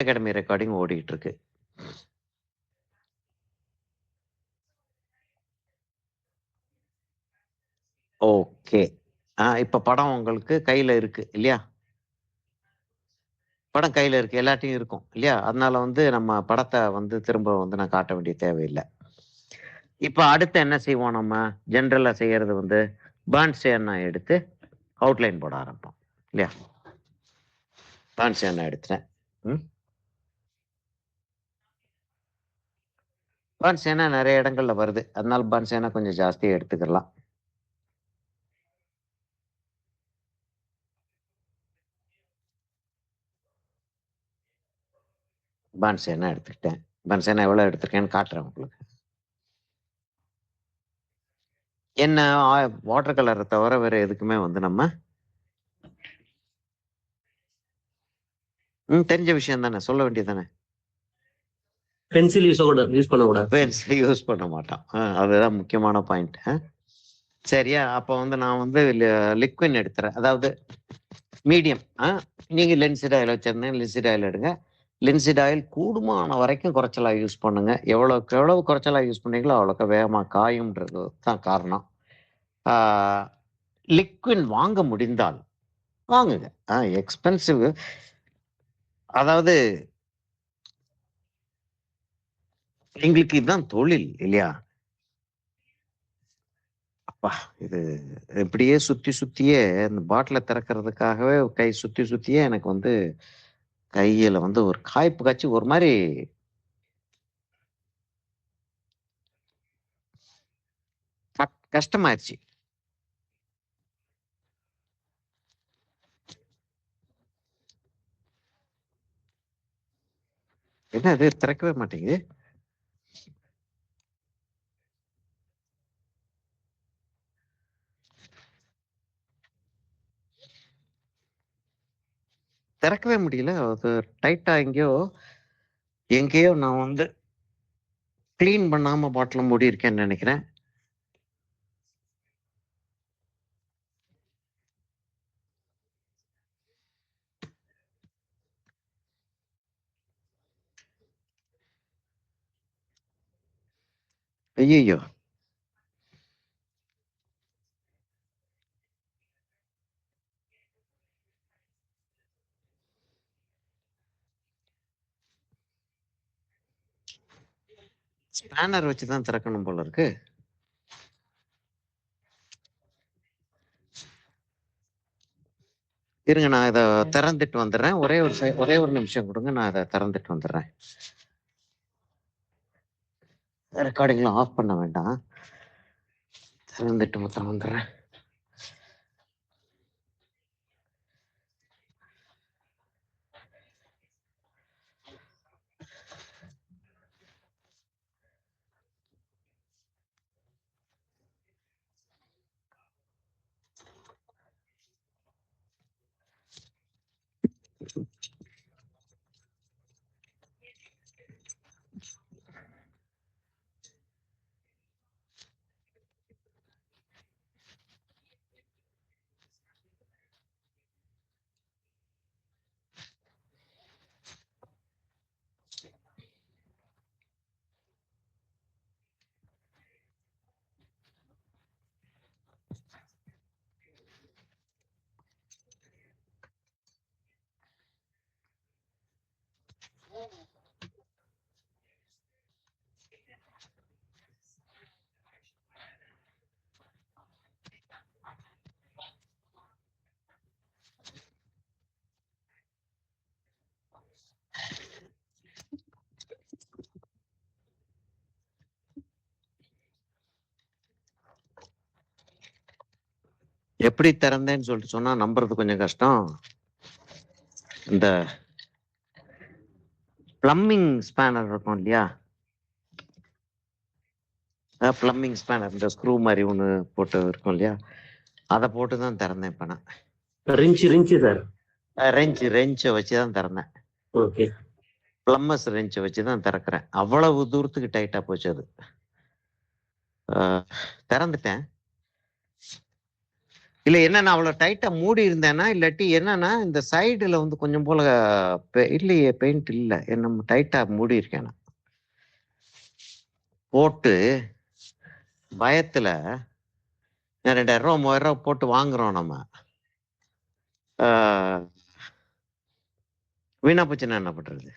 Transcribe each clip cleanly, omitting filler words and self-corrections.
Academy recording ஓடிட்டு இருக்கு. Okay. இப்ப படம் உங்களுக்கு கையில இருக்கு இல்லையா? படம் கையில இருக்கு. எல்லார்ட்டயும் இருக்கும் இல்லையா? அதனால வந்து நம்ம படத்த வந்து திரும்ப வந்து நான் காட்ட வேண்டிய தேவையில்ல. இப்ப அடுத்து என்ன செய்வோம் நம்ம? ஜெனரலா செய்யறது வந்து பர்ன்ஸ்டேன எடுத்து அவுட்லைன் போட ஆரம்பிப்போம். இல்லையா? பர்ன்ஸ்டேன எடுத்துட்டேன். ம். பர்ன்ஸ்டேனா நெறைய இடங்கள்ல வருது. அதனால பர்ன்ஸ்டேன கொஞ்சம் ஜாஸ்தியா எடுத்துக்கலாம். பர்ன்ஸ்டேன எடுத்துக்கிட்டேன். பர்ன்ஸ்டேன எவ்வளோ எடுத்திருக்கேன்னு காட்டுறேன் உங்களுக்கு. என்ன வாட்டர் கலர தவிர வேற எதுக்குமே வந்து நம்ம தெரிஞ்ச விஷயம் தானே. சொல்ல வேண்டியது தானே. பென்சில் யூஸ் பண்ணக்கூடாது. பென்சில் யூஸ் பண்ண மாட்டான். அதுதான் முக்கியமான பாயிண்ட். சரியா? அப்போ வந்து நான் வந்து லிக்வின் எடுத்துறேன். அதாவது மீடியம். நீங்க லின்சிட் ஆயில் வச்சிருந்தேன், லின்சிட் ஆயில் எடுங்க. லின்சிட் ஆயில் கூடுமான வரைக்கும் குறைச்சலா யூஸ் பண்ணுங்க. எவ்வளவுக்கு எவ்வளவு குறைச்சலா யூஸ் பண்ணீங்களோ அவ்வளோக்கு வேகமா காயும்ன்றது தான் காரணம். லிக்வின் வாங்க முடிந்தால் வாங்குங்க. எக்ஸ்பென்சிவ். அதாவது எங்களுக்கு இதுதான் தொழில் இல்லையா? அப்பா! இது இப்படியே சுத்தி சுத்தியே இந்த பாட்டில திறக்கிறதுக்காகவே கை சுத்தி சுத்தியே எனக்கு வந்து கையில வந்து ஒரு காய்ப்பு காய்ச்சி ஒரு மாரி கஷ்டமாயிருச்சு. என்ன இது திறக்கவே மாட்டேங்குது? திறக்கவே முடியல. அது டைட்டா எங்கேயோ நான் வந்து கிளீன் பண்ணாம பாட்டில மூடியிருக்கேன்னு நெனைக்கிறேன். ஐய்யய்யோ! ஸ்பேனர் வச்சு தான் திறக்கணும் போல இருக்கு. இருங்க நான் இத திறந்துட்டு வந்துடுறேன். ஒரே ஒரு நிமிஷம் குடுங்க. நான் இத திறந்துட்டு வந்துடுறேன். ரெக்கார்டிங்லாம் ஆஃப் பண்ண வேண்டாம். திறந்துட்டு மொத்தம் வந்துடுறேன். எப்படி திறந்தேன்னு சொல்லிட்டு சொன்னா நம்புறது கொஞ்சம் கஷ்டம். இந்த பிளம்பிங் ஸ்பேனர் இருக்கும் இல்லையா? பிளம்பிங் ஸ்பேனர் இந்த ஸ்க்ரூ மாதிரி ஒண்ணு போட்டு இருக்கும் இல்லையா? அத போட்டு தான் திறந்தேன் இப்ப நான். ரிஞ்சு சார். ரெஞ்ச வச்சு தான் திறந்தேன். ஓகே. பிளம்மர்ஸ் ரெஞ்ச வச்சு தான் திறக்கிறேன். அவ்வளவு தூரத்துக்கு டைட்டா போச்சு அது. திறந்துட்டேன். இல்ல என்னன்னா அவ்வளவு டைட்டா மூடி இருந்தேன்னா, இல்லாட்டி என்னன்னா இந்த சைடுல வந்து கொஞ்சம் போல இல்லையே பெயிண்ட் இல்ல. நம்ம டைட்டா மூடி இருக்கேன் நான். போட்டு பயத்துல 2000 3000 போட்டு வாங்குறோம் நம்ம. ஆ வீணா போச்சுன்னா என்ன பண்றது?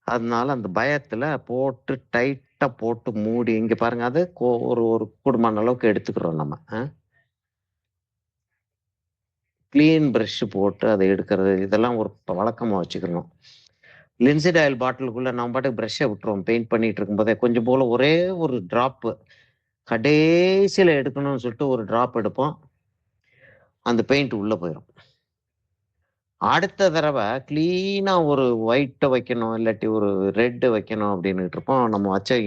அதனால அந்த பயத்துல போட்டு டைட்டா போட்டு மூடி இங்க பாருங்க அது ஒரு ஒரு கூடுமான அளவுக்கு எடுத்துக்கிறோம் நம்ம. கிளீன் பிரஷ் போட்டு அதை எடுக்கிறது இதெல்லாம் ஒரு வழக்கமா வச்சுக்கணும். லின்சிட் ஆயில் பாட்டிலுக்குள்ள நம்ம பாட்டுக்கு பிரஷ்ஷை விட்டுருவோம் பெயிண்ட் பண்ணிட்டு இருக்கும்போதே கொஞ்சம் போல ஒரே ஒரு டிராப் கடைசியில எடுக்கணும்னு சொல்லிட்டு ஒரு டிராப் எடுப்போம். அந்த பெயிண்ட் உள்ள போயிடும். அடுத்த தடவை கிளீனா ஒரு ஒயிட்ட வைக்கணும் இல்லாட்டி ஒரு ரெட் வைக்கணும் அப்படின்னுட்டு இருப்போம். நம்ம வச்ச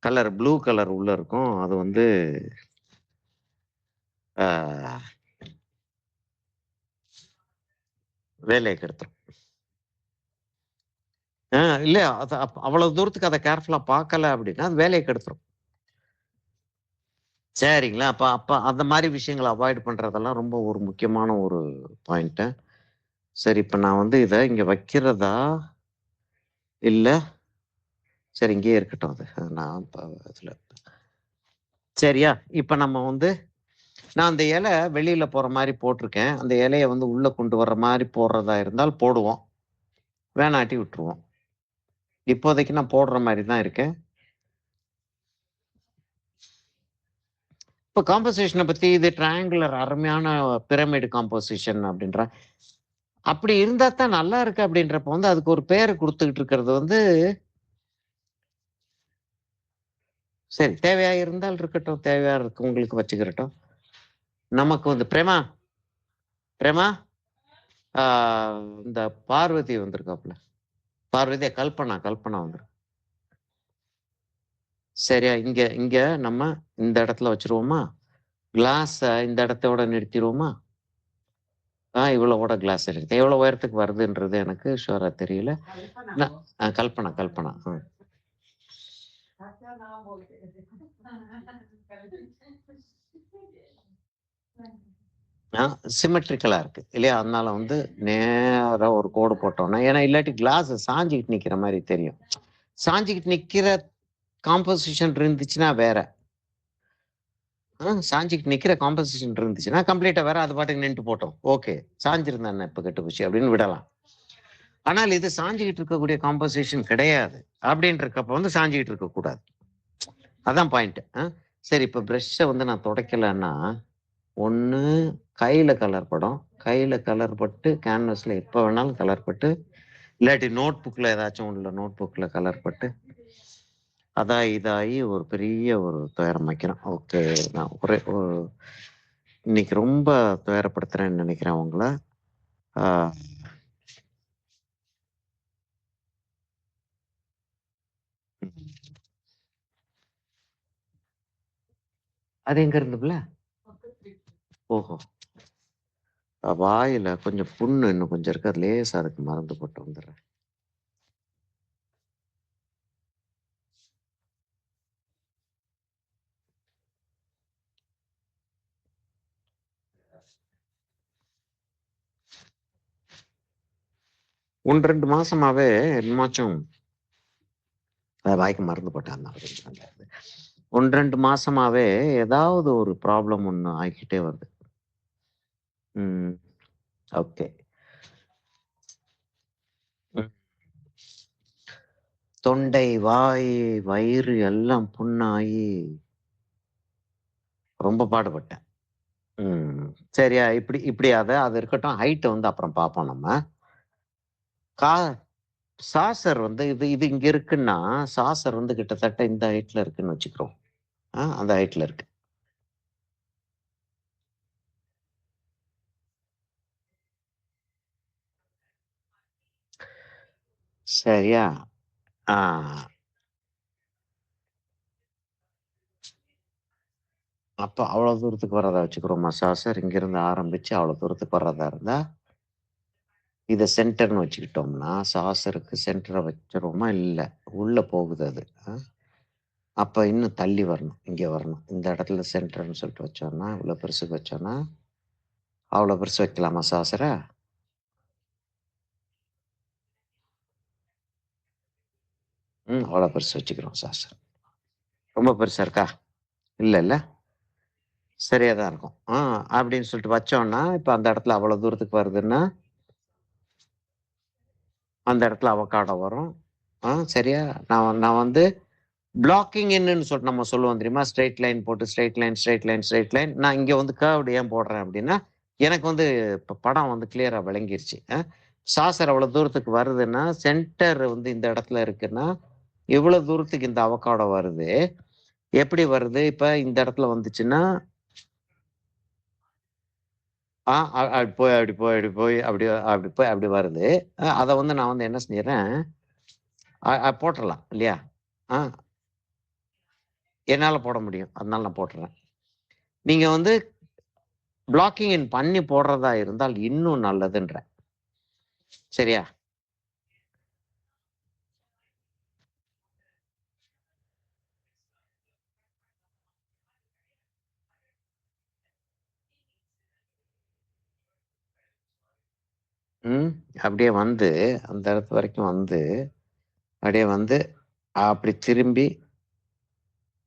கலர் ப்ளூ கலர் உள்ள இருக்கும். அது வந்து வேலையை கெடுத்துரும். இல்ல அது அவ்வளவு தூரத்துக்கு அதை கேர்ஃபுல்லா பார்க்கல அப்படின்னா அது வேலையை கெடுத்துரும். சரிங்களா? அப்ப அப்ப அந்த மாதிரி விஷயங்களை அவாய்ட் பண்றதெல்லாம் ரொம்ப ஒரு முக்கியமான ஒரு பாயிண்ட். சரி இப்ப நான் வந்து இதை இங்க வைக்கிறதா இல்ல சரி இங்கேயே இருக்கட்டும் அது நான் இதுல சரியா இப்ப நம்ம வந்து நான் அந்த இலை வெளியில போற மாதிரி போட்டிருக்கேன். அந்த இலையை வந்து உள்ள கொண்டு வர்ற மாதிரி போடுறதா இருந்தால் போடுவோம். வேணாட்டி விட்டுருவோம். இப்போதைக்கு நான் போடுற மாதிரி தான் இருக்கேன். இப்போ காம்போசிஷனை பத்தி இது ட்ரையாங்குலர் அருமையான பிரமிடு காம்போசிஷன் அப்படின்ற அப்படி இருந்தா தான் நல்லா இருக்கு அப்படின்றப்ப வந்து அதுக்கு ஒரு பேர் கொடுத்துக்கிட்டு இருக்கிறது வந்து சரி தேவையா இருந்தால் இருக்கட்டும். தேவையா இருக்கு உங்களுக்கு வச்சுக்கிறட்டும். நமக்கு வந்து பிரேமா பிரேமா இந்த பார்வதி வந்திருக்காப்புல. பார்வதியா கல்பனா கல்பனா வந்துரு. சரியா இங்க இங்க நம்ம இந்த இடத்துல வச்சிருவோமா? கிளாஸ இந்த இடத்தோட நிறுத்திடுவோமா? இவ்வளவோட கிளாஸ் நிறுத்தி எவ்வளவு உயரத்துக்கு வருதுன்றது எனக்கு ஷுவரா தெரியல. கல்பனா கல்பனா சிமெட்ரிக்கலா இருக்கு இல்லையா? அதனால வந்து நேரா ஒரு கோடு போட்டோம்னா ஏன்னா இல்லாட்டி கிளாஸ் சாஞ்சிக்கிட்டு நிக்கிற மாதிரி தெரியும். சாஞ்சிக்கிட்டு நிக்கிற காம்போசிஷன் இருந்துச்சுன்னா வேற. சாஞ்சிக்கிட்டு நிக்கிற காம்போசிஷன் இருந்துச்சுன்னா கம்ப்ளீட்டா வேற அது பாட்டுக்கு நின்று போட்டோம். ஓகே சாஞ்சிருந்தா என்ன இப்ப கெட்டு போச்சு அப்படின்னு விடலாம். ஆனால் இது சாஞ்சிக்கிட்டு இருக்கக்கூடிய காம்போசிஷன் கிடையாது. அப்படின்றக்கப்ப வந்து சாஞ்சிக்கிட்டு இருக்க கூடாது. அதான் பாயிண்ட். சரி இப்ப பிரஷ்ஷை வந்து நான் துடைக்கலன்னா ஒண்ணு கையில கலர் படும். கையில கலர் பட்டு கேன்வஸ்ல எப்ப வேணாலும் கலர் பட்டு இல்லாட்டி நோட் புக்ல ஏதாச்சும் உள்ள நோட் புக்ல கலர் பட்டு அதான் இதாகி ஒரு பெரிய ஒரு துயரம் வைக்கிறேன். ஓகே நான் ஒரே இன்னைக்கு ரொம்ப துயரப்படுத்துறேன்னு நினைக்கிறேன் உங்களை. அது எங்க இருந்துல ஓஹோ வாயில கொஞ்சம் புண்ணு இன்னும் கொஞ்சம் இருக்கு. அது லேசா அதுக்கு மருந்து போட்டு வந்துடுறேன். ஒன்று 2 மாசமாவே என்னமாச்சும் வாய்க்கு மருந்து போட்டேன். 1 2 மாசமாவே ஏதாவது ஒரு ப்ராப்ளம் ஒண்ணு ஆகிக்கிட்டே வருது. ஓகே. தொண்டை, வாய், வயிறு எல்லாம் புண்ணாகி ரொம்ப பாடுபட்டேன். சரியா இப்படி இப்படி அது இருக்கட்டும். ஹைட் வந்து அப்புறம் பார்ப்போம் நம்ம. கா சாசர் வந்து இது இது இங்க இருக்குன்னா சாசர் வந்து கிட்டத்தட்ட இந்த ஹைட்ல இருக்குன்னு வச்சுக்கிறோம். அந்த ஹைட்ல இருக்கு. சரியா? ஆ. அப்ப அவ்வளவு தூரத்துக்கு வர்றதா வச்சுக்கிறோமா சாசர்? இங்கிருந்து ஆரம்பிச்சு அவ்வளவு தூரத்துக்கு வர்றதா இருந்தா இத சென்டர்ன்னு வச்சுக்கிட்டோம்னா, சாசருக்கு சென்டரை வச்சிருவோமா? இல்ல. உள்ள போகுது அது. அப்ப இன்னும் தள்ளி வரணும். இங்க வரணும். இந்த இடத்துல சென்டர்ன்னு சொல்லிட்டு வச்சோம்னா, இவ்வளோ பெருசுக்கு வச்சோம்னா, அவ்வளோ பெருசு வைக்கலாமா சாசர? அவ்வளோ பெருசு வச்சுக்கிறோம் சாசர். ரொம்ப பெருசா இருக்கா? இல்லல்ல. சரியா தான் இருக்கும். அப்படின்னு சொல்லிட்டு வச்சோம்னா, இப்ப அந்த இடத்துல அவ்வளோ தூரத்துக்கு வருதுன்னா, அந்த இடத்துல அவகாடோ வரும். சரியா? நான் வந்து பிளாக்கிங் இன்னுன்னு சொல்லிட்டு நம்ம சொல்லுவோம் தெரியுமா? ஸ்ட்ரெயிட் லைன் போட்டு straight line, straight line, straight line. நான் இங்க வந்து கர்வ்டு ஏன் போடுறேன் அப்படின்னா, எனக்கு வந்து இப்ப படம் வந்து கிளியரா விளங்கிருச்சு. சாசர் அவ்வளோ தூரத்துக்கு வருதுன்னா, சென்டர் வந்து இந்த இடத்துல இருக்குன்னா, இவ்வளோ தூரத்துக்கு இந்த அவகாடோ வருது. எப்படி வருது? இப்ப இந்த இடத்துல வந்துச்சுன்னா, அப்படி போய், அப்படி போய், அப்படி போய், அப்படி அப்படி போய் அப்படி வருது. அத வந்து நான் வந்து என்ன செஞ்சுர்றேன், போட்டுறலாம் இல்லையா? ஆ என்னால போட முடியும். அதனால நான் போட்டுறேன். நீங்க வந்து பிளாக்கிங் இன் பண்ணி போடுறதா இருந்தால் இன்னும் நல்லதுன்றேன். சரியா? ம். அப்படியே வந்து அந்த இடத்து வரைக்கும் வந்து, அப்படியே வந்து அப்படி திரும்பி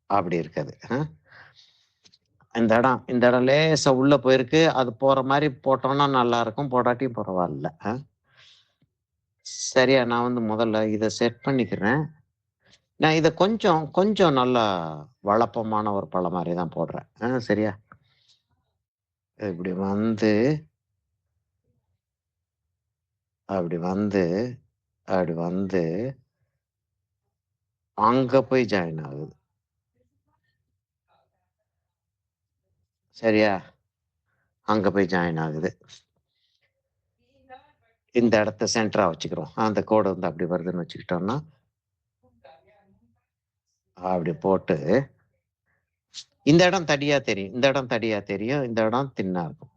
அப்படி இருக்காது. இந்த இடம் லேசா உள்ள போயிருக்கு. அது போற மாரி போட்டோம்னா நல்லாருக்கும். போடாட்டியும் பரவால்ல. சரியா, நான் வந்து முதல்ல இத செட் பண்ணிக்கிறேன். நான் இத கொஞ்சம் கொஞ்சம் நல்லா வழப்பமான ஒரு பழம் மாரி தான் போடுறேன். சரியா? இப்படி வந்து, அப்படி வந்து, அப்படி வந்து, அங்க போய் ஜாயின் ஆகுது. சரியா? அங்க போய் ஜாயின் ஆகுது. இந்த இடத்த சென்டரா வச்சுக்கிறோம். அந்த கோடு வந்து அப்படி வருதுன்னு வச்சுக்கிட்டோம்னா, அப்படி போட்டு, இந்த இடம் தடியா தெரியும். இந்த இடம் தடியா தெரியும். இந்த இடம் தின்னா இருக்கும்.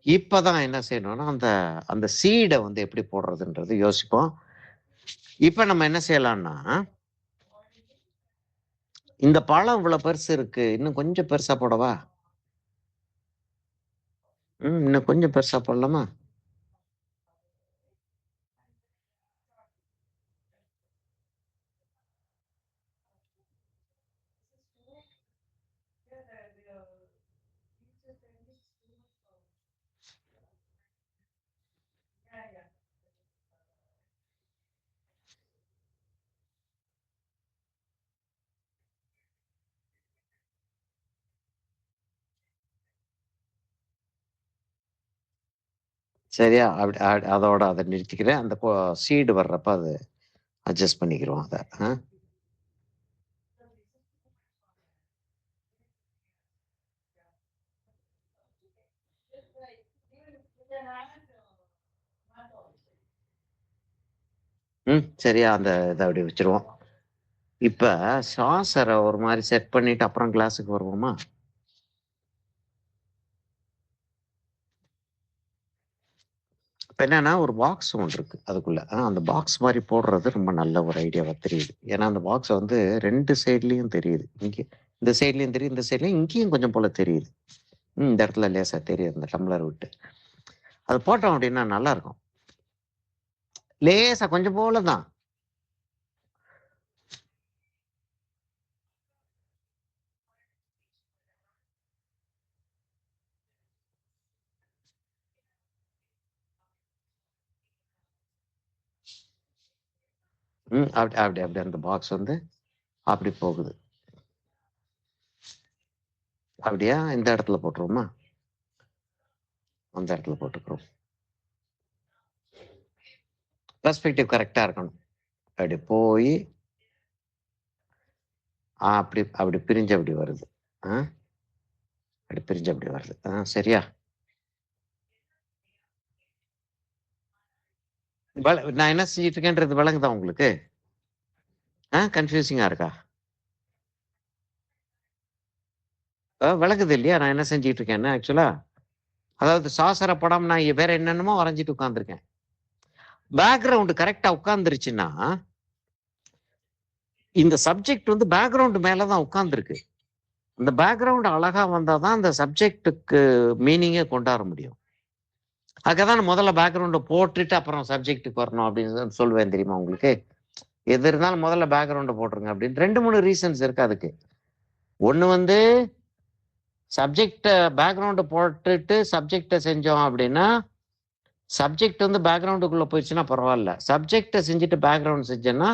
இப்பதான் என்ன செய்யணும்னா, அந்த அந்த சீட வந்து எப்படி போடுறதுன்றது யோசிப்போம். இப்ப நம்ம என்ன செய்யலாம்னா, இந்த பழம் இவ்வளோ பெருசு இருக்கு. இன்னும் கொஞ்சம் பெருசா போடவா? இன்னும் கொஞ்சம் பெருசா போடலாமா? சரியா? அப்படி அதோட அத நிறுத்திக்கிறேன். அந்த சீடு வர்றப்ப அத அட்ஜஸ்ட் பண்ணிக்கிறோம் அத. சரியா, அந்த இத அப்படி வச்சுருவோம். இப்ப சாஸர ஒரு மாரி செட் பண்ணிட்டு அப்புறம் கிளாஸுக்கு வருவோமா? இப்ப என்னன்னா, ஒரு பாக்ஸ் ஒண்ணு இருக்கு அதுக்குள்ள. அந்த பாக்ஸ் மாரி போடுறது ரொம்ப நல்ல ஒரு ஐடியாவா தெரியுது. ஏன்னா, அந்த பாக்ஸ் வந்து 2 சைட்லயும் தெரியுது. இந்த சைட்லயும் தெரியுது, இந்த சைட்லயும் இங்கேயும் கொஞ்சம் போல தெரியுது. இந்த இடத்துல லேசா தெரியுது இந்த டம்ளர் விட்டு. அது போட்டோம் அப்டின்னா நல்லாருக்கும். லேசா கொஞ்சம் போல தான். அப்டி அந்த பாக்ஸ் வந்து அப்டி போகுது. அப்டியா? இந்த இடத்துல போட்டுருவோமா? அந்த இடத்துல போட்டுக்கிறோம். பெர்ஸ்பெக்டிவ் கரெக்ட்டா இருக்கணும். அப்டி போயி, அப்டி பிரிஞ்சு அப்டி வருது. ஆ அப்டி பிரிஞ்சு அப்டி வருது. சரியா? நான் என்ன செஞ்சுட்டு இருக்கேன்றது விளங்குதா உங்களுக்கு? கன்ஃப்யூசிங்கா இருக்கா? விளக்குது இல்லையா நான் என்ன செஞ்சுட்டு இருக்கேன்னு ஆக்சுவலா? அதாவது சாசர படம் நான் வேற என்னென்னமோ வரைஞ்சிட்டு உட்கார்ந்துருக்கேன். பேக்ரவுண்ட் கரெக்ட்டா உட்கார்ந்துருச்சுன்னா, இந்த சப்ஜெக்ட் வந்து பேக்ரவுண்ட் மேல தான் உட்கார்ந்துருக்கு. அந்த பேக்ரவுண்ட் அழகா வந்தா தான் அந்த சப்ஜெக்ட்டுக்கு மீனிங்கே கொண்டாட முடியும். அதுக்காக தான் நான் முதல்ல பேக்ரவுண்ட போட்டுட்டு அப்புறம் சப்ஜெக்ட்டுக்கு வரணும் அப்படின்னு சொல்லுவேன் தெரியுமா உங்களுக்கு? எது இருந்தாலும் முதல்ல பேக்ரவுண்ட போட்டுருங்க அப்படின்னு 2, 3 ரீசன்ஸ் இருக்கு அதுக்கு. ஒண்ணு வந்து சப்ஜெக்ட்ட பேக்ரவுண்ட போட்டுட்டு சப்ஜெக்ட்ட செஞ்சோம் அப்படின்னா, சப்ஜெக்ட் வந்து பேக்ரவுண்டுக்குள்ள போயிடுச்சுன்னா பரவால்ல. சப்ஜெக்ட்ட செஞ்சுட்டு பேக்ரவுண்ட் செஞ்சேன்னா,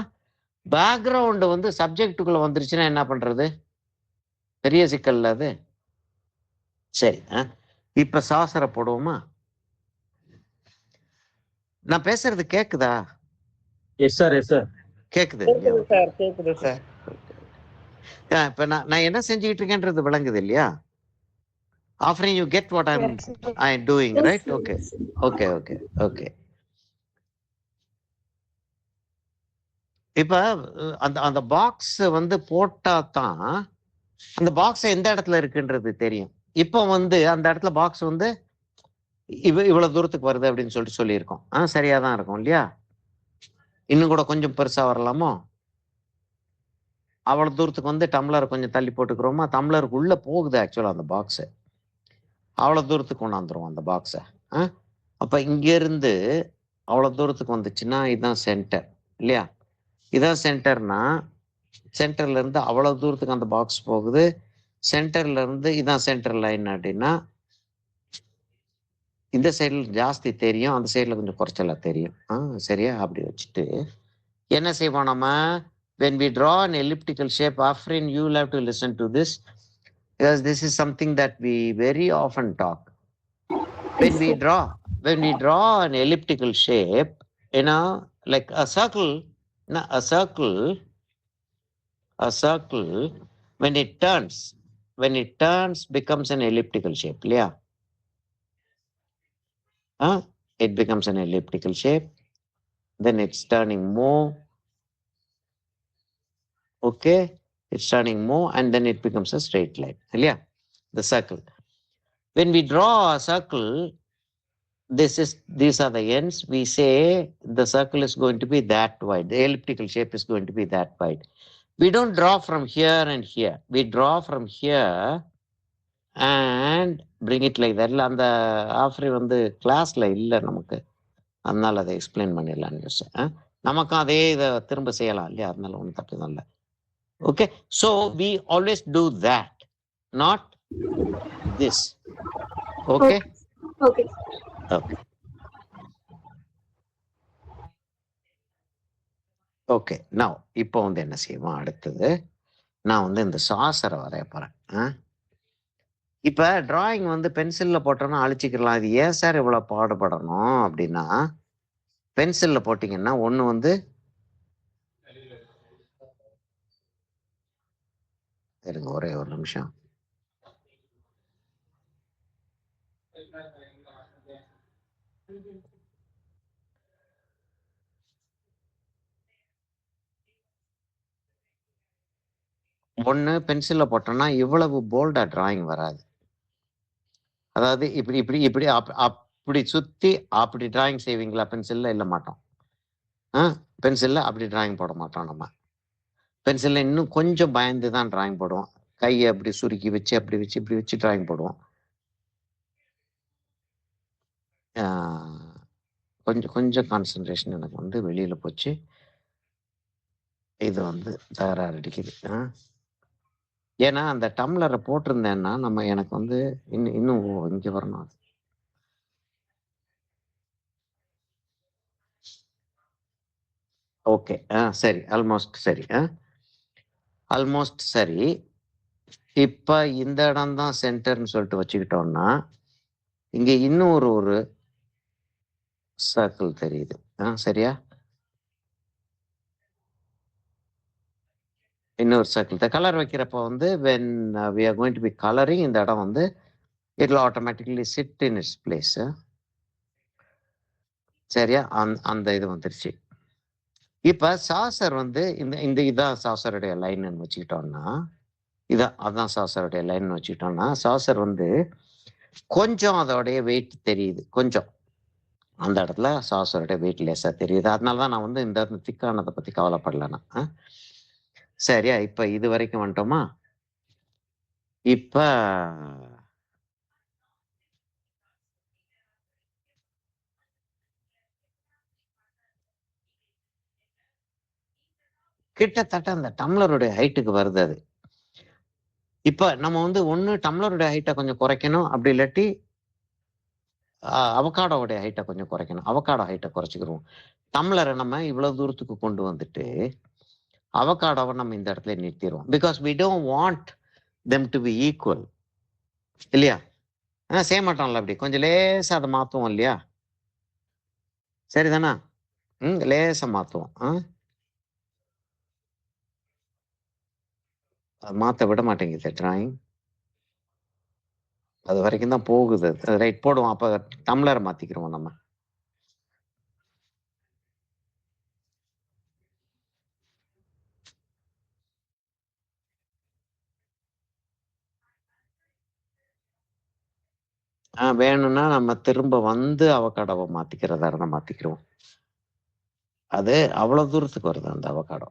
பேக்ரவுண்ட் வந்து சப்ஜெக்ட்டுக்குள்ள வந்துருச்சுன்னா என்ன பண்றது? பெரிய சிக்கல்ல அது. சரி. இப்ப சாசர போடுவோமா? நான் பேசுறது கேக்குதா? Yes sir, yes sir. கேக்குது இல்லையா? கேக்குது சார், கேக்குது சார். இப்ப நான் என்ன செஞ்சுட்டு இருக்கேன்றது விளங்குது இல்லையா? Offering you get what I'm doing, Yes, right? sir. Okay. Okay. இப்ப அந்த அந்த பாக்ஸ் வந்து போட்டா தான் அந்த பாக்ஸ் எந்த இடத்துல இருக்குன்றது தெரியும். இப்போ வந்து அந்த இடத்துல பாக்ஸ் வந்து இவ்வளவு தூரத்துக்கு வருது அப்படின்னு சொல்லிட்டு சொல்லியிருக்கோம். சரியா தான் இருக்கும் இல்லையா? இன்னும் கூட கொஞ்சம் பெருசா வரலாமோ? அவ்வளவு தூரத்துக்கு வந்து டம்ளர் கொஞ்சம் தள்ளி போட்டுக்கிறோமா? டம்ளருக்கு உள்ள போகுது ஆக்சுவலா அந்த பாக்ஸ். அவ்வளவு தூரத்துக்கு கொண்டாந்துரும் அந்த பாக்ஸ. அப்ப இங்க இருந்து அவ்வளவு தூரத்துக்கு வந்துச்சுன்னா இதுதான் சென்டர் இல்லையா? இதான் சென்டர்னா சென்டர்ல இருந்து அவ்வளவு தூரத்துக்கு அந்த பாக்ஸ் போகுது. சென்டர்ல இருந்து இதான் சென்டர் லைன் அப்படின்னா இந்த சைடுல ஜாஸ்தி தெரியும், அந்த சைடுல கொஞ்சம் குறைச்சலா தெரியும். சரியா? அப்படி வச்சுட்டு என்ன செய்வோம் நம்ம? when we draw an elliptical shape, often you will have to listen to this because this is something that we very often talk. When we draw an elliptical shape, like a circle, a circle when it turns becomes an elliptical shape, இல்லையா? It becomes an elliptical shape, then it's turning more. Okay, it's turning more and then it becomes a straight line, இல்லையா? The circle. When we draw a circle, these are the ends. We say the circle is going to be that wide. The elliptical shape is going to be that wide. We don't draw from here and here. We draw from here and bring it like that. அந்த ஆஃப்ரி வந்து கிளாஸ்ல இல்லை நமக்கு, அதனால அதை explain பண்ணிடலாம்னு யோசிச்சேன். நமக்கும் அதே இதை திரும்ப செய்யலாம் இல்லையா? அதனால ஒன்றும் தப்பு தான் இல்லை. Okay, so we always do that, not this. Okay. Okay, now இப்போ வந்து என்ன செய்வோம்? அடுத்தது நான் வந்து இந்த சாசரை வரைய போறேன். இப்ப டிராயிங் வந்து பென்சில்ல போட்டோம்னா அழிச்சிக்கலாம். இது ஏன் சார் இவ்வளவு பாடுபடணும் அப்படின்னா, பென்சில்ல போட்டீங்கன்னா ஒண்ணு வந்து இருங்க ஒரே ஒரு நிமிஷம். ஒண்ணு பென்சில்ல போட்டோம்னா இவ்வளவு போல்டா டிராயிங் வராது. அதாவது இப்படி இப்படி இப்படி அப்படி சுத்தி அப்படி டிராயிங் செய்வீங்களா பென்சில்ல? இல்ல மாட்டோம். பென்சில்ல அப்படி டிராயிங் போட மாட்டோம் நம்ம. பென்சில்ல இன்னும் கொஞ்சம் பயந்து தான் டிராயிங் போடுவோம். கையை அப்படி சுருக்கி வச்சு அப்படி வச்சு இப்படி வச்சு டிராயிங் போடுவோம். கொஞ்சம் கொஞ்சம் கான்சன்ட்ரேஷன் எனக்கு வந்து வெளியில போச்சு. இது வந்து தகராறு அடிக்குது. ஏன்னா அந்த டம்ளரை போட்டிருந்தேன்னா நம்ம எனக்கு வந்து இன்னும் இங்க வரணும். ஓகே, சரி, ஆல்மோஸ்ட் சரி. ஆல்மோஸ்ட் சரி. இப்ப இந்த இடம் தான் சென்டர்னு சொல்லிட்டு வச்சுக்கிட்டோம்னா இங்க இன்னும் ஒரு சர்க்கிள் தெரியுது. சரியா? இன்னொரு சர்க்கிள் கலர் வைக்கிறப்ப வந்து when we are going to be coloring, இந்த இடம் வந்து it will automatically sit in its place. சரியா? அந்த இது வந்துருச்சு. இப்ப சாசர் வந்து இந்த இதான் சாசருடைய லைன் வச்சுக்கிட்டோம்னா அதான் சாசருடைய லைன் வச்சுக்கிட்டோம்னா, சாசர் வந்து கொஞ்சம் அதோடைய வெயிட் தெரியுது. கொஞ்சம். அந்த இடத்துல சாசருடைய வெயிட் லேசா தெரியுது. அதனால தான் நான் வந்து இந்த திக்கானத பத்தி கவலைப்படல நான். சரியா? இப்ப இது வரைக்கும் வந்துட்டோமா? இப்ப கிட்டத்தட்ட அந்த டம்ளருடைய ஹைட்டுக்கு வருது அது. இப்ப நம்ம வந்து ஒண்ணு டம்ளருடைய ஹைட்ட கொஞ்சம் குறைக்கணும். அப்படி இல்லாட்டி அவகாடோவுடைய ஹைட்ட கொஞ்சம் குறைக்கணும். அவகாடோ ஹைட்ட குறைச்சுக்கிருவோம். டம்ளர நம்ம இவ்வளவு தூரத்துக்கு கொண்டு வந்துட்டு, அவகாடோவ நம்ம இந்த இடத்துல நிறுத்திருவோம். Because we don't want them to be equal. இல்லையா? செய்ய மாட்டோம்ல அப்படி. கொஞ்சம் லேசா அத மாத்துவோம் இல்லையா? சரிதானா? லேசா மாத்துவோம். அது மாத்த விட மாட்டேங்குது டிராயிங். அது வரைக்கும் தான் போகுது. ரைட் போடுவோம். அப்ப டம்ளர மாத்திக்கிருவோம் நம்ம. வேணும்னா நம்ம திரும்ப வந்து அவகாடோவ மாத்திக்கிறதா இருந்தா மாத்திக்கிருவோம். அது அவ்வளவு தூரத்துக்கு வருது அந்த அவகாடோ.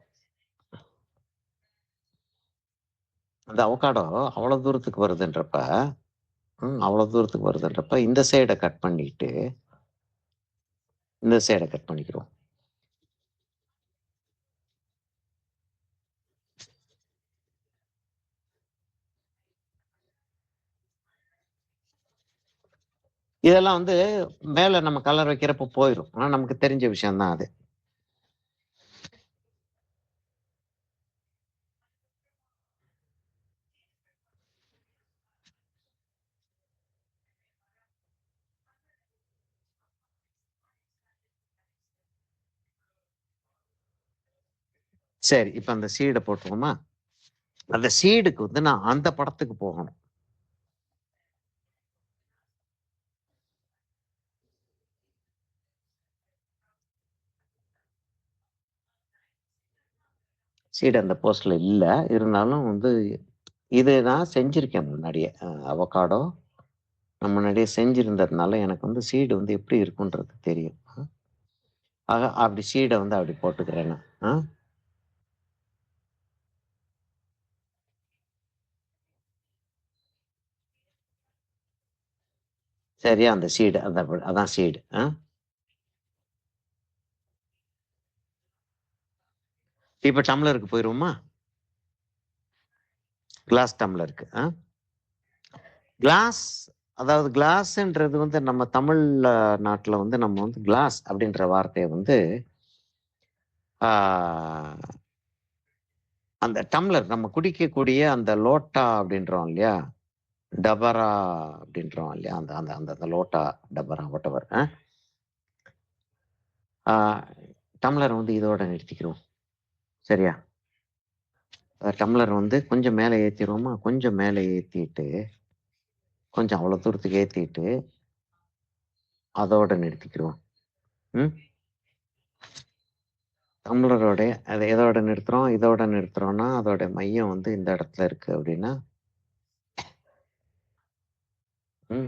அந்த அவகாடோ அவ்வளவு தூரத்துக்கு வருதுன்றப்ப அவ்வளவு தூரத்துக்கு வருதுன்றப்ப இந்த சைட கட் பண்ணிட்டு, இந்த சைட கட் பண்ணிக்கிறோம். இதெல்லாம் வந்து மேல நம்ம கலர் வைக்கிறப்ப போயிரும். ஆனா நமக்கு தெரிஞ்ச விஷயம் தான் அது. சரி, இப்ப அந்த சீட போட்டுருவோமா? அந்த சீடுக்கு வந்து நான் அந்த படத்துக்கு போகணும். சீடு அந்த போஸ்ட்ல இல்ல. இருந்தாலும் வந்து இது நான் செஞ்சிருக்கேன் முன்னாடியே. அவகாடோ நான் முன்னாடியே செஞ்சிருந்ததுனால எனக்கு வந்து சீடு வந்து எப்படி இருக்குன்றது தெரியும். ஆக அப்படி சீட வந்து அப்படி போட்டுக்கிறேன் நான். சரியா அந்த சீடு அதான் சீடு. இப்ப டம்ளருக்கு போயிருவோமா? கிளாஸ் டம்ளருக்கு. கிளாஸ் அதாவது கிளாஸ்ன்றது வந்து நம்ம தமிழ் நாட்டுல வந்து நம்ம வந்து கிளாஸ் அப்படின்ற வார்த்தைய வந்து ஆ அந்த டம்ளர் நம்ம குடிக்கக்கூடிய அந்த லோட்டா அப்படின்றோம் இல்லையா? டபரா அப்படின்றோம் இல்லையா? அந்த அந்த அந்த அந்த லோட்டா, டபரா வாட்டெவர். ஆ டம்ளர வந்து இதோட நிறுத்திக்கிருவோம். சரியா? டம்ளர் வந்து கொஞ்சம் மேல ஏத்திருவோமா? கொஞ்சம் மேல ஏத்திட்டு, கொஞ்சம் அவ்வளோ தூரத்துக்கு ஏத்திட்டு, அதோட நிறுத்திக்கிருவோம். ம். டம்ளரோட அத எதோட நிறுத்துறோம்? இதோட நிறுத்துறோம்னா, அதோட மையம் வந்து இந்த இடத்துல இருக்கு அப்படின்னா,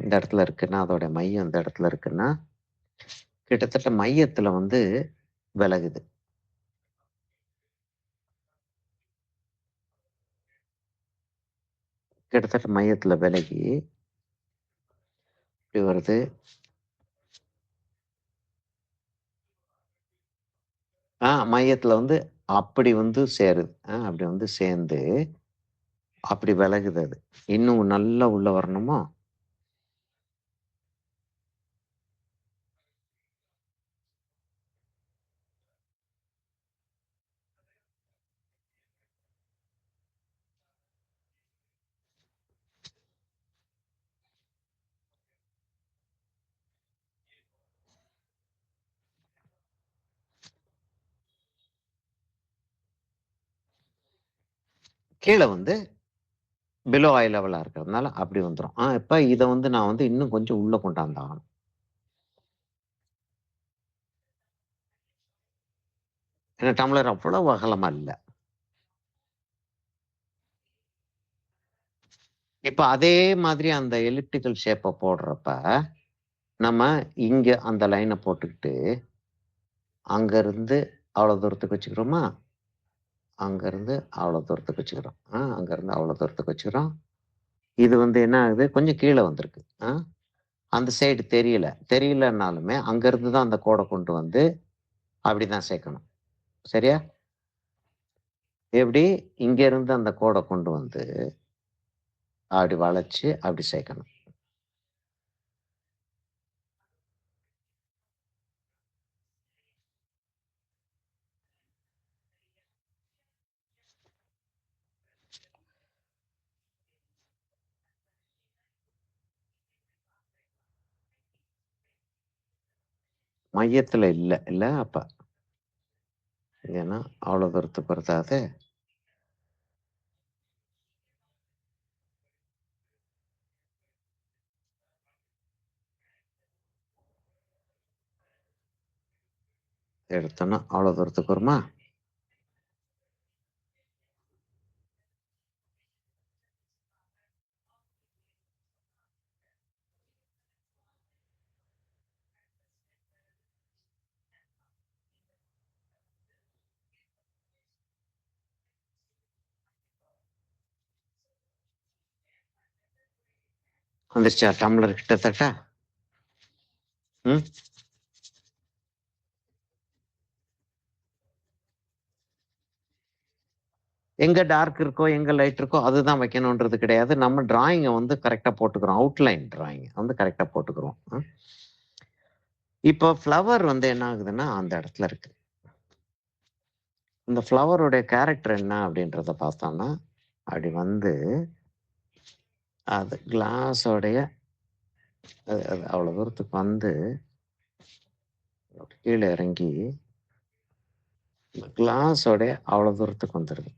இந்த இடத்துல இருக்குன்னா, அதோட மையம் இந்த இடத்துல இருக்குன்னா, கிட்டத்தட்ட மையத்துல வந்து விலகுது. கிட்டத்தட்ட மையத்துல விலகி, இப்படி வருது. மையத்துல வந்து அப்படி வந்து சேருது. அப்படி வந்து சேர்ந்து, அப்படி விலகுது அது. இன்னும் நல்லா உள்ள வரணுமா? கீழ வந்து பிலோ ஐ லெவலா இருக்கிறதுனால அப்படி வந்துரும். இப்ப இத வந்து நான் வந்து இன்னும் கொஞ்சம் உள்ள கொண்டாந்தாகணும். ஏன்னா டம்ளர் அவ்வளவு அகலமா இல்ல. இப்ப அதே மாதிரி அந்த எலிப்டிக்கல் ஷேப்பை போடுறப்ப நம்ம இங்க அந்த லைனை போட்டுக்கிட்டு அங்க இருந்து அவ்வளவு தூரத்துக்கு வச்சுக்கிறோமா, அங்க இருந்து அவ்வளவு தூரத்துக்கு வச்சுக்கிறோம். அங்க இருந்து அவ்வளவு தூரத்துக்கு வச்சுக்கிறோம். இது வந்து என்ன ஆகுது, கொஞ்சம் கீழே வந்திருக்கு. அந்த சைடு தெரியலனாலுமே அங்க இருந்து தான் அந்த கோடை கொண்டு வந்து அப்படிதான் சேர்க்கணும். சரியா? எப்படி? இங்க இருந்து அந்த கோடை கொண்டு வந்து அப்படி வளைச்சு அப்படி சேர்க்கணும். மையத்துல இல்ல அப்ப. ஏன்னா அவ்வளவு தூரத்துக்கு வருதாது. எடுத்தோம்னா அவ்வளவு தூரத்துக்கு வருமா? வந்துருச்சா டம்ளர் கிட்டத்தட்ட? ம் எங்க டார்க் இருக்கோ எங்க லைட் இருக்கோ அதுதான் வைக்கணும்ன்றது கிடையாது. நம்ம டிராயிங்கை வந்து கரெக்டா போட்டுக்கிறோம். அவுட்லைன் டிராயிங் வந்து கரெக்டா போட்டுக்கிறோம். இப்போ ஃப்ளவர் வந்து என்ன ஆகுதுன்னா அந்த இடத்துல இருக்கு. இந்த ஃப்ளவருடைய கேரக்டர் என்ன அப்படின்றத பார்த்தோம்னா அப்படி வந்து அது கிளாஸோடைய அவ்வளவு தூரத்துக்கு வந்து கீழே இறங்கி கிளாஸோடைய அவ்வளவு தூரத்துக்கு வந்துருது.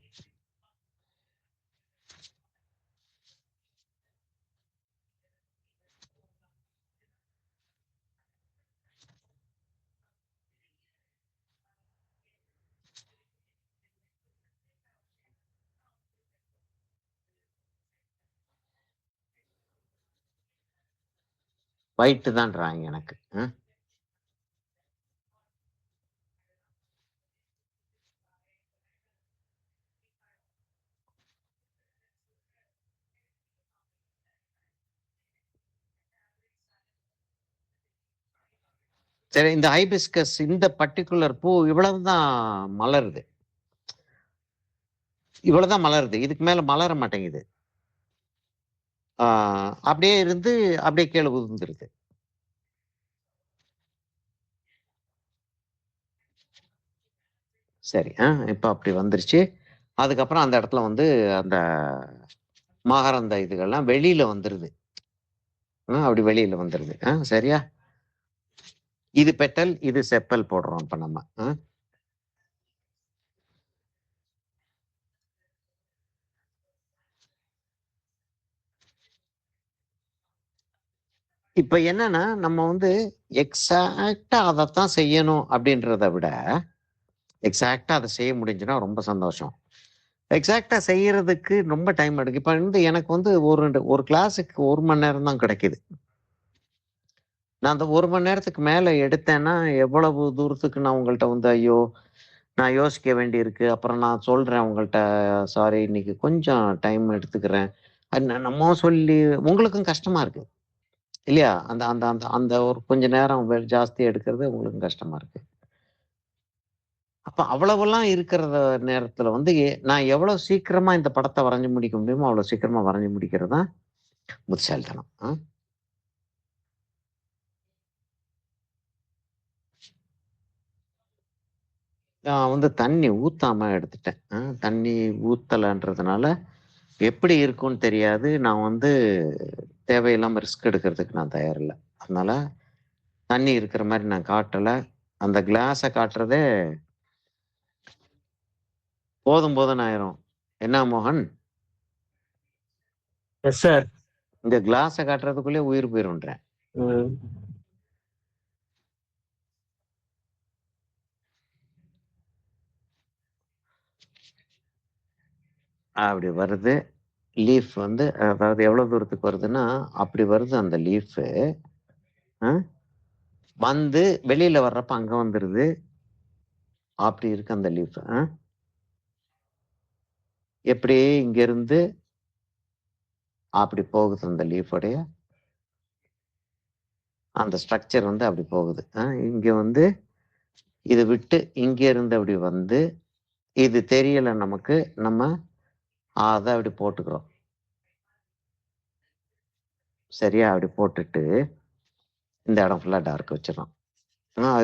ஒயிட் தான் டிராயிங் எனக்கு. சரி, இந்த ஹைபிஸ்கஸ் இந்த பர்டிகுலர் பூ இவ்வளவுதான் மலருது. இவ்வளவுதான் மலருது. இதுக்கு மேல மலர மாட்டேங்குது. அப்படியே இருந்து அப்படியே கீழே உதிர்ந்துருது. சரி. இப்ப அப்படி வந்துருச்சு. அதுக்கப்புறம் அந்த இடத்துல வந்து அந்த மகரந்த இதுகள்லாம் வெளியில வந்துருது. அப்படி வெளியில வந்துருது. சரியா? இது பெட்டல், இது செப்பல் போடுறோம் இப்ப நம்ம. இப்ப என்னன்னா நம்ம வந்து எக்ஸாக்டா அதைத்தான் செய்யணும் அப்படின்றத விட எக்ஸாக்டா அதை செய்ய முடிஞ்சுன்னா ரொம்ப சந்தோஷம். எக்ஸாக்டா செய்யறதுக்கு ரொம்ப டைம் எடுக்கும். இப்ப வந்து எனக்கு வந்து ஒரு கிளாஸுக்கு 1 மணி நேரம் தான் கிடைக்குது. நான் அந்த 1 மணி நேரத்துக்கு மேல எடுத்தேன்னா, எவ்வளவு தூரத்துக்கு நான் உங்கள்ட்ட வந்து, ஐயோ! நான் யோசிக்க வேண்டியிருக்கு. அப்புறம் நான் சொல்றேன் உங்கள்ட்ட, சாரி இன்னைக்கு கொஞ்சம் டைம் எடுத்துக்கிறேன். நம்ம சொல்லி உங்களுக்கும் கஷ்டமா இருக்கு. இல்லையா? அந்த அந்த அந்த அந்த ஒரு கொஞ்ச நேரம் ஜாஸ்தி எடுக்கிறது உங்களுக்கும் கஷ்டமா இருக்கு. அப்ப அவ்வளவெல்லாம் இருக்கிற நேரத்துல வந்து நான் எவ்வளவு சீக்கிரமா இந்த படத்த வரைஞ்சு முடிக்க முடியுமோ, அவ்வளவு சீக்கிரமா வரைஞ்சு முடிக்கிறது தான் புத்திசாலித்தனம். நான் வந்து தண்ணி ஊத்தாம எடுத்துட்டேன். தண்ணி ஊத்தலன்றதுனால எப்படி இருக்கும்னு தெரியாது. நான் வந்து தேவையில்லாம ரிஸ்க் எடுக்கிறதுக்கு நான் தயாரில்ல. அதனால தண்ணி இருக்கிற மாரி நான் காட்டல. அந்த கிளாஸ காட்டுறதே போதும் போதும்ன்னு ஆயிரும். என்ன மோகன்? Yes sir. இந்த கிளாஸ காட்டுறதுக்குள்ளயே உயிர் போயிரும்ன்றேன். அப்படி வருது. லீஃப் வந்து அதாவது எவ்வளவு தூரத்துக்கு வருதுன்னா அப்படி வருது அந்த லீஃப். வந்து வெளியில வர்றப்ப அங்க வந்துருது. அப்படி இருக்கு அந்த லீஃப். எப்படி இங்க இருந்து அப்படி போகுது அந்த லீஃபோடைய அந்த ஸ்ட்ரக்சர் வந்து அப்படி போகுது. இங்க வந்து இதை விட்டு இங்க இருந்து அப்படி வந்து இது தெரியல நமக்கு. நம்ம அதை அப்படி போட்டுக்கிறோம். சரியா? அப்படி போட்டுட்டு இந்த இடம் ஃபுல்லா டார்க் வச்சிடறோம்.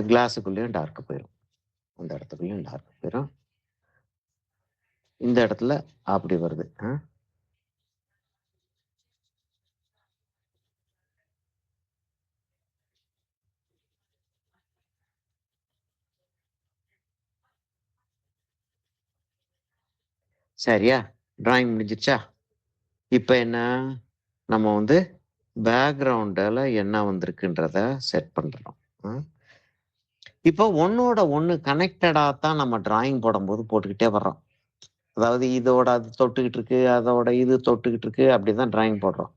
கிளாஸுக்குள்ளேயும் டார்க் போயிடும். அந்த இடத்துக்குள்ளேயும் டார்க் போயிடும். இந்த இடத்துல அப்படி வருது. சரியா? டிராயிங் முடிஞ்சிருச்சா? இப்போ என்ன நம்ம வந்து பேக்ரவுண்டில் என்ன வந்திருக்குன்றத செட் பண்ணுறோம். இப்போ ஒன்னோட ஒன்று கனெக்டடாக தான் நம்ம டிராயிங் போடும்போது போட்டுக்கிட்டே வர்றோம். அதாவது இதோட அது தொட்டுக்கிட்டு இருக்கு, அதோட இது தொட்டுக்கிட்டு இருக்கு, அப்படிதான் டிராயிங் போடுறோம்.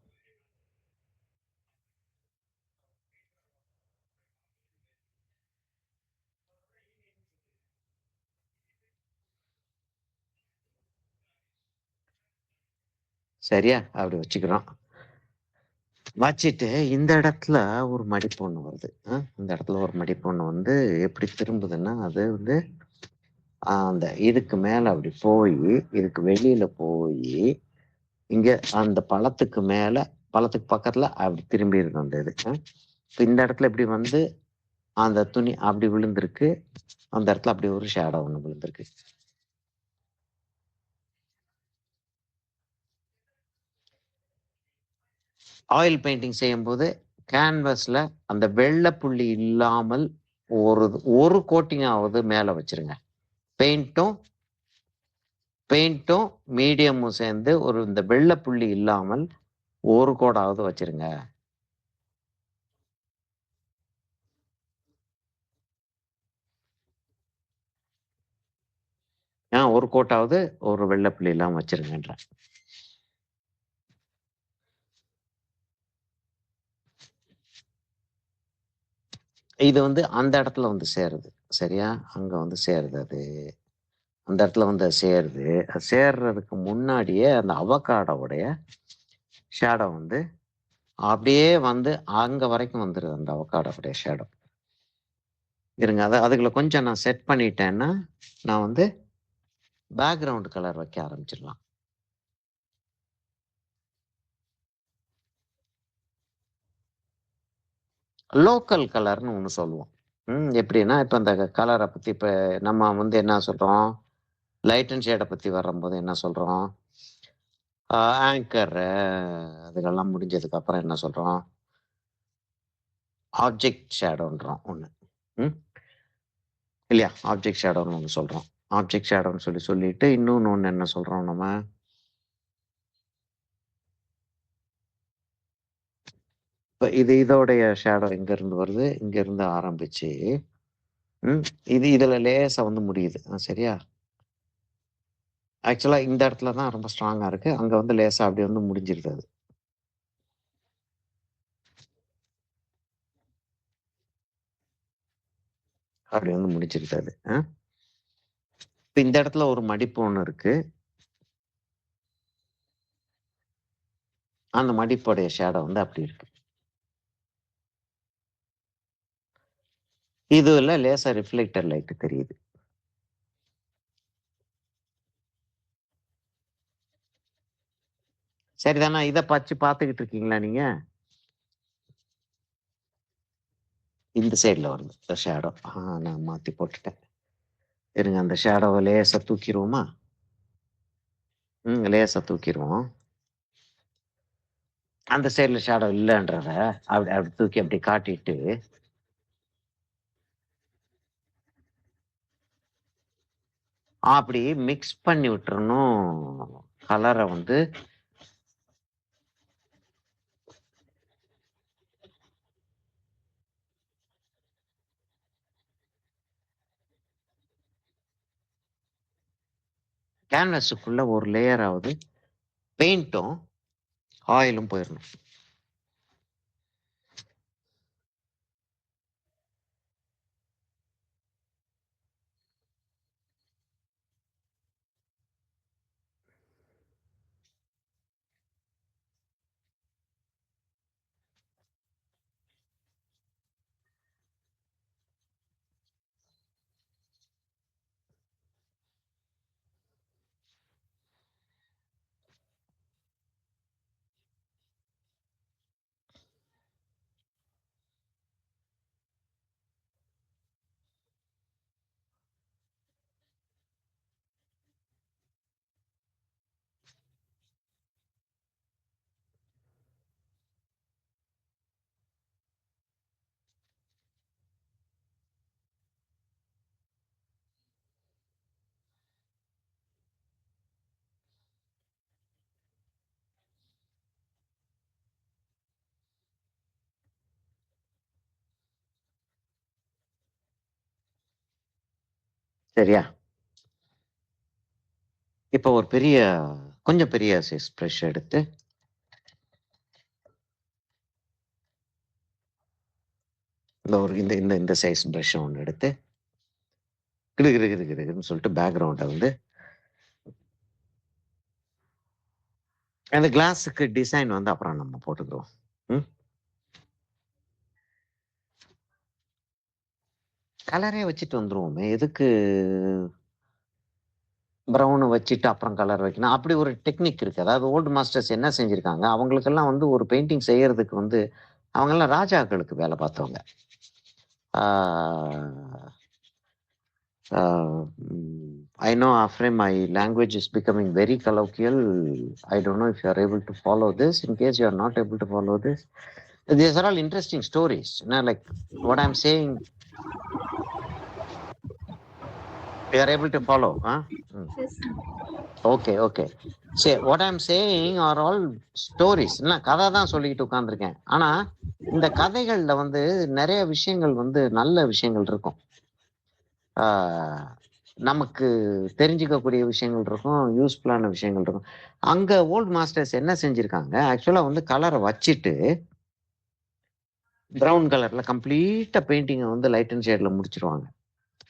சரியா? அப்படி வச்சுக்கிறோம். வச்சுட்டு இந்த இடத்துல ஒரு மடிப்பு ஒன்று வருது. இந்த இடத்துல ஒரு மடிப்பு ஒன்று வந்து எப்படி திரும்புதுன்னா அது வந்து அந்த இதுக்கு மேல அப்படி போய் இதுக்கு வெளியில போய் இங்க அந்த பழத்துக்கு மேல பழத்துக்கு பக்கத்துல அப்படி திரும்பி இருக்கு அந்த இது. இப்போ இந்த இடத்துல இப்படி வந்து அந்த துணி அப்படி விழுந்திருக்கு. அந்த இடத்துல அப்படி ஒரு ஷேடோ ஒன்று விழுந்திருக்கு. ஆயில் பெயிண்டிங் செய்யும்போது கேன்வஸ்ல அந்த வெள்ளை புள்ளி இல்லாமல் ஒரு ஒரு கோட்டிங் ஆகுது மேல வச்சிருங்க. பெயிண்ட்டும் பெயிண்ட்டும் மீடியமும் சேர்ந்து ஒரு இந்த வெள்ளை புள்ளி இல்லாமல் ஒரு கோடாவது வச்சிருங்க. ஒரு கோட்டாவது ஒரு வெள்ளை புள்ளி இல்லாம வச்சிருங்கன்ற. இது வந்து அந்த இடத்துல வந்து சேருது. சரியா? அங்க வந்து சேருது அது. அந்த இடத்துல வந்து அது சேருது. சேர்றதுக்கு முன்னாடியே அந்த அவகாடோவுடைய ஷேடோ வந்து அப்படியே வந்து அங்க வரைக்கும் வந்துருது அந்த அவகாடோவுடைய ஷேடோ. இருங்க அதுக்குள்ள கொஞ்சம் நான் செட் பண்ணிட்டேன்னா நான் வந்து பேக்ரவுண்ட் கலர் வைக்க ஆரம்பிச்சிடலாம். லோக்கல் கலர்னு ஒன்று சொல்லுவோம். எப்படின்னா இப்போ இந்த கலரை பற்றி இப்போ நம்ம வந்து என்ன சொல்கிறோம், லைட் அண்ட் ஷேடை பற்றி வரும்போது என்ன சொல்கிறோம், ஆங்கர் அதுக்கெல்லாம் முடிஞ்சதுக்கு அப்புறம் என்ன சொல்கிறோம், ஆப்ஜெக்ட் ஷேடோன்றோம் ஒன்று. இல்லையா? ஆப்ஜெக்ட் ஷேடோன்னு ஒன்று சொல்கிறோம். ஆப்ஜெக்ட் ஷேடோன்னு சொல்லிட்டு இன்னொன்று ஒன்று என்ன சொல்கிறோம் நம்ம, இப்போ இதோடைய ஷேடோ எங்கேருந்து வருது, இங்கேருந்து ஆரம்பிச்சு இதில் லேசாக வந்து முடியுது. சரியா? ஆக்சுவலா இந்த இடத்துல தான் ரொம்ப ஸ்ட்ராங்கா இருக்கு. அங்க வந்து லேசா அப்படி வந்து முடிஞ்சிருது அது. அப்படி வந்து முடிஞ்சிருது அது. இப்ப இந்த இடத்துல ஒரு மடிப்பு ஒண்ணு இருக்கு. அந்த மடிப்புடைய ஷேடோ வந்து அப்படி இருக்கு. இதுல லேசா ரிஃப்ளெக்டர் லைட் தெரியுது. சரிதானா? இத பார்த்துக்கிட்டு இருக்கீங்களா நீங்க? இந்த சைடுல வருது இந்த ஷேடோ. நான் மாத்தி போட்டுட்டேன். இருங்க அந்த ஷேடோவை லேசா தூக்கிருவோமா? லேசா தூக்கிருவோம். அந்த சைடுல ஷேடோ இல்லைன்றத அப்படி அப்படி தூக்கி அப்படி காட்டிட்டு அப்படி மிக்ஸ் பண்ணி விட்டுறணும் கலரை வந்து. கேன்வஸுக்குள்ள ஒரு லேயர் ஆகுது பெயிண்ட்டும் ஆயிலும் போயிடணும். சரியா? இப்போ ஒரு கொஞ்சம் பெரிய சைஸ் ப்ரஷ் எடுத்து இந்த இந்த இந்த சைஸ் ப்ரஷ் ஒன்று எடுத்து கிடுகிடுன்னு சொல்லிட்டு பேக்ரவுண்டை வந்து அந்த கிளாஸுக்கு டிசைன் வந்து அப்புறம் நம்ம போட்டுக்கிறோம். கலரே வச்சுட்டு வந்துருவோமே, எதுக்கு ப்ரௌனை வச்சுட்டு அப்புறம் கலர் வைக்கணும்? அப்படி ஒரு டெக்னிக் இருக்கு. அதாவது ஓல்டு மாஸ்டர்ஸ் என்ன செஞ்சிருக்காங்க, அவங்களுக்கெல்லாம் வந்து ஒரு பெயிண்டிங் செய்யறதுக்கு வந்து அவங்கெல்லாம் ராஜாக்களுக்கு வேலை பார்த்தவங்க. I know after my language is becoming very colloquial. I don't know if you are able to follow this. In case you are not able to follow this, these are all interesting stories. You know, like what I'm saying. You are able to follow, huh? Yes. Okay. See, what I'm saying are all stories. நான் கதை தான் சொல்லிட்டு உட்கார்ந்துருக்கேன். ஆனா இந்த கதைகள்ல வந்து நிறைய விஷயங்கள் வந்து நல்ல விஷயங்கள் இருக்கும். நமக்கு தெரிஞ்சுக்கக்கூடிய விஷயங்கள் இருக்கும், யூஸ்ஃபுல்லான விஷயங்கள் இருக்கும். அங்க ஓல்டு மாஸ்டர்ஸ் என்ன செஞ்சிருக்காங்க, ஆக்சுவலா வந்து கலரை வச்சுட்டு ப்ரௌன் கலர்ல கம்ப்ளீட்டா பெயிண்டிங்கை வந்து லைட் அண்ட் ஷேட்ல முடிச்சிருவாங்க.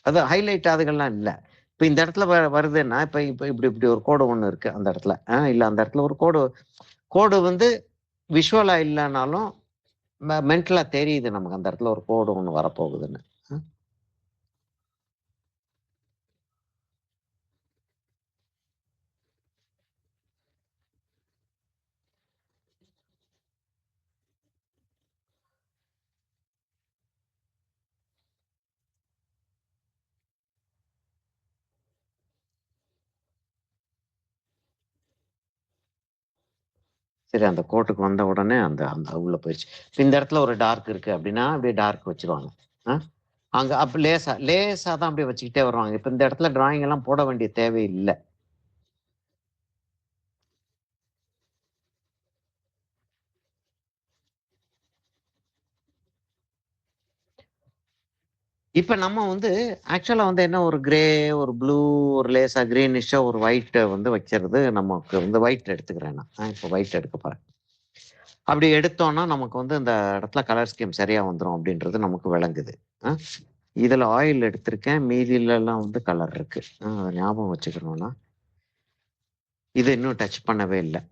அது ஹைலைட் அதுகள்லாம் இல்லை. இப்போ இந்த இடத்துல வருதுன்னா இப்போ இப்போ இப்படி இப்படி ஒரு கோடு ஒன்று இருக்கு அந்த இடத்துல, இல்லை அந்த இடத்துல ஒரு கோடு வந்து விஷுவலா இல்லைனாலும் மென்டலா தெரியுது நமக்கு அந்த இடத்துல ஒரு கோடு ஒன்று வரப்போகுதுன்னு. சரி, அந்த கோட்டுக்கு வந்த உடனே அந்த அந்த உள்ள போயிடுச்சு. இந்த இடத்துல ஒரு டார்க் இருக்கு அப்படின்னா அப்படியே டார்க் வச்சிருவாங்க. அங்க அப்ப லேசா தான் அப்படியே வச்சுக்கிட்டே வருவாங்க. இப்ப இந்த இடத்துல டிராயிங் எல்லாம் போட வேண்டிய தேவை இல்லை. இப்ப நம்ம வந்து ஆக்சுவலா வந்து என்ன ஒரு கிரே, ஒரு ப்ளூ, ஒரு லேசா கிரீனிஷா ஒரு ஒயிட் வந்து வைக்கிறது நமக்கு வந்து ஒயிட் எடுத்துக்கிறேன் நான். இப்போ ஒயிட் எடுக்க போறேன். அப்படி எடுத்தோம்னா நமக்கு வந்து இந்த இடத்துல கலர் ஸ்கீம் சரியா வந்துடும் அப்படின்றது நமக்கு விளங்குது. இதுல ஆயில் எடுத்திருக்கேன், மீதியில எல்லாம் வந்து கலர் இருக்கு. ஞாபகம் வச்சுக்கணும்னா இது இன்னும் டச் பண்ணவே இல்லை.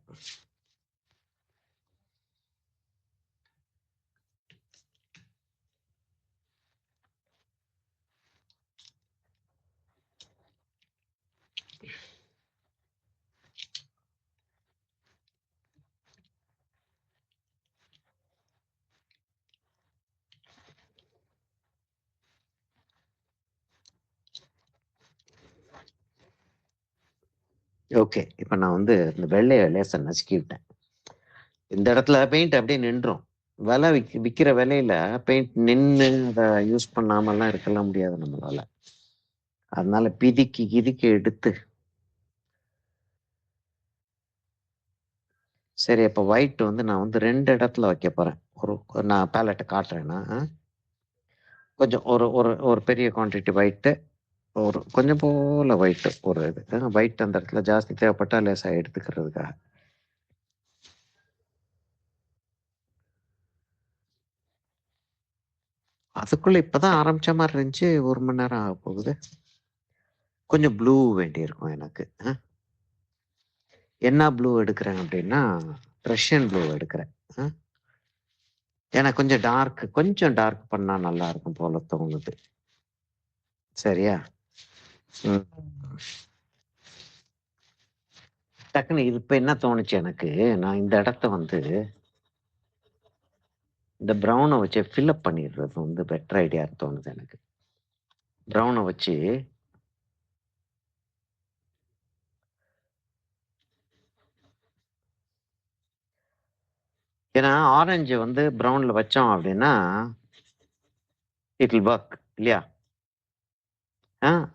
ஓகே, இப்ப நான் வந்து இந்த வெள்ளைய லேசா நசுக்கி விட்டேன். இந்த இடத்துல பெயிண்ட் அப்படியே நின்றும். விலை விற்கிற விலையில பெயிண்ட் நின்று அதை யூஸ் பண்ணாமல்லாம் இருக்கலாம் முடியாது நம்மளால. அதனால கிதுக்கி எடுத்து சரி, அப்ப ஒயிட் வந்து நான் வந்து 2 இடத்துல வைக்க போறேன். நான் பேலட்டை காட்டுறேன்னா கொஞ்சம் ஒரு ஒரு ஒரு பெரிய குவான்டிட்டி ஒயிட்டு, ஒரு கொஞ்சம் போல ஒயிட்டு, ஒரு இது ஒயிட் அந்த இடத்துல ஜாஸ்தி தேவைப்பட்டா லேசா எடுத்துக்கிறதுக்காக. அதுக்குள்ள இப்பதான் ஆரம்பிச்ச மாதிரி இருந்துச்சு. 1 மணி நேரம் ஆக போகுது. கொஞ்சம் ப்ளூ வேண்டியிருக்கும் எனக்கு. என்ன ப்ளூ எடுக்கிறேன் அப்படின்னா, ரஷ்யன் ப்ளூ எடுக்கிறேன். எனக்கு கொஞ்சம் டார்க் பண்ணா நல்லா இருக்கும் போல தோணுது. சரியா? டக்குன்னு இது இப்ப என்ன தோணுச்சு எனக்கு, நான் இந்த இடத்த வந்து இந்த ப்ரௌனை வச்சு ஃபில்அப் பண்ணிடுறது வந்து பெட்டர் ஐடியான்னு தோணுது எனக்கு. ப்ரௌனை வச்சு ஏன்னா ஆரஞ்சு வந்து ப்ரௌன்ல வச்சோம் அப்படின்னா இட் வில் ஒர்க் இல்லையா?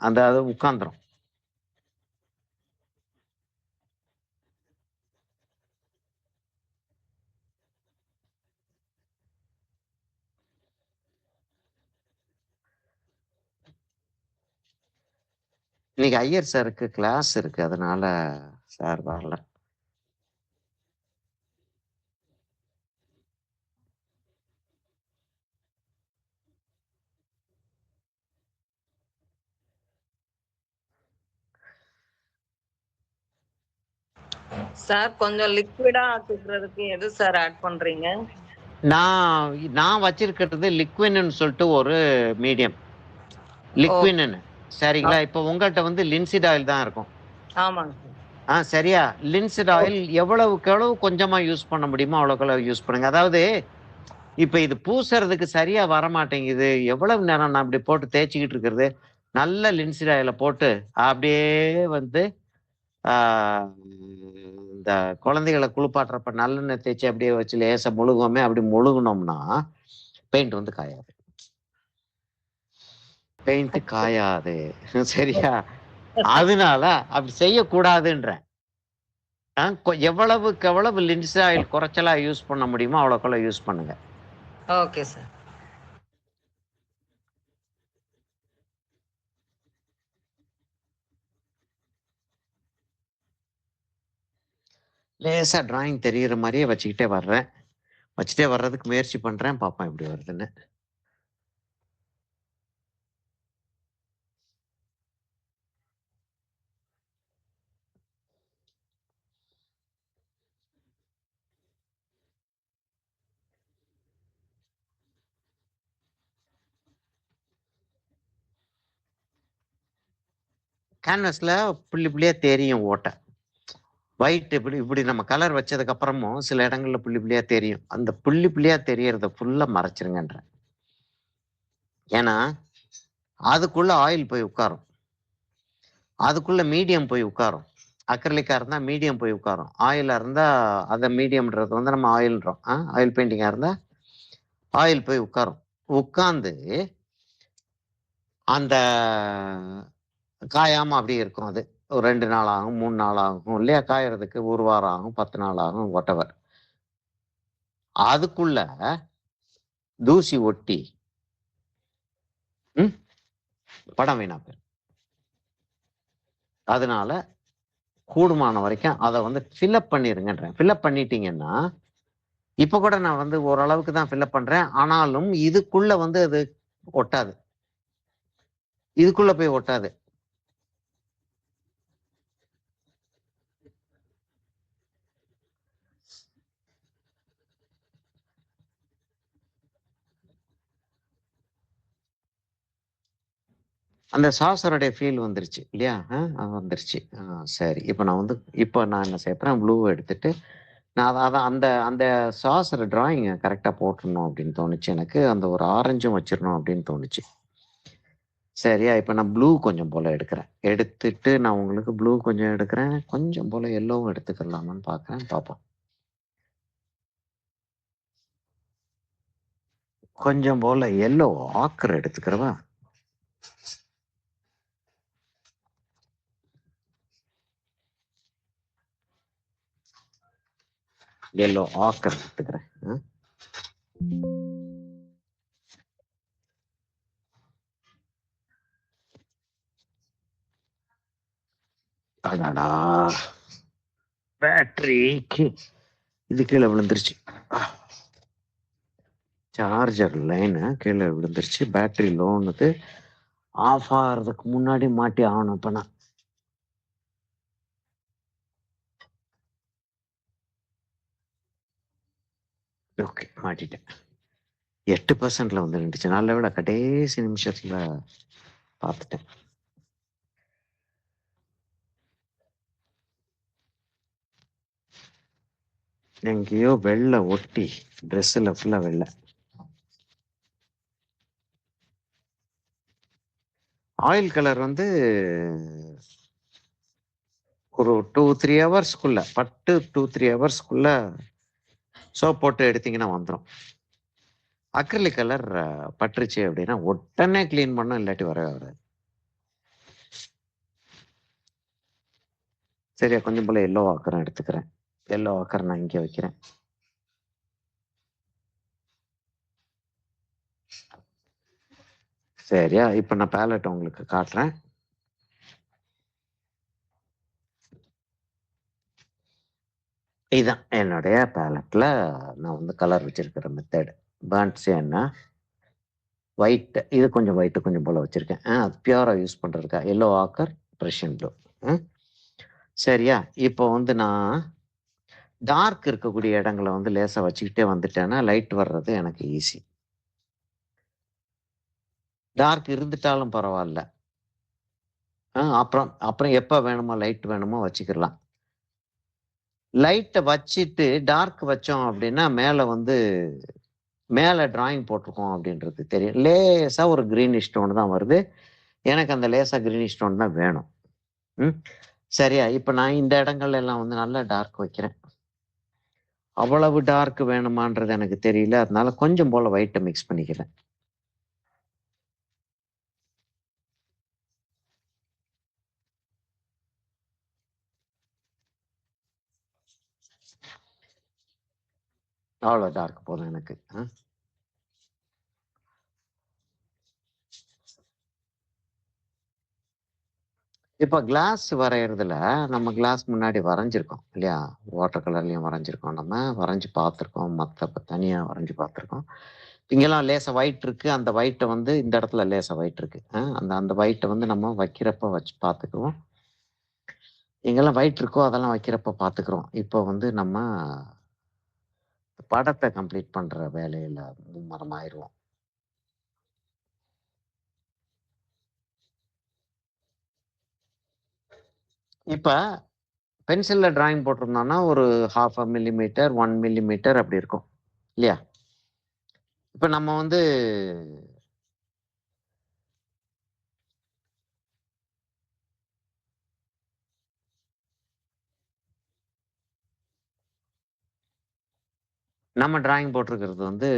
அந்த அது உட்காந்துரும். இன்னைக்கு ஐயர் சாருக்கு கிளாஸ் இருக்கு, அதனால சார் வரல. சார் கொஞ்சம் லிக்விடா ஆக்குறதுக்கு எது சார் ஆட் பண்றீங்க? நான் வச்சிருக்கிறது லிக்வின்னு சொல்லிட்டு ஒரு மீடியம் லிக்வின்னு. சரிங்களா? இப்போ உங்கள்கிட்ட வந்து லின்சிட் ஆயில் தான் இருக்கும். ஆமாங்க. சரியா? லின்சிட் ஆயில் எவ்வளவுக்கு எவ்வளவு கொஞ்சமா யூஸ் பண்ண முடியுமோ அவ்வளவுக்கு யூஸ் பண்ணுங்க. அதாவது இப்ப இது பூசுறதுக்கு சரியா வர மாட்டேங்குது. எவ்வளவு நேரம் நான் இப்படி போட்டு தேய்ச்சிக்கிட்டு இருக்கிறது? நல்ல லின்சிட் ஆயில போட்டு அப்படியே வந்து இந்த குழந்தைகளை குளிப்பாட்டுறப்ப நல்லெண்ணெய் தேய்ச்சி அப்படியே வச்சு லேசா முழுகுவோமே, அப்படி முழுகுனோம்னா பெயிண்ட் வந்து காயாது. பெயிண்ட் காயாது. சரியா? அதனால அப்படி செய்யக்கூடாதுன்றேன். எவ்வளவுக்கு எவ்வளவு லின்சிட் ஆயில் குறைச்சலா யூஸ் பண்ண முடியுமோ அவ்வளவுக்குள்ள யூஸ் பண்ணுங்க. Okay sir. லேசா டிராயிங் தெரியிற மாதிரியே வச்சுக்கிட்டே வர்றதுக்கு முயற்சி பண்றேன். பாப்பேன் எப்படி வருதுன்னு. கேன்வஸ்ல புள்ளி புள்ளியா தெரியும் ஓட்டை. ஒயிட் இப்படி நம்ம கலர் வச்சதுக்கு அப்புறமும் சில இடங்கள்ல புள்ளி புள்ளியா தெரியும். அந்த புள்ளி புள்ளியா தெரியறத ஃபுல்லா மறைச்சிருங்கன்ற. ஏன்னா அதுக்குள்ள ஆயில் போய் உட்காரும், அதுக்குள்ள மீடியம் போய் உட்காரும். அக்ரலிக்கா இருந்தா மீடியம் போய் உட்காரும், ஆயிலா இருந்தா அதை மீடியம்ன்றது வந்து நம்ம ஆயில்ன்றோம். ஆயில் பெயிண்டிங்கா இருந்தா ஆயில் போய் உட்காரும். உட்கார்ந்து அந்த காயாம அப்படியே இருக்கும். அது ஒரு 2 நாள் ஆகும், 3 நாள் ஆகும் இல்லையா? காயறதுக்கு 1 வாரம் ஆகும், 10 நாள் ஆகும், வாட்டெவர். அதுக்குள்ள தூசி ஒட்டி படம் வீணா போயிடும். அதனால கூடுமான வரைக்கும் அதை வந்து ஃபில்அப் பண்ணிருங்கன்றேன். ஃபில்அப் பண்ணிட்டீங்கன்னா, இப்ப கூட நான் வந்து ஓரளவுக்கு தான் ஃபில்அப் பண்றேன். ஆனாலும் இதுக்குள்ள வந்து அது ஒட்டாது. இதுக்குள்ள போய் ஒட்டாது. அந்த சாசருடைய ஃபீல் வந்துருச்சு இல்லையா? வந்துருச்சு. சரி. இப்போ நான் என்ன செய்யறேன், ப்ளூ எடுத்துட்டு நான் அதான் அந்த அந்த சாசர் டிராயிங் கரெக்டா போட்டுடணும் அப்படின்னு தோணுச்சு எனக்கு. அந்த ஒரு ஆரஞ்சும் வச்சிடணும் அப்படின்னு தோணுச்சு. சரியா? இப்ப நான் ப்ளூ கொஞ்சம் போல எடுக்கிறேன். எடுத்துட்டு நான் உங்களுக்கு ப்ளூ கொஞ்சம் எடுக்கிறேன். கொஞ்சம் போல எல்லோவும் எடுத்துக்கலாமான்னு பார்க்குறேன். பார்ப்போம். கொஞ்சம் போல எல்லோ ஆக்கர் எடுத்துக்கிறவா? எல்லோ ஆக்கர் எடுத்துக்கிறேன். அடடா, பேட்டரிக்கு இது கீழே விழுந்துருச்சு. சார்ஜர் லைனு கீழே விழுந்துருச்சு. பேட்டரி லோனுது. ஆஃப் ஆகிறதுக்கு முன்னாடி மாட்டி ஆகணும் இப்போ நான். ஓகே, மாட்டிட்டேன். 8% வந்து நின்றுச்சு. நல்ல விட கடைசி நிமிஷத்துல பார்த்துட்டேன். எங்கேயோ வெள்ளை ஒட்டி ட்ரெஸ்ஸில் ஃபுல்லாக வெள்ளை. ஆயில் கலர் வந்து ஒரு 2-3 ஹவர்ஸ்க்குள்ள, பட்டு 2-3 ஹவர்ஸ்க்குள்ள சோப் போட்டு எடுத்தீங்கன்னா வந்துடும். அக்ரிலிக் கலர் பட்டுருச்சு அப்படின்னா உடனே க்ளீன் பண்ணும், இல்லாட்டி வரவே வராது. சரியா, கொஞ்சம் போல எல்லோ ஆக்கரம் எடுத்துக்கிறேன். எல்லோ ஆக்கர் நான் இங்கே வைக்கிறேன். சரியா, இப்போ நான் பேலட் உங்களுக்கு காட்டுறேன். இதுதான் என்னுடைய பேலட்ல நான் வந்து கலர் வச்சிருக்கிற மெத்தட். பேர்ன்ஸ் என்ன ஒயிட், இது கொஞ்சம் ஒயிட்டு கொஞ்சம் போல வச்சிருக்கேன். அது பியூராக யூஸ் பண்ணுறதுக்கா. Yellow ochre, Prussian blue. சரியா, இப்போ வந்து நான் டார்க் இருக்கக்கூடிய இடங்களை வந்து லேசாக வச்சுக்கிட்டே வந்துட்டேன்னா லைட் வர்றது எனக்கு ஈஸி. டார்க் இருந்துட்டாலும் பரவாயில்ல. அப்புறம் அப்புறம் எப்போ வேணுமோ லைட் வேணுமோ வச்சுக்கலாம். லைட்டை வச்சுட்டு டார்க் வச்சோம் அப்படின்னா மேலே வந்து மேலே டிராயிங் போட்டிருக்கோம் அப்படின்றது தெரியும். லேசாக ஒரு க்ரீனிஷ் டோன் தான் வருது. எனக்கு அந்த லேசாக க்ரீனிஷ் டோன் தான் வேணும். சரியா, இப்போ நான் இந்த இடங்கள்ல எல்லாம் வந்து நல்லா டார்க் வைக்கிறேன். அவ்வளவு டார்க் வேணுமான்றது எனக்கு தெரியல, அதனால கொஞ்சம் போல ஒயிட்டை மிக்ஸ் பண்ணிக்கிறேன். அவ்வளோ டார்க் போதும் எனக்கு. இப்போ கிளாஸ் வரைகிறதுல நம்ம கிளாஸ் முன்னாடி வரைஞ்சிருக்கோம் இல்லையா, வாட்டர் கலர்லையும் வரைஞ்சிருக்கோம், நம்ம வரைஞ்சி பார்த்துருக்கோம், மற்ற தனியாக வரைஞ்சி பார்த்துருக்கோம். இங்கெல்லாம் லேசாக ஒயிட் இருக்குது. அந்த ஒயிட்டை வந்து இந்த இடத்துல லேசாக ஒயிட் இருக்குது. அந்த அந்த ஒயிட்டை வந்து நம்ம வைக்கிறப்ப வச்சு பார்த்துக்குவோம். எங்கெல்லாம் ஒயிட் இருக்கோ அதெல்லாம் வைக்கிறப்ப பார்த்துக்குறோம். இப்போ வந்து நம்ம படத்தை கம்ப்ளீட் பண்ணுற வேலையில் மும்மரமாயிருவோம். இப்போ பென்சிலில் டிராயிங் போட்டிருந்தோம்னா ஒரு 0.5 மில்லிமீட்டர் 1 மில்லிமீட்டர் அப்படி இருக்கும் இல்லையா. இப்போ நம்ம வந்து நம்ம டிராயிங் போட்டிருக்கிறது வந்து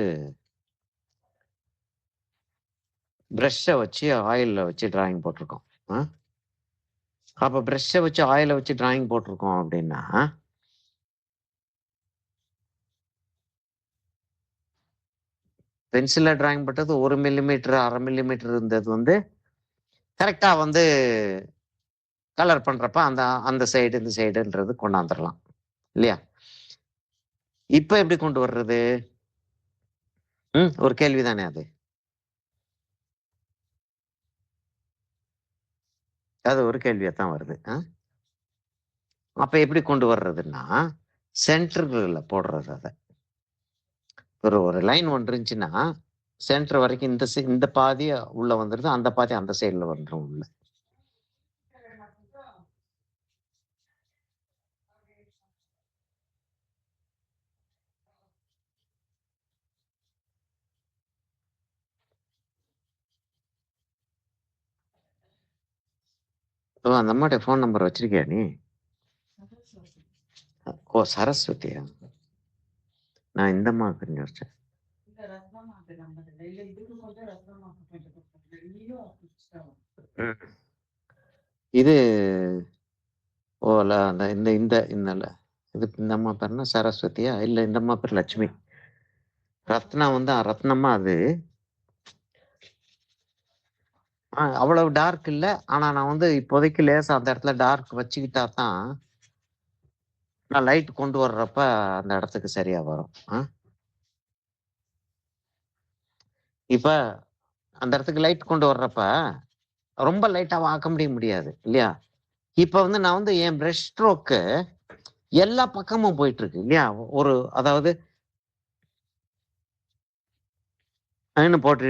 ப்ரஷ்ஷை வச்சு ஆயிலில் வச்சு டிராயிங் போட்டிருக்கோம். அப்போ ப்ரஷ்ஷை வச்சு ஆயிலை வச்சு டிராயிங் போட்டிருக்கோம் அப்படின்னா பென்சிலில் டிராயிங் போட்டது 1 மில்லிமீட்டர் 1/2 மில்லிமீட்டர் இருந்தது வந்து கரெக்டாக வந்து கலர் பண்ணுறப்ப அந்த அந்த சைடு இந்த சைடுன்றது கொண்டாந்துடலாம் இல்லையா. இப்போ எப்படி கொண்டு வர்றது? ஒரு கேள்வி தானே அது. அது ஒரு கேள்வியாக தான் வருது. அப்போ எப்படி கொண்டு வர்றதுன்னா சென்டரில் போடுறது. அதை ஒரு லைன் ஒன்று இருந்துச்சுன்னா சென்டர் வரைக்கும் இந்த பாதி உள்ள வந்துடுது, அந்த பாதி அந்த சைடில் வந்துடும் உள்ள. அந்த அம்மாட்ட ஃபோன் நம்பர் வச்சிருக்கியா நீ? ஓ, சரஸ்வதியா? நான் இந்த அம்மா அப்படின்னு யோசிச்சேன். இது ஓல அந்த இந்த இந்த இந்த இது இந்த அம்மா பேர்னா சரஸ்வதியா? இல்லை, இந்த அம்மா பேர் லட்சுமி. ரத்னா வந்து ரத்னம்மா. அது அவ்வளவு டார்க் இல்லை. ஆனால் நான் வந்து இப்போதைக்கு லேசாக அந்த இடத்துல டார்க் வச்சுக்கிட்டா தான் நான் லைட் கொண்டு வர்றப்ப அந்த இடத்துக்கு சரியா வரும். இப்ப அந்த இடத்துக்கு லைட் கொண்டு வர்றப்ப ரொம்ப லைட்டாக ஆக்க முடியாது இல்லையா? இப்ப வந்து நான் வந்து என் பிரஷ் ஸ்ட்ரோக்கு எல்லா பக்கமும் போயிட்டு இருக்கு இல்லையா? ஒரு அதாவது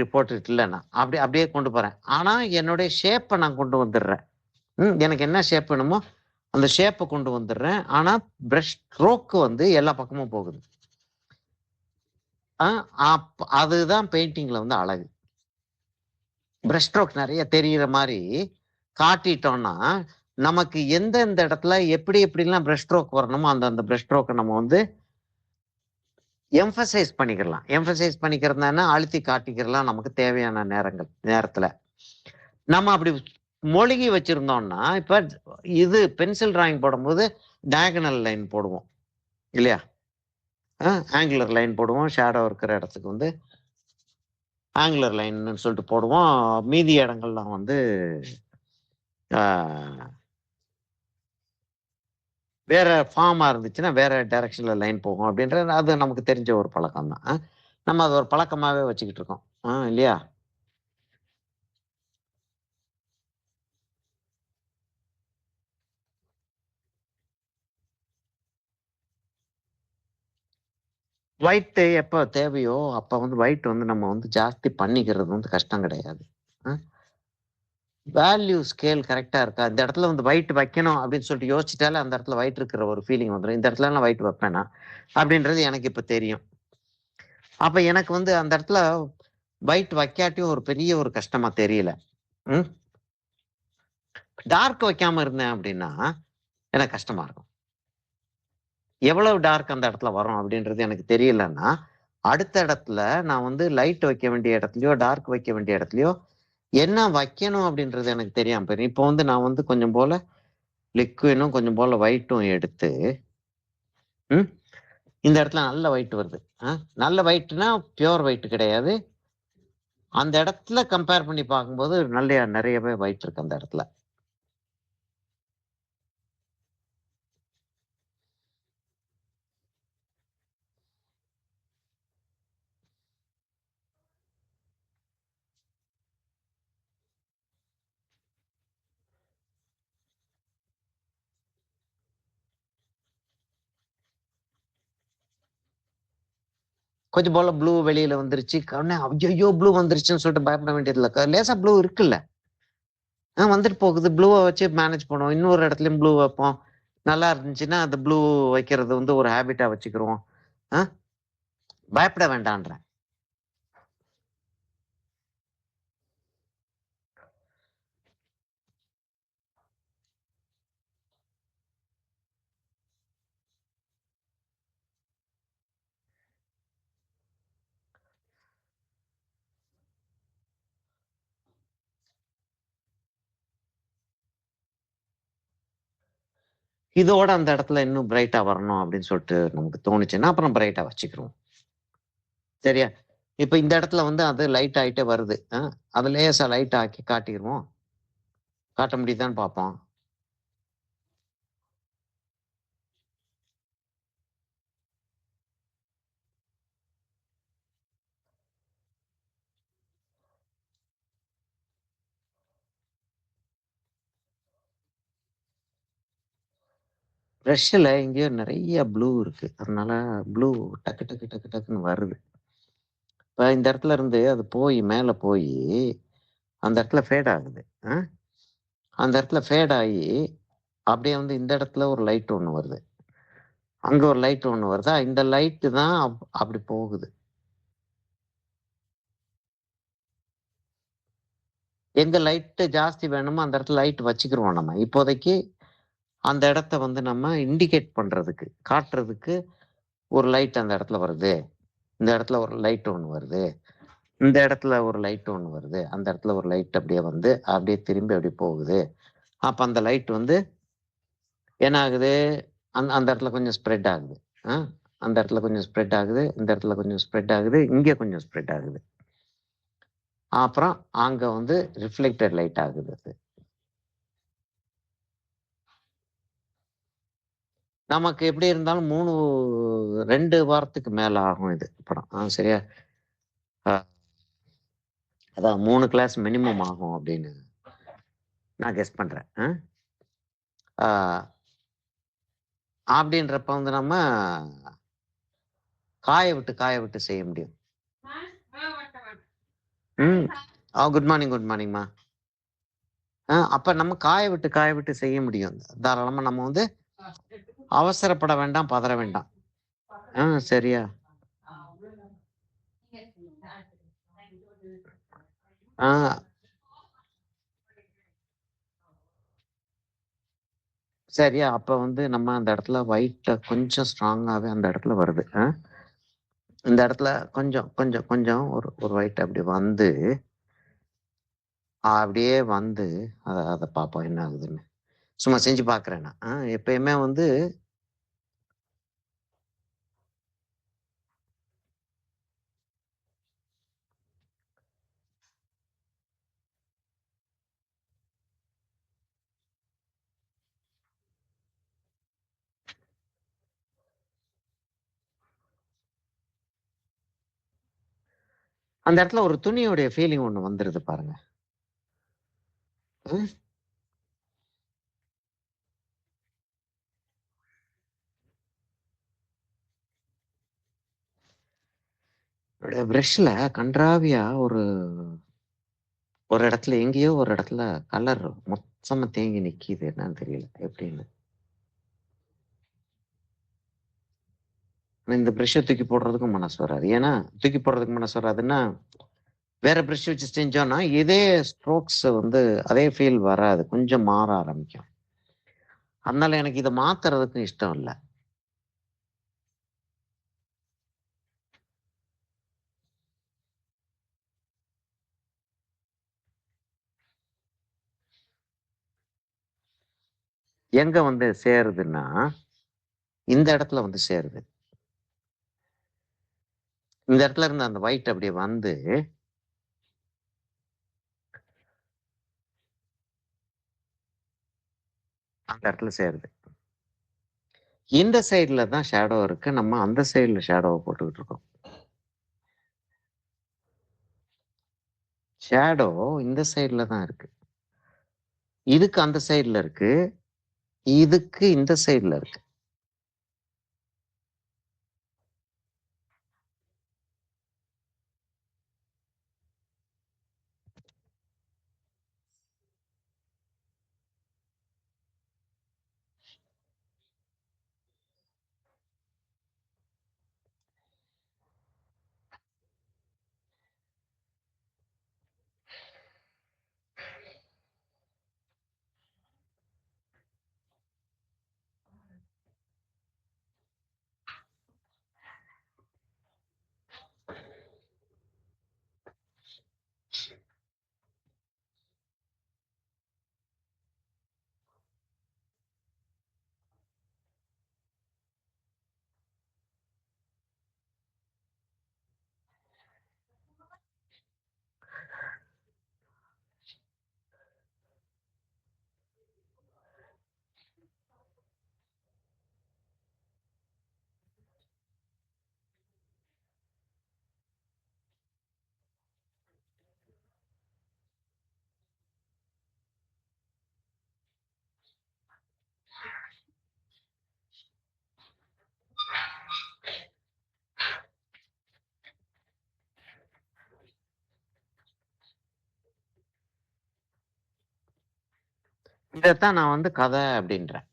போட்டுட்டு இல்ல நான் அப்படியே கொண்டு போறேன். ஆனா என்னுடைய ஷேப்ப நான் கொண்டு வந்துடுறேன். எனக்கு என்ன ஷேப் வேணுமோ அந்த ஷேப்ப கொண்டு வந்துடுறேன். ஆனா பிரஷ் ஸ்ட்ரோக் வந்து எல்லா பக்கமும் போகுது. அதுதான் பெயிண்டிங்ல வந்து அழகு. பிரஷ் ஸ்ட்ரோக் நிறைய தெரியிற மாதிரி காட்டிட்டோம்னா நமக்கு எந்தெந்த இடத்துல எப்படிலாம் பிரஷ் ஸ்ட்ரோக் வரணுமோ அந்த பிரஷ் ஸ்ட்ரோக்கை நம்ம வந்து எம்பசைஸ் பண்ணிக்கலாம். எம்பசைஸ் பண்ணிக்கிறதுனா அழுத்தி காட்டிக்கிறலாம் நமக்கு தேவையான நேரத்துல நம்ம அப்படி மொழிகி வச்சிருந்தோம்னா இப்ப இது பென்சில் டிராயிங் போடும்போது டயகனல் லைன் போடுவோம் இல்லையா? ஆங்குலர் லைன் போடுவோம். ஷேடோ இருக்கிற இடத்துக்கு வந்து ஆங்குலர் லைன்னு சொல்லிட்டு போடுவோம். மீதி இடங்கள்லாம் வந்து வேற ஃபார்மா இருந்துச்சுன்னா வேற டைரக்ஷன்ல லைன் போகும் அப்படின்றது அது நமக்கு தெரிஞ்ச ஒரு பழக்கம் தான். நம்ம அது ஒரு பழக்கமாவே வச்சுக்கிட்டு இருக்கோம் இல்லையா? ஒயிட் எப்போ தேவையோ அப்ப வந்து ஒயிட் வந்து நம்ம வந்து ஜாஸ்தி பண்ணிக்கிறது வந்து கஷ்டம் கிடையாது. வேல்யூ ஸ்கேல் கரெக்டா இருக்கா? இந்த இடத்துல வந்து ஒயிட் வைக்கணும் அப்படின்னு சொல்லிட்டு யோசிச்சிட்டாலே அந்த இடத்துல ஒயிட் இருக்கிற ஒரு ஃபீலிங் வந்துடும். இந்த இடத்துல நான் ஒயிட் வைப்பேனா அப்படின்றது எனக்கு இப்ப தெரியும். அப்ப எனக்கு வந்து அந்த இடத்துல ஒயிட் வைக்காட்டியும் ஒரு பெரிய ஒரு கஷ்டமா தெரியல. டார்க் வைக்காம இருந்தேன் அப்படின்னா எனக்கு கஷ்டமா இருக்கும். எவ்வளவு டார்க் அந்த இடத்துல வரும் அப்படின்றது எனக்கு தெரியலன்னா அடுத்த இடத்துல நான் வந்து லைட் வைக்க வேண்டிய இடத்துலயோ டார்க் வைக்க வேண்டிய இடத்துலயோ என்ன வைக்கணும் அப்படின்றது எனக்கு தெரியாம போயிடும். இப்போ வந்து நான் வந்து கொஞ்சம் போல லிக்வினும் கொஞ்சம் போல ஒயிட்டும் எடுத்து இந்த இடத்துல நல்ல ஒயிட் வருது. நல்ல ஒயிட்னா பியோர் ஒயிட் கிடையாது. அந்த இடத்துல கம்பேர் பண்ணி பார்க்கும்போது நிறையவே ஒயிட் இருக்கு அந்த இடத்துல. கொஞ்சம் போல ப்ளூ வெளியில வந்துருச்சு. ஐயோ ப்ளூ வந்துருச்சுன்னு சொல்லிட்டு பயப்பட வேண்டியது இல்லை. லேசா ப்ளூ இருக்குல்ல, வந்துட்டு போகுது. ப்ளூவை வச்சு மேனேஜ் பண்ணுவோம். இன்னொரு இடத்துலயும் ப்ளூ வைப்போம். நல்லா இருந்துச்சுன்னா அந்த ப்ளூ வைக்கிறது வந்து ஒரு ஹேபிட்டா வச்சுக்கிறோம். பயப்பட வேண்டான்ற. இதோட அந்த இடத்துல இன்னும் பிரைட்டா வரணும் அப்படின்னு சொல்லிட்டு நமக்கு தோணுச்சுன்னா அப்புறம் பிரைட்டா வச்சுக்கிறோம். சரியா? இப்ப இந்த இடத்துல வந்து அது லைட் ஆயிட்டே வருது. அது லேசா லைட் ஆக்கி காட்டிடுவோம். காட்ட முடியுதான்னு பார்ப்போம். ப்ரஷ்ல எங்கேயோ நிறைய ப்ளூ இருக்கு. அதனால ப்ளூ டக்கு டக்கு டக்கு டக்குன்னு வருது. இப்ப இந்த இடத்துல இருந்து அது போய் மேல போய் அந்த இடத்துல ஃபேட் ஆகுது. அந்த இடத்துல ஃபேட் ஆகி அப்படியே வந்து இந்த இடத்துல ஒரு லைட் ஒண்ணு வருது. அங்க ஒரு லைட் ஒண்ணு வருதா? இந்த லைட்டு தான் அப்படி போகுது. எங்க லைட்டு ஜாஸ்தி வேணுமோ அந்த இடத்துல லைட் வச்சுக்கிருவோம் நம்ம. இப்போதைக்கு அந்த இடத்த வந்து நம்ம இண்டிகேட் பண்றதுக்கு, காட்டுறதுக்கு ஒரு லைட் அந்த இடத்துல வருது. இந்த இடத்துல ஒரு லைட் ஒண்ணு வருது. இந்த இடத்துல ஒரு லைட் ஒண்ணு வருது. அந்த இடத்துல ஒரு லைட் அப்படியே வந்து அப்படியே திரும்பி அப்படியே போகுது. அப்ப அந்த லைட் வந்து என்ன ஆகுது? அந்த இடத்துல கொஞ்சம் ஸ்ப்ரெட் ஆகுது. அ அந்த இடத்துல கொஞ்சம் ஸ்ப்ரெட் ஆகுது. இந்த இடத்துல கொஞ்சம் ஸ்ப்ரெட் ஆகுது. இங்க கொஞ்சம் ஸ்ப்ரெட் ஆகுது. அப்புறம் அங்க வந்து ரிஃப்ளெக்டட் லைட் ஆகுது அது. நமக்கு எப்படி இருந்தாலும் 2 வாரத்துக்கு மேல ஆகும் இது படம். சரியா? அ அதான் 3 கிளாஸ் மினிமம் ஆகும் அப்படின்னு நான் கெஸ் பண்றேன். அப்படின்றப்ப வந்து நம்ம காய விட்டு செய்ய முடியும். குட் மார்னிங்மா. அப்ப நம்ம காய விட்டு செய்ய முடியும். தாராளமா நம்ம வந்து அவசரப்பட வேண்டாம், பதற வேண்டாம். சரியா? சரியா? அப்ப வந்து நம்ம அந்த இடத்துல ஒயிட்ட கொஞ்சம் ஸ்ட்ராங்காவே அந்த இடத்துல வருது. இந்த இடத்துல கொஞ்சம் கொஞ்சம் கொஞ்சம் ஒரு ஒயிட் அப்படி வந்து அப்படியே வந்து அத பார்ப்போம் என்ன ஆகுதுன்னு. சும்மா செஞ்சு பார்க்குறேன் நான். எப்பயுமே வந்து அந்த இடத்துல ஒரு துணியோடைய ஃபீலிங் ஒண்ணு வந்துருது பாருங்க. ம். என்னுடைய பிரஷ்ல கண்றாவியா ஒரு ஒரு இடத்துல எங்கேயோ ஒரு இடத்துல கலர் மொத்தமா தேங்கி நிக்கிது. என்னன்னு தெரியல எப்படின்னு. இந்த பிரஷ்ஷ தூக்கி போடுறதுக்கும் மனசு வராது. ஏன்னா தூக்கி போடுறதுக்கு மனசு வராதுன்னா, வேற பிரஷ் வச்சு செஞ்சோம்னா, இதே ஸ்ட்ரோக்ஸ் வந்து அதே ஃபீல் வராது. கொஞ்சம் மாற ஆரம்பிக்கும். அதனால எனக்கு இத மாத்துறதுக்கும் இஷ்டம் இல்ல. எங்க வந்து சேருதுன்னா, இந்த இடத்துல வந்து சேருது. இந்த இடத்துல இருந்து அந்த ஒயிட் அப்படியே வந்து அந்த இடத்துல சேருது. இந்த சைடுல தான் ஷேடோ இருக்கு. நம்ம அந்த சைடுல ஷேடோவ போட்டுக்கிட்டு இருக்கோம். ஷேடோ இந்த சைடுல தான் இருக்கு. இதுக்கு அந்த சைடுல இருக்கு. இதுக்கு இந்த சைடுல இருக்கு. இதத்தான் நான் வந்து கதை அப்படின்றேன்.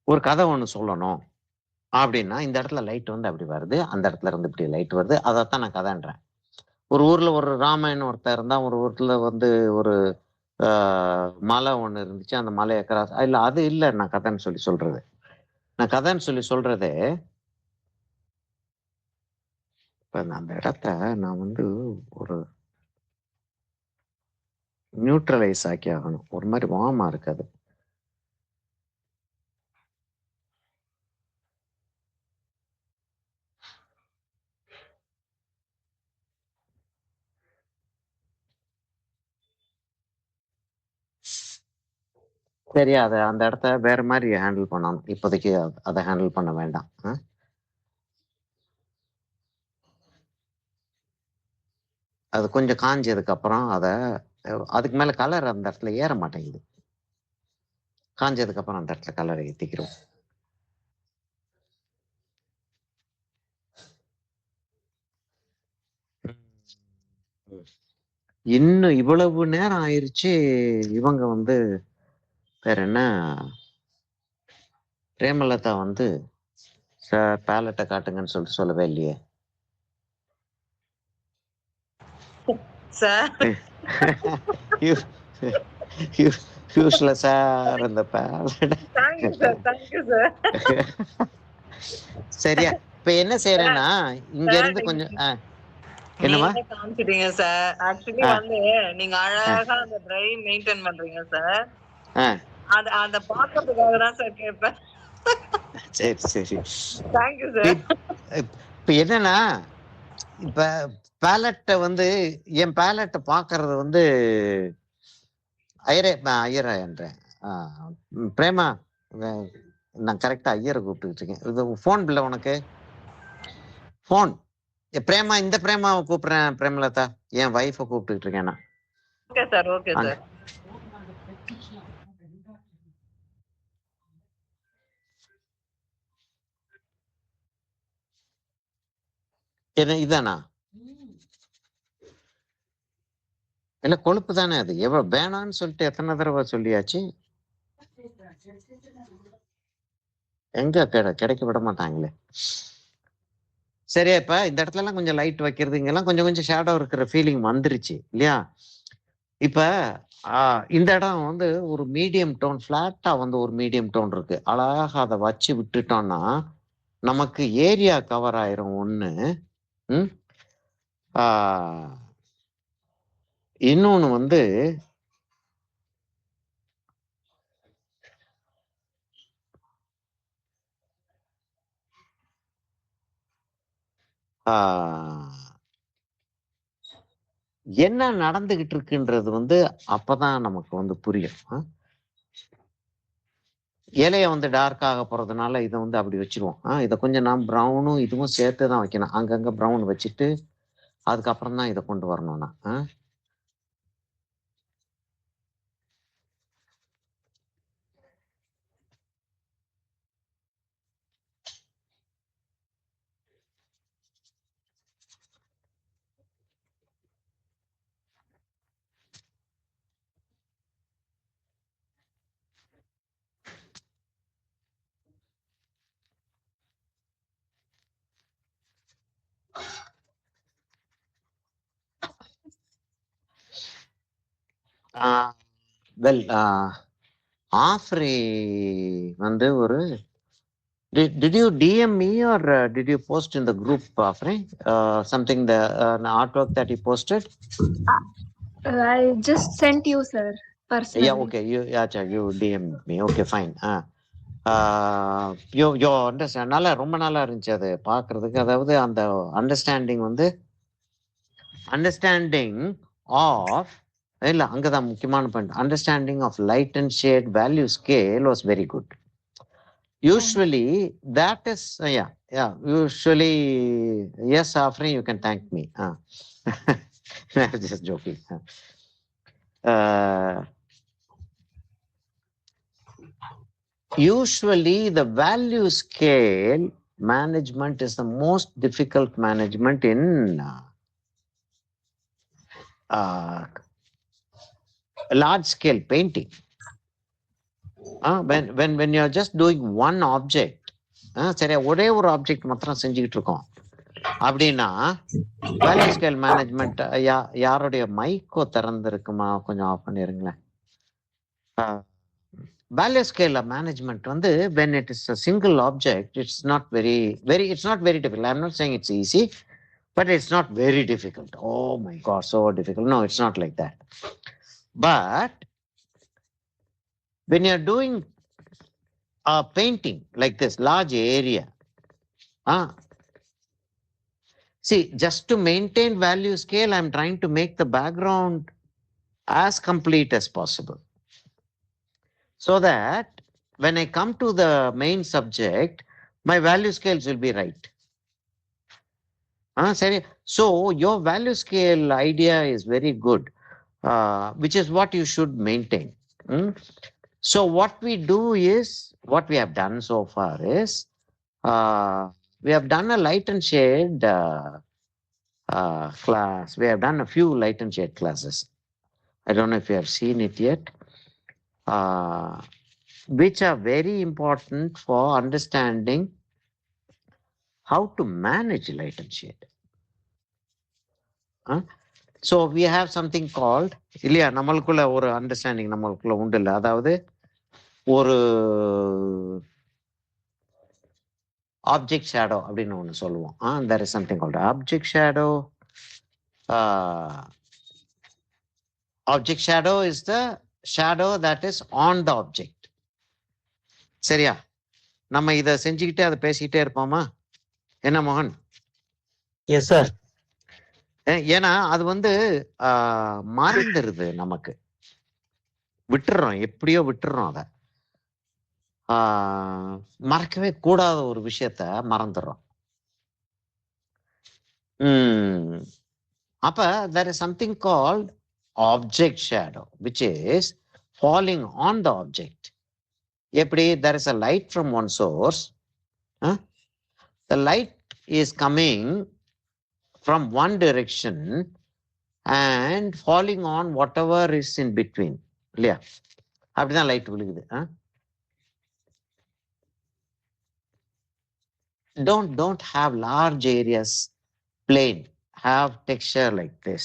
ஒரு கதை ஒண்ணு சொல்லணும் அப்படின்னா, இந்த இடத்துல லைட் வந்து அப்படி வருது. அந்த இடத்துல இருந்து இப்படி லைட் வருது. அதத்தான் நான் கதைன்றேன். ஒரு ஊர்ல ஒரு ராமன்னு ஒருத்தன் இருந்தான். ஒரு ஊர்ல வந்து ஒரு ஆ மலை ஒண்ணு இருந்துச்சு. அந்த மலைய இல்ல அது இல்ல நான் கதைன்னு சொல்லி சொல்றது. நான் கதைன்னு சொல்லி சொல்றதே, இப்ப அந்த இடத்த நான் வந்து ஒரு நியூட்ரலைஸ் ஆக்கி ஆகணும். ஒரு மாரி வார்மா இருக்கு அது. சரி அந்த இடத்த வேற மாரி ஹேண்டில் பண்ணணும். இப்போதைக்கு அத ஹேண்டில் பண்ண வேண்டாம். அது கொஞ்சம் காஞ்சதுக்கு அப்புறம் அதுக்கு மேல கலர் அந்த இடத்துல ஏற மாட்டேங்குது. காஞ்சதுக்கு அப்புறம் அந்த இடத்துல கலர் ஏத்திக்கிறோம். இன்னும் இவ்வளவு நேரம் ஆயிருச்சு. இவங்க வந்து வேற என்ன, பிரேமலதா வந்து சார் பேலட்டை காட்டுங்கன்னு சொல்லிட்டு சொல்லவே இல்லையே. சார் யூஸ்லெஸ்ஸா இருந்த palette. Thank you sir, thank you sir. சரியா? இப்ப என்ன செய்யறேன்னா இங்க சார் இருந்து கொஞ்சம் என்னமா நீங்களே காமிச்சிட்டீங்க சார். ஆக்சுவலி வந்து நீங்க அழகா அந்த டிரைவ் மெயின்டைன் பண்றீங்க சார். அத பாக்குறதுக்காக தான் சார் கேட்பேன். சரி சரி. Thank you sir. இப்ப என்னன்னா, இப்ப பேலட்டை வந்து என் பேலட்டை பாக்குறது வந்து ஐயரா என்றேன். பிரேமா, நான் கரெக்டா ஐயரை கூப்பிட்டுக்கிட்டு இருக்கேன். இது போன் பில்ல உனக்கு போன். பிரேமா, இந்த பிரேமாவை கூப்பிடுறேன். பிரேமலதா என் வைஃபை கூப்பிட்டுக்கிட்டு இருக்கேன் நான். Okay sir, okay sir. என்ன இதானா? இல்ல கொழுப்பு தானே அது. எவ்வளவு வேணான்னு சொல்லிட்டு எத்தனை தடவை சொல்லியாச்சு. எங்க கிடைக்க விட மாட்டாங்களே. சரியா? இப்ப இந்த இடத்துல எல்லாம் கொஞ்சம் லைட் வைக்கிறது, இங்கெல்லாம் கொஞ்சம் கொஞ்சம் ஷேடோ இருக்கிற ஃபீலிங் வந்துருச்சு இல்லையா? இப்ப இந்த இடம் வந்து ஒரு மீடியம் டோன், பிளாட்டா வந்து ஒரு மீடியம் டோன் இருக்கு. அழகா அதை வச்சு விட்டுட்டோம்னா நமக்கு ஏரியா கவர் ஆயிரும் ஒண்ணு. இன்னொன்னு வந்து என்ன நடந்துகிட்டு இருக்குன்றது வந்து அப்பதான் நமக்கு வந்து புரியும். இலைய வந்து டார்க் ஆக போறதுனால இதை வந்து அப்படி வச்சிருவோம். இதை கொஞ்சம் நான் ப்ரௌனும் இதுவும் சேர்த்து தான் வைக்கணும். அங்கங்க ப்ரௌன் வச்சுட்டு அதுக்கப்புறம் தான் இதை கொண்டு வரணும்னா. வெல், ஆஃப்ரி வந்து ஒரு did you DM me or did you post in the group, Afri? Something, the artwork that you posted? I just sent you, sir, personally. Yeah, okay. You DM me. Okay, fine. Yo understand நல்லா, ரொம்ப நல்லா இருந்துச்சு அது பார்க்கறதுக்கு. அதாவது அந்த understanding வந்து understanding of இல்லை, அங்கதான் முக்கியமான point. Understanding of light and shade value scale was very good. Usually that is usually yes, Afri, you can thank me. I'm just joking. Usually the value scale management is the most difficult management in large scale painting. When you're just doing one object, சரியா, ஒரே ஒரு object மாத்திரம் செஞ்சுக்கிட்டு இருக்கோம் அப்படின்னா value scale management. யாருடைய மைக்கோ திறந்திருக்குமா? கொஞ்சம் of பண்ணிருங்களேன். Value scale management வந்து when it is a single object, it's not very difficult. I'm not saying it's easy, but it's not very difficult. Oh my God, so difficult. No, it's not like that. But when you're doing a painting like this large area, see, just to maintain value scale, I'm trying to make the background as complete as possible, so that when I come to the main subject, my value scales will be right. Sari. So your value scale idea is very good, which is what you should maintain. So what we do is, what we have done so far is, we have done a light and shade class. We have done a few light and shade classes. I don't know if you have seen it yet, which are very important for understanding how to manage light and shade. So we have something called, இல்லையா, நம்மளுக்குள்ள ஒரு understanding நம்மளுக்குள்ள உண்டு இல்லை, அதாவது ஒரு object shadow அப்படின்னு ஒன்று சொல்லுவோம். there is something called object shadow. Object shadow is the shadow that is on the object. சரியா? நம்ம இதை செஞ்சுக்கிட்டே அதை பேசிக்கிட்டே இருப்போமா? என்ன மோகன்? Yes sir. ஏன்னா அது வந்து மறந்துருது, நமக்கு விட்டுறோம், எப்படியோ விட்டுறோம். அதை மறக்கவே கூடாத ஒரு விஷயத்த மறந்துடுறோம். அப்ப there is something called object shadow, which is falling on the object. எப்படி? There is a light from one source. The light is coming from one direction and falling on whatever is in between. இல்லையா? அப்படிதான் light விழுகுது. Don't have large areas plain. Have texture like this.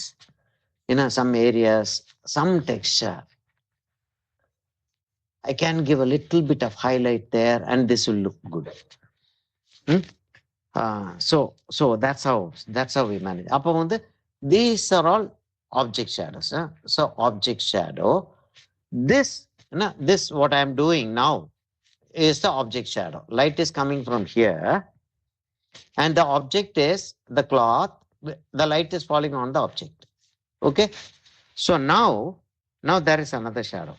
Some areas, some texture. I can give a little bit of highlight there and this will look good. So that's how we manage. அப்போ வந்து these are all object shadows. So object shadow, this what I am doing now is the object shadow. Light is coming from here and the object is the cloth. The light is falling on the object. Okay, so now there is another shadow.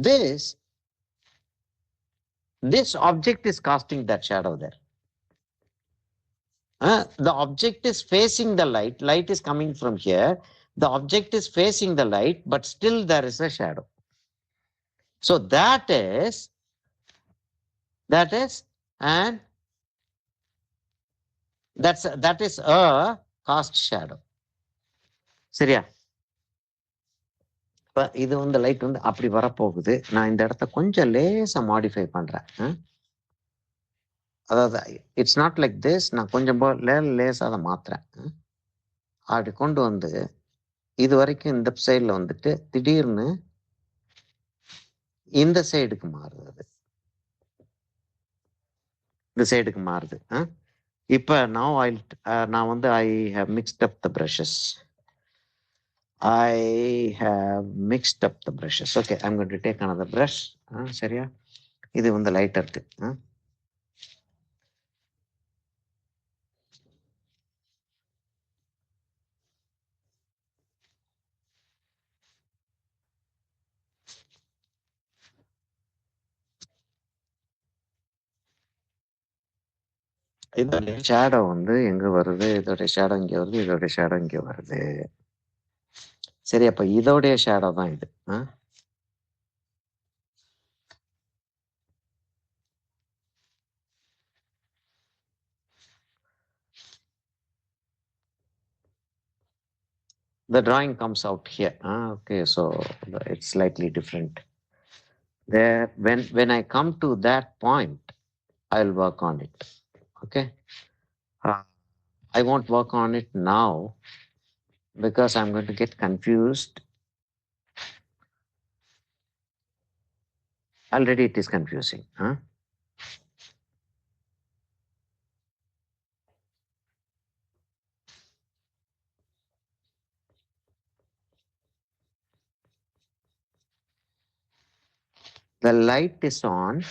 This object is casting that shadow there. The object is facing the light. Light is coming from here. The object is facing the light, but still there is a shadow. So that is and that is a cast shadow. சரியா? இப்ப இது வந்து light வந்து அப்படி வரப்போகுது. நான் இந்த இடத்த கொஞ்சம் லேசா மாடிஃபை பண்றேன். அதாவது இட்ஸ் நாட் லைக் திஸ். நான் கொஞ்சம் லேசா அதை மாத்துறேன். அப்படி கொண்டு வந்து இது வரைக்கும் இந்த சைடில் வந்துட்டு திடீர்னு இந்த சைடுக்கு மாறுது. அது இந்த சைடுக்கு மாறுது. இப்ப நான் வந்து I have mixed up the brushes. Okay, I'm going to take another brush. சரியா? இது வந்து லைட்டா இருக்கு. இதோட ஷேடோ வந்து எங்க வருது? இதோட ஷேடோ இங்க வருது, இதோட ஷேடோ இங்க வருது. சரி, அப்ப இதோடைய ஷேடோ தான் இது. The drawing comes out here. Okay, so it's slightly different. There, when I come to that point, I'll work on it. Okay, I won't work on it now because I'm going to get confused. Already it is confusing. The light is on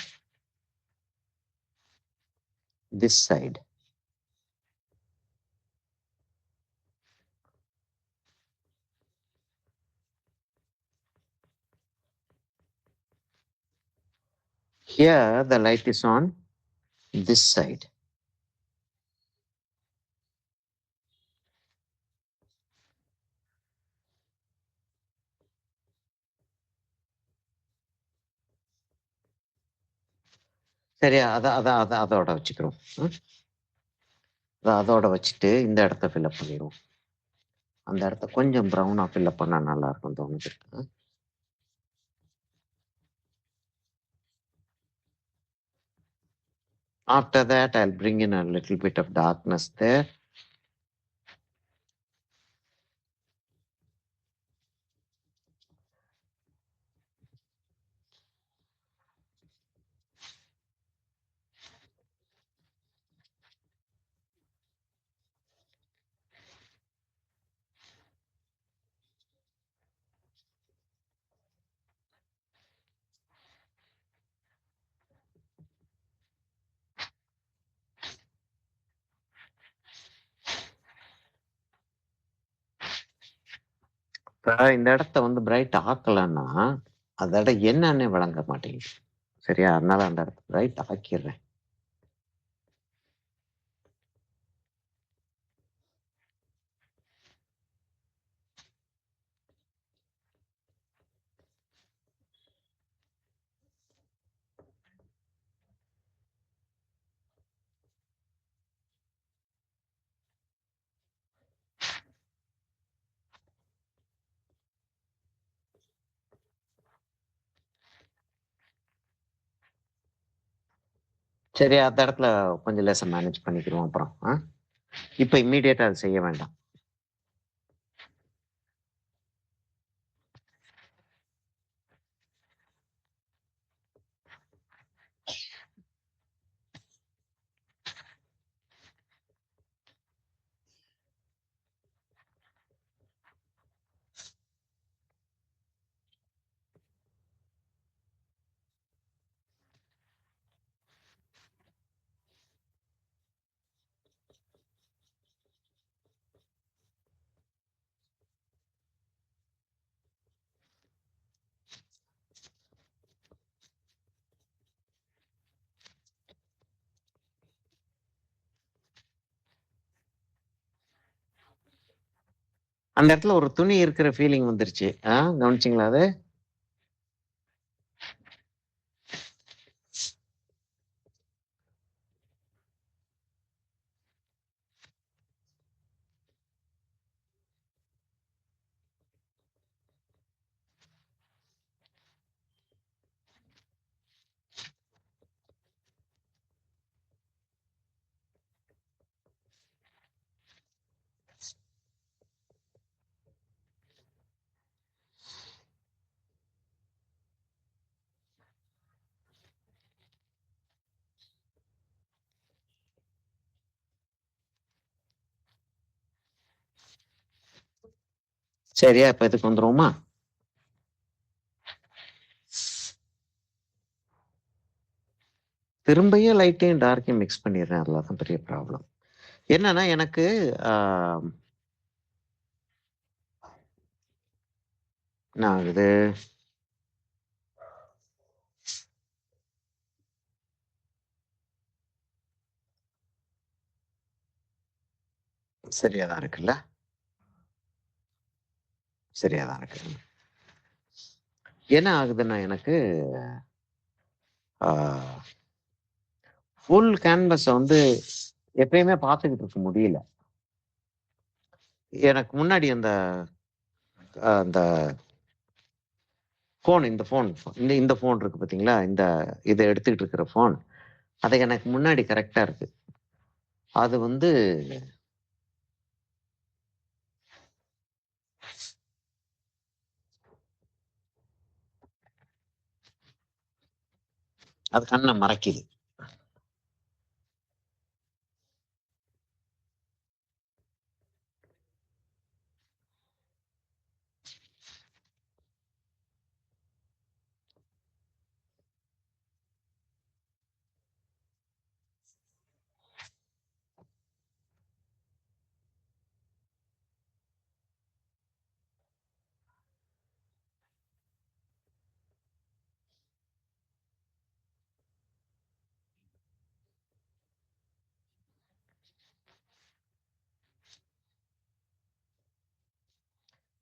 this side. Here the light is on this side. சரியா? அதோட வச்சுக்கிறோம். அதோட வச்சுட்டு இந்த இடத்த fill up பண்ணிடுவோம். அந்த இடத்த கொஞ்சம் ப்ரௌனா ஃபில்அப் பண்ணா நல்லா இருக்கும் தோணுது. After that, I'll bring in a little bit of darkness there. இந்த இடத்த வந்து பிரைட் ஆக்கலன்னா அதோட என்னன்னே வழங்க மாட்டேங்குது. சரியா? அதனால அந்த இடத்த பிரைட் ஆக்கிடுறேன். சரி, அந்த இடத்துல கொஞ்சம் லேசா மேனேஜ் பண்ணிக்கிறோம். அப்புறம் இப்போ இம்மீடியட்டா அது செய்ய வேண்டாம். அந்த இடத்துல ஒரு துணி இருக்கிற ஃபீலிங் வந்துருச்சு. கவனிச்சிங்களா அது? சரியா? இப்ப இதுக்கு வந்துருவோமா? திரும்பியும் லைட்டையும் டார்க்கையும் மிக்ஸ் பண்ணிடுறேன். அதுலதான் பெரிய ப்ராப்ளம். என்னன்னா எனக்கு என்ன ஆகுது, சரியாதான் இருக்குல்ல? சரியாதான் இருக்கு. என்ன ஆகுதுன்னா எனக்கு ஃபுல் கேன்வஸை வந்து எப்பயுமே பார்த்துக்கிட்டு இருக்க முடியல. எனக்கு முன்னாடி அந்த அந்த ஃபோன் இந்த ஃபோன் இந்த ஃபோன் இருக்கு பார்த்தீங்களா? இதை எடுத்துக்கிட்டு இருக்கிற ஃபோன் அது எனக்கு முன்னாடி கரெக்டா இருக்கு. அது வந்து அது கண்ணை மறைக்குது.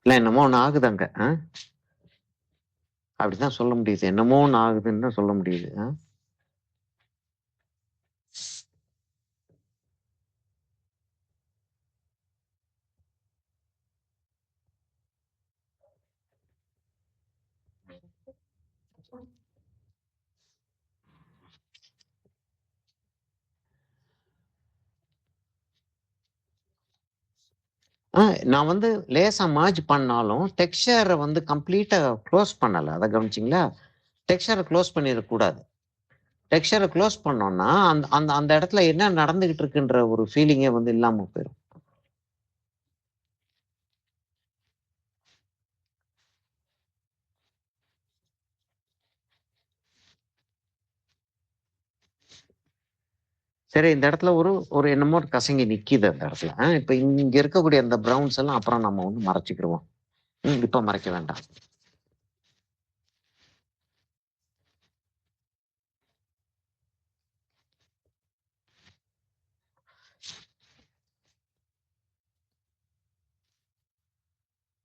இல்லை, என்னமோ ஒன்று ஆகுதாங்க. அப்படிதான் சொல்ல முடியுது. என்னமோ ஒன்று ஆகுதுன்னு தான் சொல்ல முடியுது. நான் வந்து லேசா மர்ஜ் பண்ணாலும் டெக்ஸ்சரை வந்து கம்ப்ளீட்டா க்ளோஸ் பண்ணல. அத கவனிச்சீங்களா? டெக்ஸ்சரை க்ளோஸ் பண்ணிடக்கூடாது. டெக்ஸ்சரை க்ளோஸ் பண்ணோம்னா அந்த அந்த அந்த இடத்துல என்ன நடந்துகிட்டு இருக்குன்ற ஒரு ஃபீலிங்கே வந்து இல்லாம போயிடும். சரி, இந்த இடத்துல ஒரு ஒரு என்னமோ ஒரு கசங்கி நிக்குது அந்த இடத்துல. இப்ப இங்க இருக்கக்கூடிய அந்த ப்ரௌன்ஸ் எல்லாம் அப்புறம் நம்ம வந்து மறைச்சிக்கிடுவோம். இப்ப மறைக்க வேண்டாம்.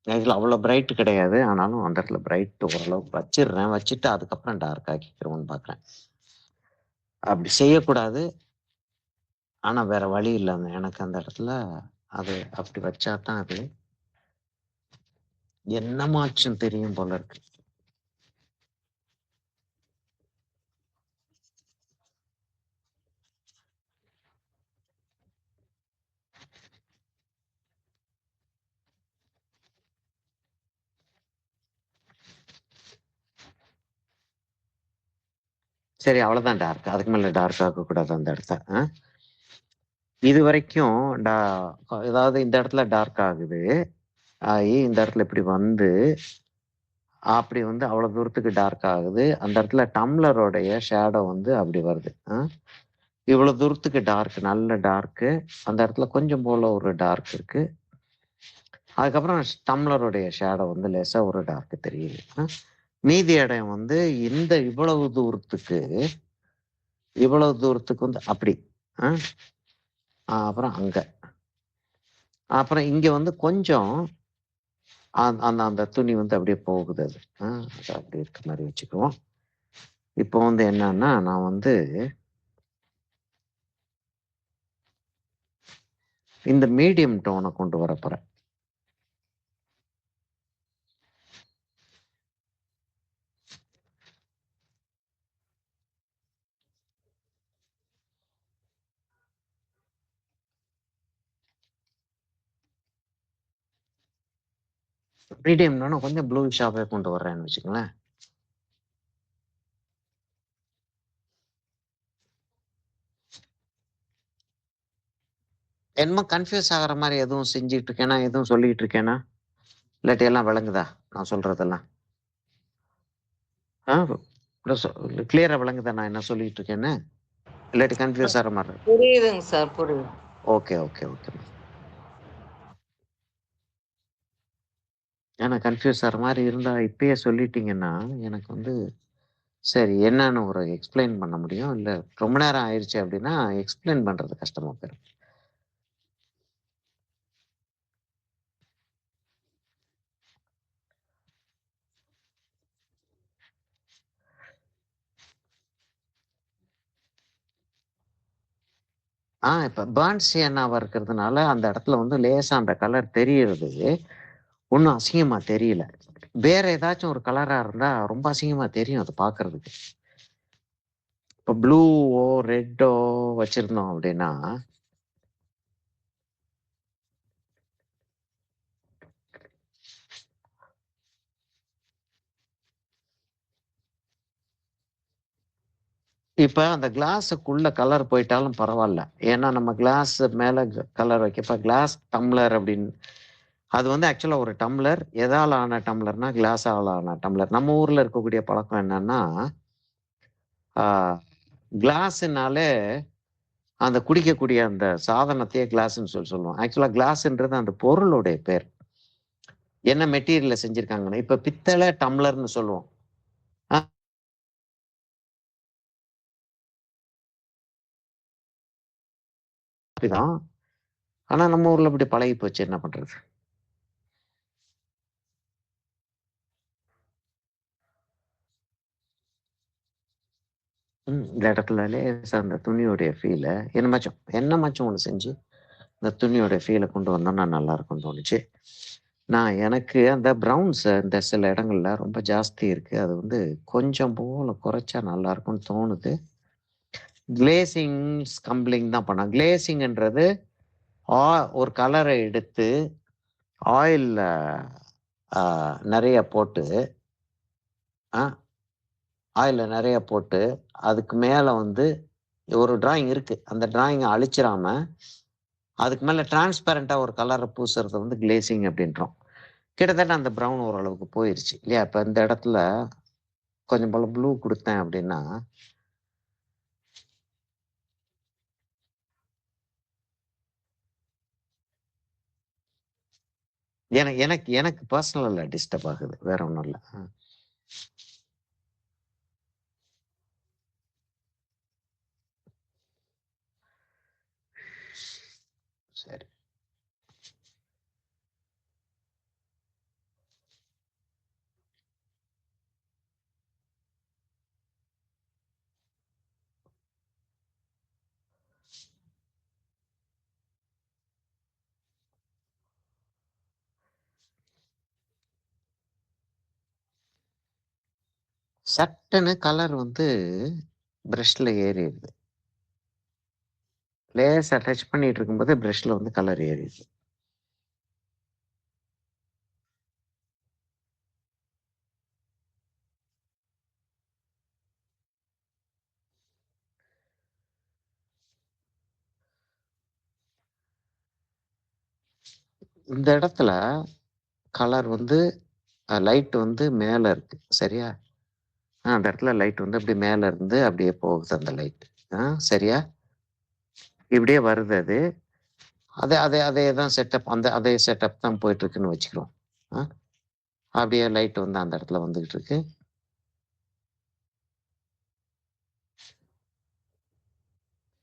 இதுல அவ்வளவு பிரைட் கிடையாது. ஆனாலும் அந்த இடத்துல பிரைட் ஓரளவுக்கு வச்சிடுறேன். வச்சுட்டு அதுக்கப்புறம் டார்க் ஆக்கிக்கிறோம்னு பாக்குறேன். அப்படி செய்யக்கூடாது. ஆனா வேற வழி இல்லைங்க. எனக்கு அந்த இடத்துல அது அப்படி வச்சாதான் அது என்னமாச்சும் தெரியும் போல இருக்கு. சரி, அவ்வளவுதான் டார்க். அதுக்கு மேல டார்க் ஆக்க கூடாது அந்த இடத்த. இது வரைக்கும் ஏதாவது இந்த இடத்துல டார்க் ஆகுது. ஆகி இந்த இடத்துல இப்படி வந்து அப்படி வந்து அவ்வளவு தூரத்துக்கு டார்க் ஆகுது. அந்த இடத்துல டம்ளரோடைய ஷேடோ வந்து அப்படி வருது. இவ்வளவு தூரத்துக்கு டார்க், நல்ல டார்க்கு. அந்த இடத்துல கொஞ்சம் போல ஒரு டார்க் இருக்கு. அதுக்கப்புறம் டம்ளருடைய ஷேடோ வந்து லேசா ஒரு டார்க் தெரியுது. மீதி இடம் வந்து இந்த இவ்வளவு தூரத்துக்கு வந்து அப்படி. அப்புறம் அங்க, அப்புறம் இங்க வந்து கொஞ்சம் அந்த அந்த துணி வந்து அப்படியே போகுது. அது அது அப்படி இருக்க மாதிரி வச்சுக்குவோம். இப்போ வந்து என்னன்னா, நான் வந்து இந்த மீடியம் டோனை கொண்டு வர போறேன். மீடியம் டோனை கொஞ்சம் ப்ளூஷாவே கொண்டு வர்றேன்னு வச்சுக்கோங்களேன். என்னமோ கன்ஃபியூஸ் ஆகிற மாதிரி எதுவும் செஞ்சுட்டு இருக்கேனா, எதுவும் சொல்லிட்டு இருக்கேனா? இல்லாட்டி எல்லாம் விளங்குதா நான் சொல்றதெல்லாம்? கிளியரா விளங்குதா நான் என்ன சொல்லிட்டு இருக்கேன்னு? இல்லாட்டி கன்ஃபியூஸ் ஆகிற மாதிரி? புரியுதுங்க சார், புரியுது. Okay okay okay. ஏன்னா கன்ஃபியூஸ் ஆகிற மாதிரி இருந்தா இப்பயே சொல்லிட்டீங்கன்னா எனக்கு வந்து சரி என்னன்னு ஒரு எக்ஸ்பிளைன் பண்ண முடியும். இல்லை ரொம்ப நேரம் ஆயிடுச்சு அப்படின்னா எக்ஸ்பிளைன் பண்றது கஷ்டமா போயிடும். இப்ப பேர்ன் சியன்னாவா இருக்கிறதுனால அந்த இடத்துல வந்து லேசா அந்த கலர் தெரியறது ஒன்றும் அசிங்கமா தெரியல. வேற ஏதாச்சும் ஒரு கலரா இருந்தா ரொம்ப அசிங்கமா தெரியும் அது பாக்குறதுக்கு. இப்ப ப்ளூவோ ரெட்டோ வச்சிருந்தோம் அப்படின்னா இப்ப அந்த கிளாஸுக்குள்ள கலர் போயிட்டாலும் பரவாயில்ல. ஏன்னா நம்ம கிளாஸ் மேல கலர் வைக்கப்ப கிளாஸ் டம்ளர் அப்படின்னு அது வந்து ஆக்சுவலா ஒரு டம்ளர். எதால ஆன டம்ளர்னா கிளாஸால ஆன டம்ளர். நம்ம ஊர்ல இருக்கக்கூடிய பழக்கம் என்னன்னா கிளாஸ்னாலே அந்த குடிக்கக்கூடிய அந்த சாதனத்தையே கிளாஸ்ன்னு சொல்லுவோம். ஆக்சுவலா கிளாஸ்ன்றது அந்த பொருளுடைய பேர். என்ன மெட்டீரியல்ல செஞ்சிருக்காங்கன்னா இப்ப பித்தளை டம்ளர்னு சொல்லுவோம். அப்படிதான். ஆனா நம்ம ஊர்ல இப்படி பழகி போச்சு, என்ன பண்றது? இந்த இடத்துல லேசா அந்த துணியோடைய ஃபீல என்னமாச்சும் ஒண்ணு செஞ்சு இந்த துணியோட ஃபீலை கொண்டு வந்தோம்னா நல்லா இருக்கும்னு தோணுச்சு. எனக்கு அந்த ப்ரௌன்ஸ் இந்த சில இடங்கள்ல ரொம்ப ஜாஸ்தி இருக்கு. அது வந்து கொஞ்சம் போல குறைச்சா நல்லா இருக்கும்னு தோணுது. கிளேசிங் ஸ்கம்பிளிங் தான் பண்ணேன். கிளேசிங்ன்றது ஒரு கலரை எடுத்து ஆயில் நிறைய போட்டு ஆயிலில் நிறைய போட்டு அதுக்கு மேலே வந்து ஒரு டிராயிங் இருக்குது, அந்த டிராயிங்கை அழிச்சிடாம அதுக்கு மேலே டிரான்ஸ்பரண்ட்டாக ஒரு கலரை பூசுறது வந்து கிளேசிங் அப்படின்றோம். கிட்டத்தட்ட அந்த ப்ரௌன் ஓரளவுக்கு போயிடுச்சு இல்லையா? இப்போ இந்த இடத்துல கொஞ்சம் போல ப்ளூ கொடுத்தேன் அப்படின்னா எனக்கு எனக்கு பர்சனல்ல டிஸ்டர்ப் ஆகுது, வேற ஒன்றும் இல்லை. சரி, சட்டுன்னு கலர் வந்து ப்ரஷ்ல ஏறிடுது. லேசாக டச் பண்ணிட்டு இருக்கும்போது ப்ரஷ்ல வந்து கலர் ஏறிடுது. இந்த இடத்துல கலர் வந்து லைட் வந்து மேலே இருக்கு சரியா? அந்த இடத்துல லைட் வந்து அப்படி மேலே இருந்து அப்படியே போகுது அந்த லைட். சரியா? இப்படியே வருது அது. அதே தான் செட்டப், அதே செட்டப் தான் போயிட்டு இருக்குன்னு வச்சுக்கிறோம். அப்படியே லைட் வந்து அந்த இடத்துல வந்துகிட்டு இருக்கு.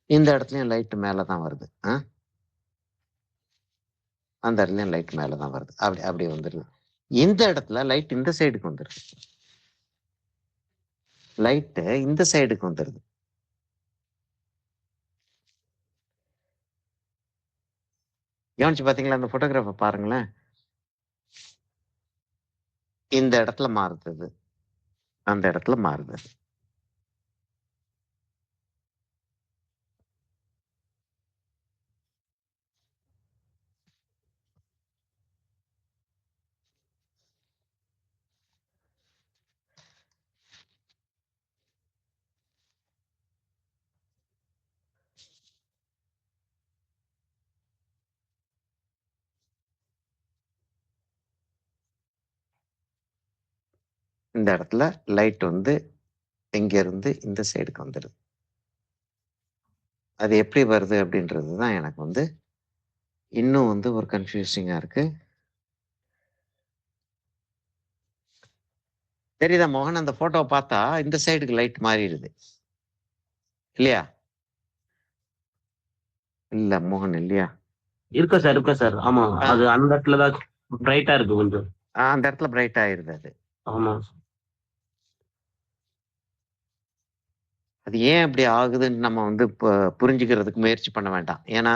இந்த இடத்துலயும் லைட் மேலே தான் வருது. அந்த இடத்துலயும் லைட் மேலே தான் வருது. அப்படியே வந்துடுது. இந்த இடத்துல லைட் இந்த சைடுக்கு வந்துடுது. லைட்டு இந்த சைடுக்கு வந்துடுது. கவனிச்சு பார்த்தீங்களா? அந்த போட்டோகிராஃபை பாருங்களேன். இந்த இடத்துல மாறுது, அந்த இடத்துல மாறுது. இந்த இடத்துல லைட் வந்து இங்க இருந்து இந்த சைடுக்கு வந்துடுது. அது எப்படி வருது அப்படின்றது தான் எனக்கு வந்து இன்னும் வந்து ஒரு கன்ஃபியூசிங்கா இருக்கு. தெரியுதா மோகன்? அந்த போட்டோவை பார்த்தா இந்த சைடுக்கு லைட் மாறிடுது இல்லையா? இல்ல மோகன் இல்லையா? இருக்கா சார். ஆமா, அது அந்த இடத்துல தான் பிரைட்டா இருக்கு கொஞ்சம். அந்த இடத்துல பிரைட் ஆயிருது அது. ஆமா. அது ஏன் அப்படி ஆகுதுன்னு நம்ம வந்து புரிஞ்சுக்கிறதுக்கு முயற்சி பண்ண வேண்டாம். ஏன்னா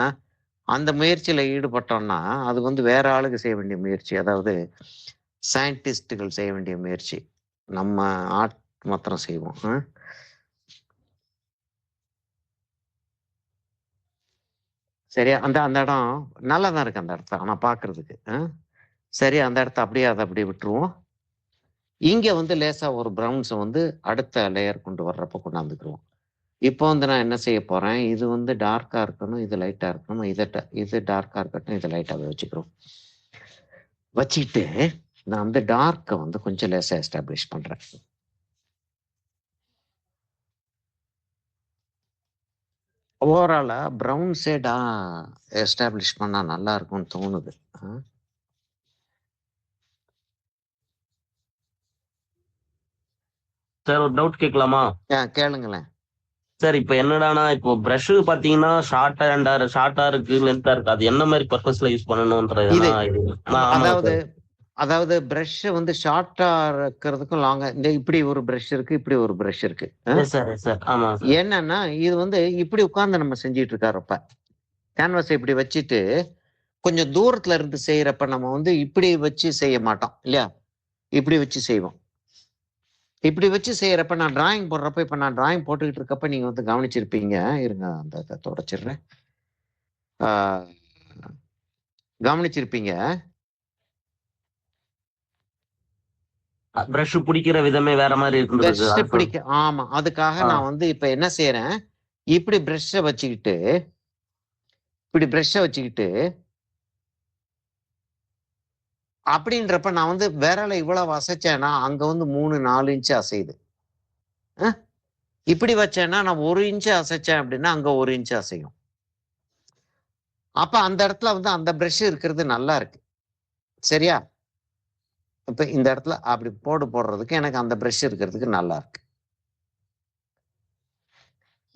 அந்த முயற்சியில ஈடுபட்டோம்னா அது வந்து வேற ஆளுக்கு செய்ய வேண்டிய முயற்சி, அதாவது சயின்டிஸ்டுகள் செய்ய வேண்டிய முயற்சி. நம்ம ஆர்ட் மாத்திரம் செய்வோம். சரியா? அந்த அந்த இடம் நல்லா தான் இருக்கு அந்த இடத்த ஆனா பாக்குறதுக்கு. சரி, அந்த இடத்த அப்படியே அதை அப்படியே விட்டுருவோம். இங்க வந்து லேசா ஒரு ப்ரௌன்ஸை வந்து அடுத்த லேயர் கொண்டு வர்றப்ப கொண்டாந்துக்குருவோம். இப்போ வந்து நான் என்ன செய்ய போறேன், இது வந்து டார்க்கா இருக்கணும், இது லைட்டா இருக்கணும், இது டார்க்கா இருக்கட்டும், இது லைட்டாவே வச்சுக்கிறோம். வச்சுக்கிட்டு நான் வந்து டார்க்கை வந்து கொஞ்சம் லேசா எஸ்டாப்ளிஷ் பண்றேன். ஓவராலா ப்ரௌன் ஷேடா எஸ்டாப்ளிஷ் பண்ணா நல்லா இருக்கும்னு தோணுது. சார் ஒரு டவுட் கேட்கலாமா? கேளுங்களேன். சார் இப்போ என்னடானா, இப்போ பிரஷ் பாத்தீங்கன்னா ஷார்ட்டா இருக்கு, லென்த்தா இருக்கு. அது என்ன மாதிரி பர்பஸ்ல யூஸ் பண்ணணும்ன்றது. அதாவது பிரஷ் வந்து ஷார்ட்டா இருக்கிறதுக்கும் லாங்கா, இந்த இப்படி ஒரு பிரஷ் இருக்கு, இப்படி ஒரு பிரஷ் இருக்கு. என்னன்னா இது வந்து இப்படி உட்கார்ந்து நம்ம செஞ்சிட்டு இருக்காரப்ப கேன்வாஸ் இப்படி வச்சுட்டு கொஞ்சம் தூரத்துல இருந்து செய்யறப்ப நம்ம வந்து இப்படி வச்சு செய்ய மாட்டோம் இல்லையா? இப்படி வச்சு செய்வோம். இப்படி வச்சு செய்யறப்ப நான் டிராயிங் போடுறப்ப, இப்ப நான் டிராயிங் போட்டுக்கிட்டு இருக்கப்ப நீங்க வந்து கவனிச்சிருப்பீங்க. இருங்க அந்த தொடச்சிடுறேன். கவனிச்சிருப்பீங்க. பிரஷ் பிடிக்கிற விதமே வேற மாதிரி இருந்தது பிரஷ் அது பிடிக்க ஆமா. அதுக்காக நான் வந்து இப்ப என்ன செய்யறேன், இப்படி பிரஷ்ஷை வச்சுக்கிட்டு அப்படின்றப்ப நான் வந்து விரலை இவ்வளவு அசைச்சேன்னா அங்க வந்து 3-4 இன்ச்சு அசையுது. இப்படி வச்சேன்னா நான் 1 இன்ச்சு அசைச்சேன் அப்படின்னா அங்க 1 இன்ச்சு அசையும். அப்ப அந்த இடத்துல வந்து அந்த பிரஷ் இருக்கிறது நல்லா இருக்கு. சரியா? இப்ப இந்த இடத்துல அப்படி போடுறதுக்கு எனக்கு அந்த பிரஷ் இருக்கிறதுக்கு நல்லா இருக்கு.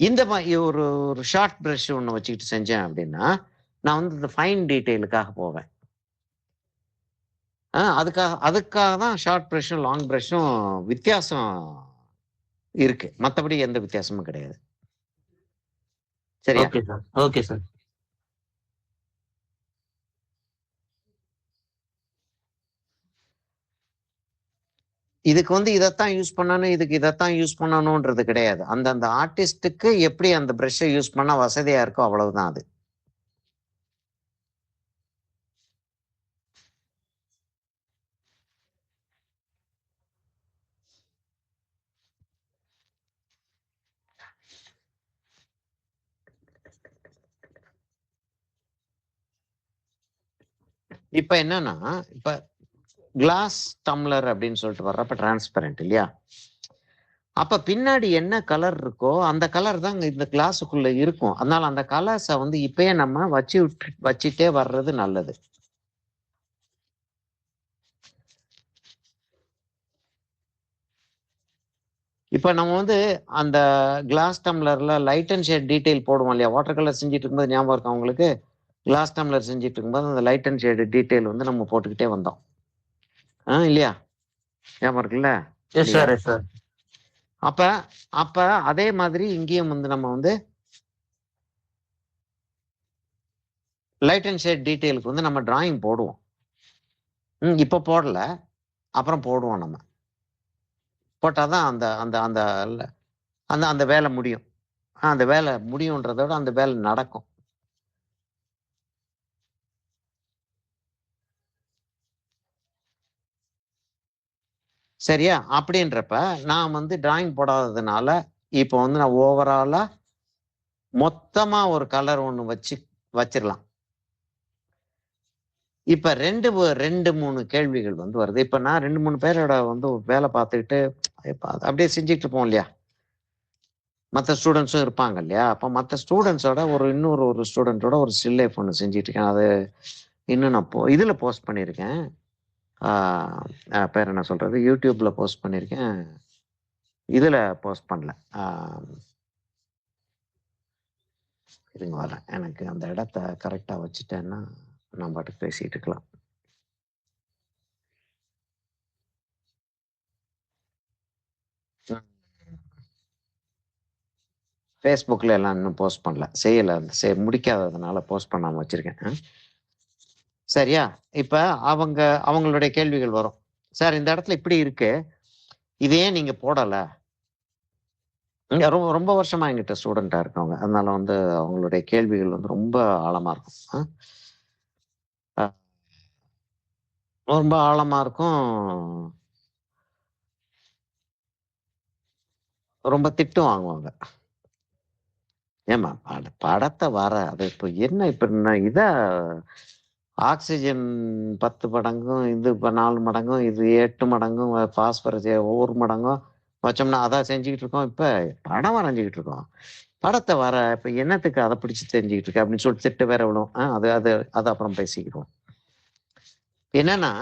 இந்த ஒரு ஒரு ஷார்ட் பிரஷ் ஒண்ணு வச்சுக்கிட்டு செஞ்சேன் அப்படின்னா நான் வந்து இந்த ஃபைன் டீட்டெயிலுக்காக போவேன். அதுக்காக தான் ஷார்ட் பிரஷும் லாங் பிரஷும் வித்தியாசம் இருக்கு. மத்தபடி எந்த வித்தியாசமும் கிடையாது. சரியா? Okay sir. Okay sir. இதுக்கு வந்து இதைத்தான் யூஸ் பண்ணணும், இதுக்கு இதைத்தான் யூஸ் பண்ணணும்ன்றது கிடையாது. அந்தந்த ஆர்டிஸ்டுக்கு எப்படி அந்த பிரஷ்ஷை யூஸ் பண்ண வசதியா இருக்கோ அவ்வளவுதான் அது. இப்ப என்னன்னா, இப்ப கிளாஸ் டம்ளர் அப்படின்னு சொல்லிட்டு வர்றப்ப டிரான்ஸ்பரண்ட் இல்லையா? அப்ப பின்னாடி என்ன கலர் இருக்கோ அந்த கலர் தான் இந்த கிளாஸுக்குள்ள இருக்கும். அதனால அந்த கலர்ஸை வந்து இப்பயே நம்ம வச்சுட்டே வர்றது நல்லது. இப்ப நம்ம வந்து அந்த கிளாஸ் டம்ளர்ல லைட் அண்ட் ஷேட் டீடைல் போடுவோம் இல்லையா? வாட்டர் கலர் செஞ்சுட்டு இருக்கும்போது ஞாபகம் இருக்கா உங்களுக்கு? கிளாஸ் டம்ளர் செஞ்சுட்டு இருக்கும்போது அந்த லைட் அண்ட் ஷேடு டீடைல் வந்து நம்ம போட்டுக்கிட்டே வந்தோம். இல்லையா? ஞாபகம் இருக்குல்ல? Yes sir, yes sir. அப்ப அப்ப அதே மாதிரி இங்கேயும் வந்து நம்ம வந்து லைட் அண்ட் ஷேட் டீடைலுக்கு வந்து நம்ம டிராயிங் போடுவோம். இப்ப போடல, அப்புறம் போடுவோம் நம்ம. போட்டாதான் அந்த அந்த அந்த அந்த அந்த வேலை முடியும். அந்த வேலை முடியுன்றத விட அந்த வேலை நடக்கும். சரியா? அப்படின்றப்ப நான் வந்து டிராயிங் போடாததுனால இப்போ வந்து நான் ஓவராலா மொத்தமா ஒரு கலர் ஒண்ணு வச்சிடலாம். இப்ப 2-3 கேள்விகள் வந்து வருது. இப்ப நான் 2-3 பேரோட வந்து வேலை பார்த்துக்கிட்டு அப்படியே செஞ்சுட்டு இருப்போம் இல்லையா? மற்ற ஸ்டூடெண்ட்ஸும் இருப்பாங்க இல்லையா? அப்ப மற்ற ஸ்டூடெண்ட்ஸோட இன்னொரு ஸ்டூடெண்ட்டோட ஒரு ஸ்டில் லைஃப் ஒண்ணு செஞ்சுட்டு இருக்கேன். அது இன்னும் நான் இதுல போஸ்ட் பண்ணியிருக்கேன். பேர் என்ன சொல்றது? யூடியூப்ல போஸ்ட் பண்ணியிருக்கேன். இதுல போஸ்ட் பண்ணல. இருங்க வரேன். எனக்கு அந்த இடத்த கரெக்டா வச்சுட்டேன்னா நான் பாட்டுக்கு பேசிட்டு இருக்கலாம். ஃபேஸ்புக்ல எல்லாம் இன்னும் போஸ்ட் பண்ணல. செய்யல. முடிக்காததுனால போஸ்ட் பண்ணாம வச்சிருக்கேன். சரியா? இப்ப அவங்களுடைய கேள்விகள் வரும். சார் இந்த இடத்துல இப்படி இருக்கு. இது ஏன் நீங்க போடல? ரொம்ப ரொம்ப வருஷமா என்கிட்ட ஸ்டூடெண்டா இருக்கவங்க. அதனால வந்து அவங்களுடைய கேள்விகள் வந்து ரொம்ப ஆழமா இருக்கும். ரொம்ப ஆழமா இருக்கும். ரொம்ப திட்டு வாங்குவாங்க. ஏம்மா படத்தை அது இப்ப என்ன இப்ப ஆக்சிஜன் 10 மடங்கும் இது 4 மடங்கும் இது 8 மடங்கும் பாஸ்பரஸ் ஒவ்வொரு மடங்கும் வச்சோம்னா அதான் செஞ்சுக்கிட்டு இருக்கோம். இப்ப படம் வரைஞ்சுக்கிட்டு இருக்கோம். படத்தை இப்ப என்னத்துக்கு அதை பிடிச்சு தெரிஞ்சுக்கிட்டு இருக்க அப்படின்னு சொல்லிட்டு திட்டு வேற விடும். அது அது அது அப்புறம் பேசிக்கிறோம். என்னன்னா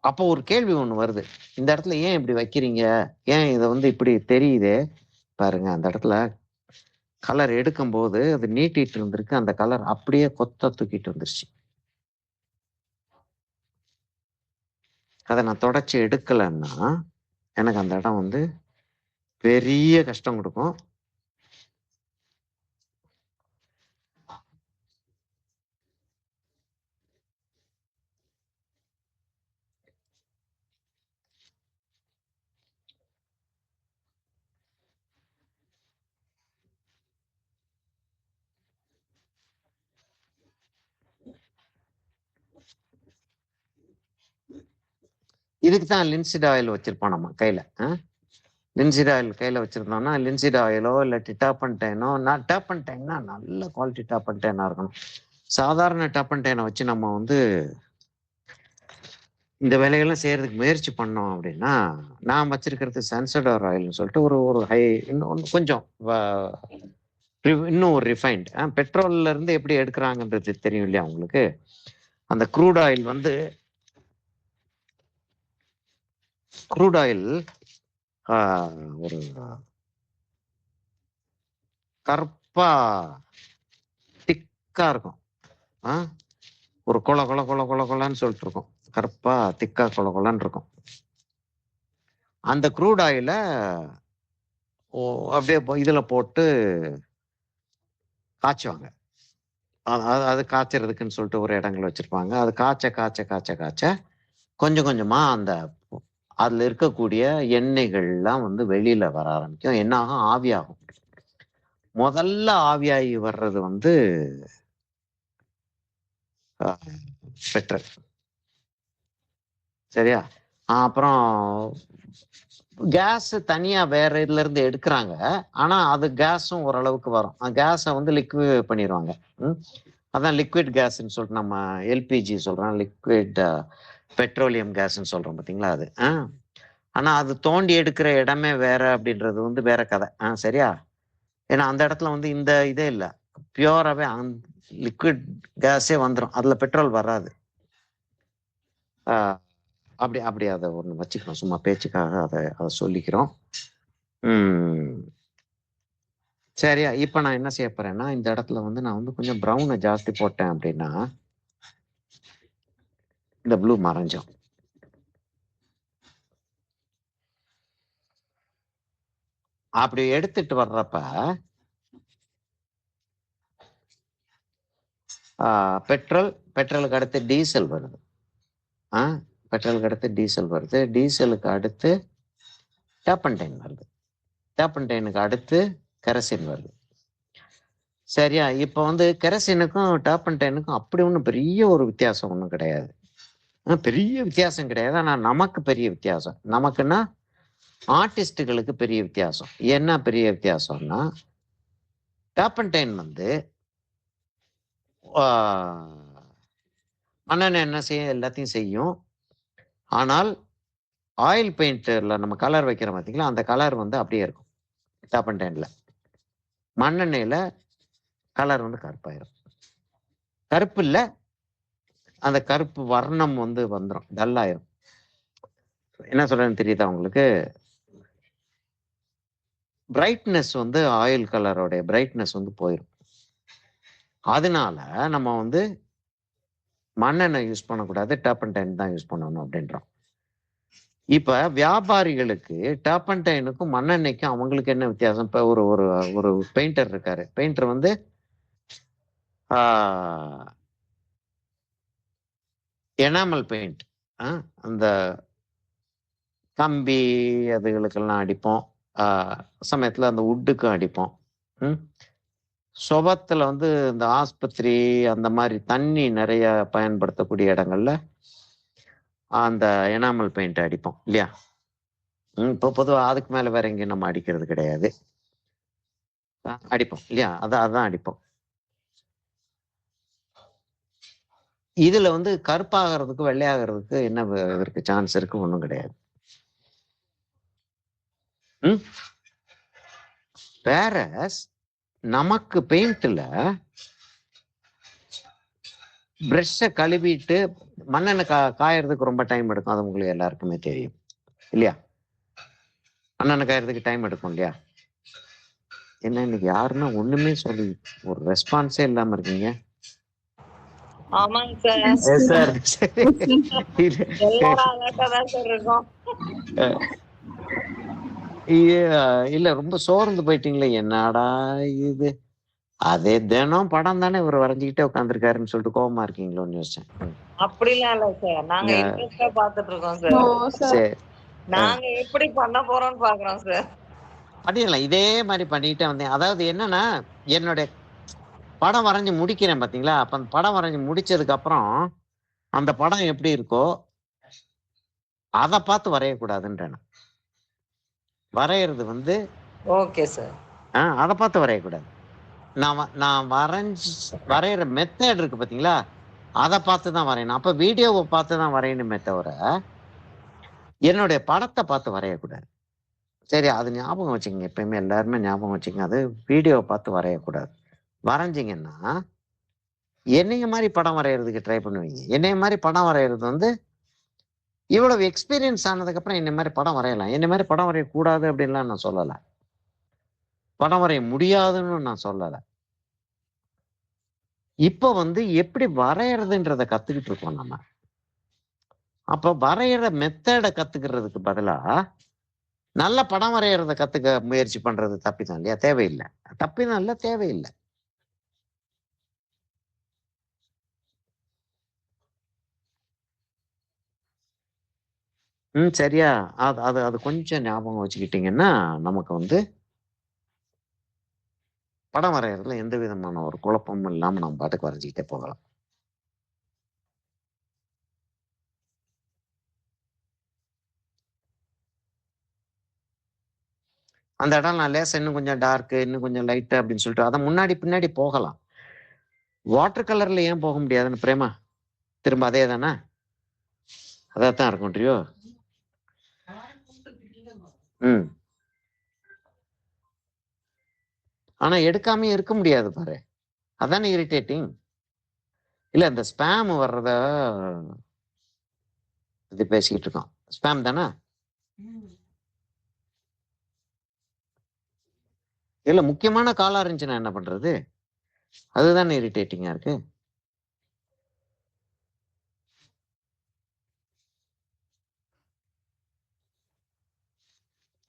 அப்போ ஒரு கேள்வி ஒண்ணு வருது. இந்த இடத்துல ஏன் இப்படி வைக்கிறீங்க? ஏன் இதை வந்து இப்படி தெரியுது பாருங்க. அந்த இடத்துல கலர் எடுக்கும்போது அது நீட்டிட்டு இருந்திருக்கு. அந்த கலர் அப்படியே கொத்த தூக்கிட்டு வந்துருச்சு. அதை நான் தொடச்சி எடுக்கலைன்னா எனக்கு அந்த இடம் வந்து பெரிய கஷ்டம் கொடுக்கும். இதுக்கு தான் லின்சிட் ஆயில் வச்சிருப்போம் நம்ம கையில. லின்சிட் ஆயில் கையில வச்சிருந்தோம்னா லின்சிட் ஆயிலோ இல்லாட்டி டர்பன்டைனோ, டர்பன்டைன்னா நல்ல குவாலிட்டி டர்பன்டைனா இருக்கணும். சாதாரண டர்பன்டைனை வச்சு நம்ம வந்து இந்த வேலைகள்லாம் செய்யறதுக்கு முயற்சி பண்ணோம் அப்படின்னா, நான் வச்சிருக்கிறது சன்செடார் ஆயில்னு சொல்லிட்டு ஒரு ஹை இன்னும் கொஞ்சம் இன்னும் ஒரு ரிஃபைன்ட். பெட்ரோல்ல இருந்து எப்படி எடுக்கிறாங்கன்றது தெரியும் இல்லையா உங்களுக்கு? அந்த க்ரூட் ஆயில் வந்து ஒரு கருப்பா திக்கா இருக்கும். ஒரு கொல கொல கொல கொல கொலன்னு சொல்லிட்டு இருக்கும். கருப்பா திக்கா கொல கொலன்னு இருக்கும். அந்த க்ரூட் ஆயில அப்படியே இதுல போட்டு காய்ச்சுவாங்க. அது காய்ச்சறதுக்குன்னு சொல்லிட்டு ஒரு இடங்கள் வச்சிருப்பாங்க. அது காய்ச்ச காய்ச்ச காய்ச்ச காய்ச்ச கொஞ்சம் கொஞ்சமா அந்த அதுல இருக்கக்கூடிய எண்ணெய்கள்லாம் வந்து வெளியில வர ஆரம்பிக்கும். என்ன ஆகும்? ஆவியாகும். முதல்ல ஆவியாகி வர்றது வந்து பெட்ரோல். சரியா? அப்புறம் கேஸ் தனியா வேற இதுல இருந்து எடுக்கிறாங்க. ஆனா அது கேஸும் ஓரளவுக்கு வரும். கேஸை வந்து லிக்விட் பண்ணிடுவாங்க. அதான் லிக்விட் கேஸ்ன்னு சொல்லிட்டு நம்ம எல்பிஜி சொல்றோம், லிக்விட் பெட்ரோலியம் கேஸ்ன்னு சொல்றோம் பார்த்தீங்களா? அது ஆனா அது தோண்டி எடுக்கிற இடமே வேற அப்படின்றது வந்து வேற கதை. சரியா? ஏன்னா அந்த இடத்துல வந்து இந்த இதே இல்லை, பியூராவே லிக்விட் கேஸே வந்துடும், அதுல பெட்ரோல் வராது. அப்படி அப்படி அதை ஒன்று வச்சுக்கிறோம், சும்மா பேச்சுக்காக அதை சொல்லிக்கிறோம். சரியா? இப்போ நான் என்ன செய்ய போறேன்னா, இந்த இடத்துல வந்து நான் வந்து கொஞ்சம் ப்ரௌனை ஜாஸ்தி போட்டேன் அப்படின்னா இந்த ப்ளூ மறைஞ்சோம். அப்படி எடுத்துட்டு வர்றப்ப பெட்ரோலுக்கு அடுத்து டீசல் வருது. பெட்ரோலுக்கு அடுத்து டீசல் வருது. டீசலுக்கு அடுத்து டர்பன்டைன் வருது. டர்பன்டைனுக்கு அடுத்து கெரசின் வருது. சரியா? இப்போ வந்து கெரசினுக்கும் டர்பன்டைனுக்கும் அப்படி ஒன்றும் பெரிய ஒரு வித்தியாசம் ஒன்றும் கிடையாது. பெரிய வித்தியாசம் கிடையாது. ஆனால் நமக்கு பெரிய வித்தியாசம். நமக்குன்னா ஆர்டிஸ்டுகளுக்கு பெரிய வித்தியாசம். என்ன பெரிய வித்தியாசம்னா, டர்பன்டைன் வந்து மண்ணெண்ணெய் என்ன செய்யும்? எல்லாத்தையும் செய்யும். ஆனால் ஆயில் பெயிண்டர்ல நம்ம கலர் வைக்கிறோம் பார்த்தீங்களா, அந்த கலர் வந்து அப்படியே இருக்கும். டர்பன்டைன்ல மண்ணெண்ணெயில கலர் வந்து கருப்பாயிரும். கருப்பு இல்லை, அந்த கருப்பு வர்ணம் வந்து வந்துடும், டல் ஆயிரும். என்ன சொல்றேன்னு தெரியுதா உங்களுக்கு? பிரைட்னஸ் வந்து ஆயில் கலரோடைய பிரைட்னஸ் வந்து போயிடும். அதனால நம்ம வந்து மண்ணெண்ணெய் யூஸ் பண்ணக்கூடாது, டர்பன்டைன் தான் யூஸ் பண்ணணும் அப்படின்றோம். இப்ப வியாபாரிகளுக்கு டர்பன்டைனுக்கும் மண்ணெண்ணெய்க்கும் அவங்களுக்கு என்ன வித்தியாசம்? இப்ப ஒரு ஒரு ஒரு பெயிண்டர் இருக்காரு. பெயிண்டர் வந்து எனாமல் பெயிண்ட், அந்த கம்பி அதுகளுக்கெல்லாம் அடிப்போம். சமயத்துல அந்த உட்டுக்கும் அடிப்போம். சுபத்துல வந்து இந்த ஆஸ்பத்திரி அந்த மாதிரி தண்ணி நிறைய பயன்படுத்தக்கூடிய இடங்கள்ல அந்த எனாமல் பெயிண்ட் அடிப்போம் இல்லையா? இப்போ பொதுவாக அதுக்கு மேல வேற எங்கேயும் நம்ம அடிக்கிறது கிடையாது. அடிப்போம் இல்லையா? அதான் அடிப்போம். இதுல வந்து கருப்பாகிறதுக்கு வெள்ளையாகிறதுக்கு என்ன இருக்கு? சான்ஸ் இருக்கு? ஒன்றும் கிடையாது. வேற நமக்கு பெயிண்ட்ல பிரஷ்ஷை கழுவிட்டு மண்ணெண்ணெய் காயறதுக்கு ரொம்ப டைம் எடுக்கும். அது உங்களுக்கு எல்லாருக்குமே தெரியும் இல்லையா? மண்ணெண்ணெய் காயறதுக்கு டைம் எடுக்கும் இல்லையா? என்ன இன்னைக்கு யாருன்னா ஒண்ணுமே சொல்லி ஒரு ரெஸ்பான்ஸே இல்லாம இருக்கீங்க? ஆமாங்க சார். இல்ல ரொம்ப சோர்ந்து போயிட்டீங்களே, என்னடா இது, அதே தினம் படம் தானே இவர் வரைஞ்சுக்கிட்டே உட்காந்துருக்காருன்னு சொல்லிட்டு கோபமா இருக்கீங்களோன்னு யோசிச்சேன். அப்படிலாம் இல்ல சார், நாங்க இன்ட்ரெஸ்டா பாத்துட்டு இருக்கோம் சார். சரி, நாங்க எப்படி பண்ண போறோம்னு பாக்குறோம் சார். பண்ணிடலாம், இதே மாதிரி பண்ணிக்கிட்டே வந்தேன். அதாவது என்னன்னா, என்னுடைய படம் வரைஞ்சி முடிக்கிறேன் பாத்தீங்களா, அப்ப அந்த படம் வரைஞ்சி முடிச்சதுக்கு அப்புறம் அந்த படம் எப்படி இருக்கோ அதை பார்த்து வரையக்கூடாதுன்றேன். வரைகிறது வந்து ஓகே சார். அதை பார்த்து வரையக்கூடாது. நான் வரைகிற மெத்தட் இருக்கு பார்த்தீங்களா, அதை பார்த்து தான் வரையணும். அப்போ வீடியோவை பார்த்து தான் வரையணுமே தவிர என்னுடைய படத்தை பார்த்து வரையக்கூடாது. சரி, அது ஞாபகம் வச்சுக்கங்க. எப்பயுமே எல்லாருமே ஞாபகம் வச்சுக்கங்க. அது வீடியோவை பார்த்து வரையக்கூடாது. வரைஞ்சிங்கன்னா என்னைய மாதிரி படம் வரைகிறதுக்கு ட்ரை பண்ணுவீங்க. என்னைய மாதிரி படம் வரைகிறது வந்து இவ்வளவு எக்ஸ்பீரியன்ஸ் ஆனதுக்கப்புறம் என்ன மாதிரி படம் வரையலாம். என்ன மாதிரி படம் வரையக்கூடாது அப்படின்லாம் நான் சொல்லலை. படம் வரைய முடியாதுன்னு நான் சொல்லலை. இப்போ வந்து எப்படி வரைகிறதுன்றத கத்துக்கிட்டு இருக்கோம் நம்ம. அப்போ வரைகிற மெத்தடை கத்துக்கிறதுக்கு பதிலா நல்ல படம் வரைகிறத கத்துக்க முயற்சி பண்றது தப்பிதான் இல்லையா? தேவையில்லை. தப்பிதான் இல்லை, தேவையில்லை. சரியா? அது அது அது கொஞ்சம் ஞாபகம் வச்சுக்கிட்டீங்கன்னா நமக்கு வந்து படம் வரைகிறதுல எந்த விதமான ஒரு குழப்பமும் இல்லாம நம்ம பாட்டுக்கு வரைஞ்சிக்கிட்டே போகலாம். அந்த இடம் நான் லேசா இன்னும் கொஞ்சம் டார்க்கு, இன்னும் கொஞ்சம் லைட்டு அப்படின்னு சொல்லிட்டு அதை முன்னாடி பின்னாடி போகலாம். வாட்டர் கலர்ல ஏன் போக முடியாதுன்னு பிரேமா? திரும்ப அதே தானே? அதான் இருக்கும் ட்ரியோ. ஆனா எடுக்காம இருக்க முடியாது பாரு. அதானே இரிட்டேட்டிங். இல்ல இந்த ஸ்பேம் வர்றத இது பேசிக்கிட்டு இருக்கோம். ஸ்பேம் தானே? இல்ல முக்கியமான காலா இருந்துச்சுன்னா என்ன பண்றது? அதுதானே இரிட்டேட்டிங்கா இருக்கு.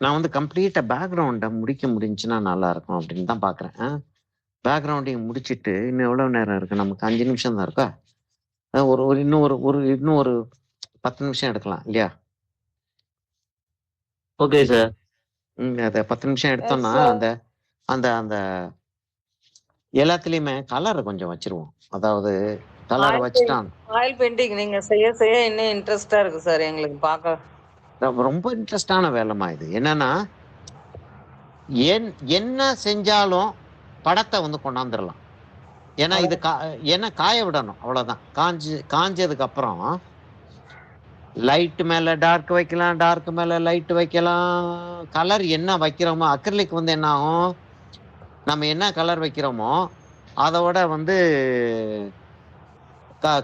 நான் வந்து கம்ப்ளீட்டா பேக்ரவுண்டை முடிக்க முடிஞ்சுன்னா நல்லா இருக்கும் அப்படின்னு தான் பாக்குறேன். பேக்ரவுண்டையும் முடிச்சுட்டு இன்னும் எவ்வளவு நேரம் இருக்கு? நமக்கு 5 நிமிஷம் தான் இருக்கா? ஒரு இன்னும் ஒரு 10 நிமிஷம் எடுக்கலாம் இல்லையா? Okay sir. அதை 10 நிமிஷம் எடுத்தோம்னா அந்த அந்த அந்த எல்லாத்துலயுமே கலரை கொஞ்சம் வச்சிருவோம். அதாவது கலரை வச்சுட்டான். ஆயில் பெயிண்டிங் நீங்க செய்ய செய்ய இன்னும் இன்ட்ரெஸ்டா இருக்கு சார் எங்களுக்கு பார்க்க. ரொம்ப இன்ட்ரெஸ்டான வேலைமா இது. என்னன்னா என்ன செஞ்சாலும் படத்தை வந்து கொண்டாந்துடலாம். ஏன்னா இது ஏன்னா காய விடணும், அவ்வளவுதான். காஞ்சதுக்கு அப்புறம் லைட் மேல டார்க் வைக்கலாம், டார்க் மேல லைட் வைக்கலாம். கலர் என்ன வைக்கிறோமோ, அக்ரிலிக் வந்து என்ன ஆகும், நம்ம என்ன கலர் வைக்கிறோமோ அதோட வந்து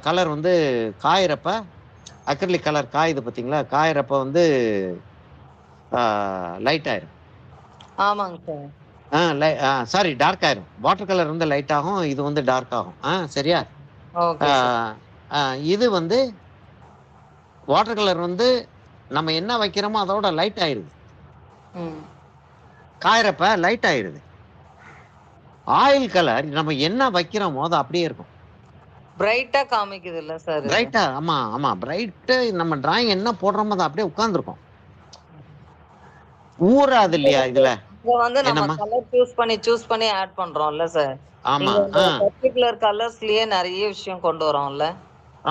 கலர் வந்து காயிறப்ப, அக்ரிலிக் கலர் காயுது பார்த்தீங்களா, காயிறப்ப வந்து லைட் ஆயிரும். ஆமாங்க சார். சாரி, டார்க் ஆயிரும். வாட்டர் கலர் வந்து லைட் ஆகும், இது வந்து டார்க் ஆகும். சரியா? இது வந்து வாட்டர் கலர் வந்து நம்ம என்ன வைக்கிறோமோ அதோட லைட் ஆயிருது. காயிறப்ப லைட் ஆயிருது. ஆயில் கலர் நம்ம என்ன வைக்கிறோமோ அது அப்படியே இருக்கும். பிரைட்டா காமிக்குது இல்ல சார்? பிரைட்டா, ஆமா ஆமா, பிரைட். நம்ம டிராயிங் என்ன போடுறோமோ அது அப்படியே உட்கார்ந்துருக்கும். ஊறாது இல்லையா இதுல? இங்க வந்து நம்ம கலர் சூஸ் பண்ணி ஆட் பண்றோம்ல சார். ஆமா. பர்టిక్యులர் கலர்ஸ்லயே நிறைய விஷயம் கொண்டு வரோம்ல.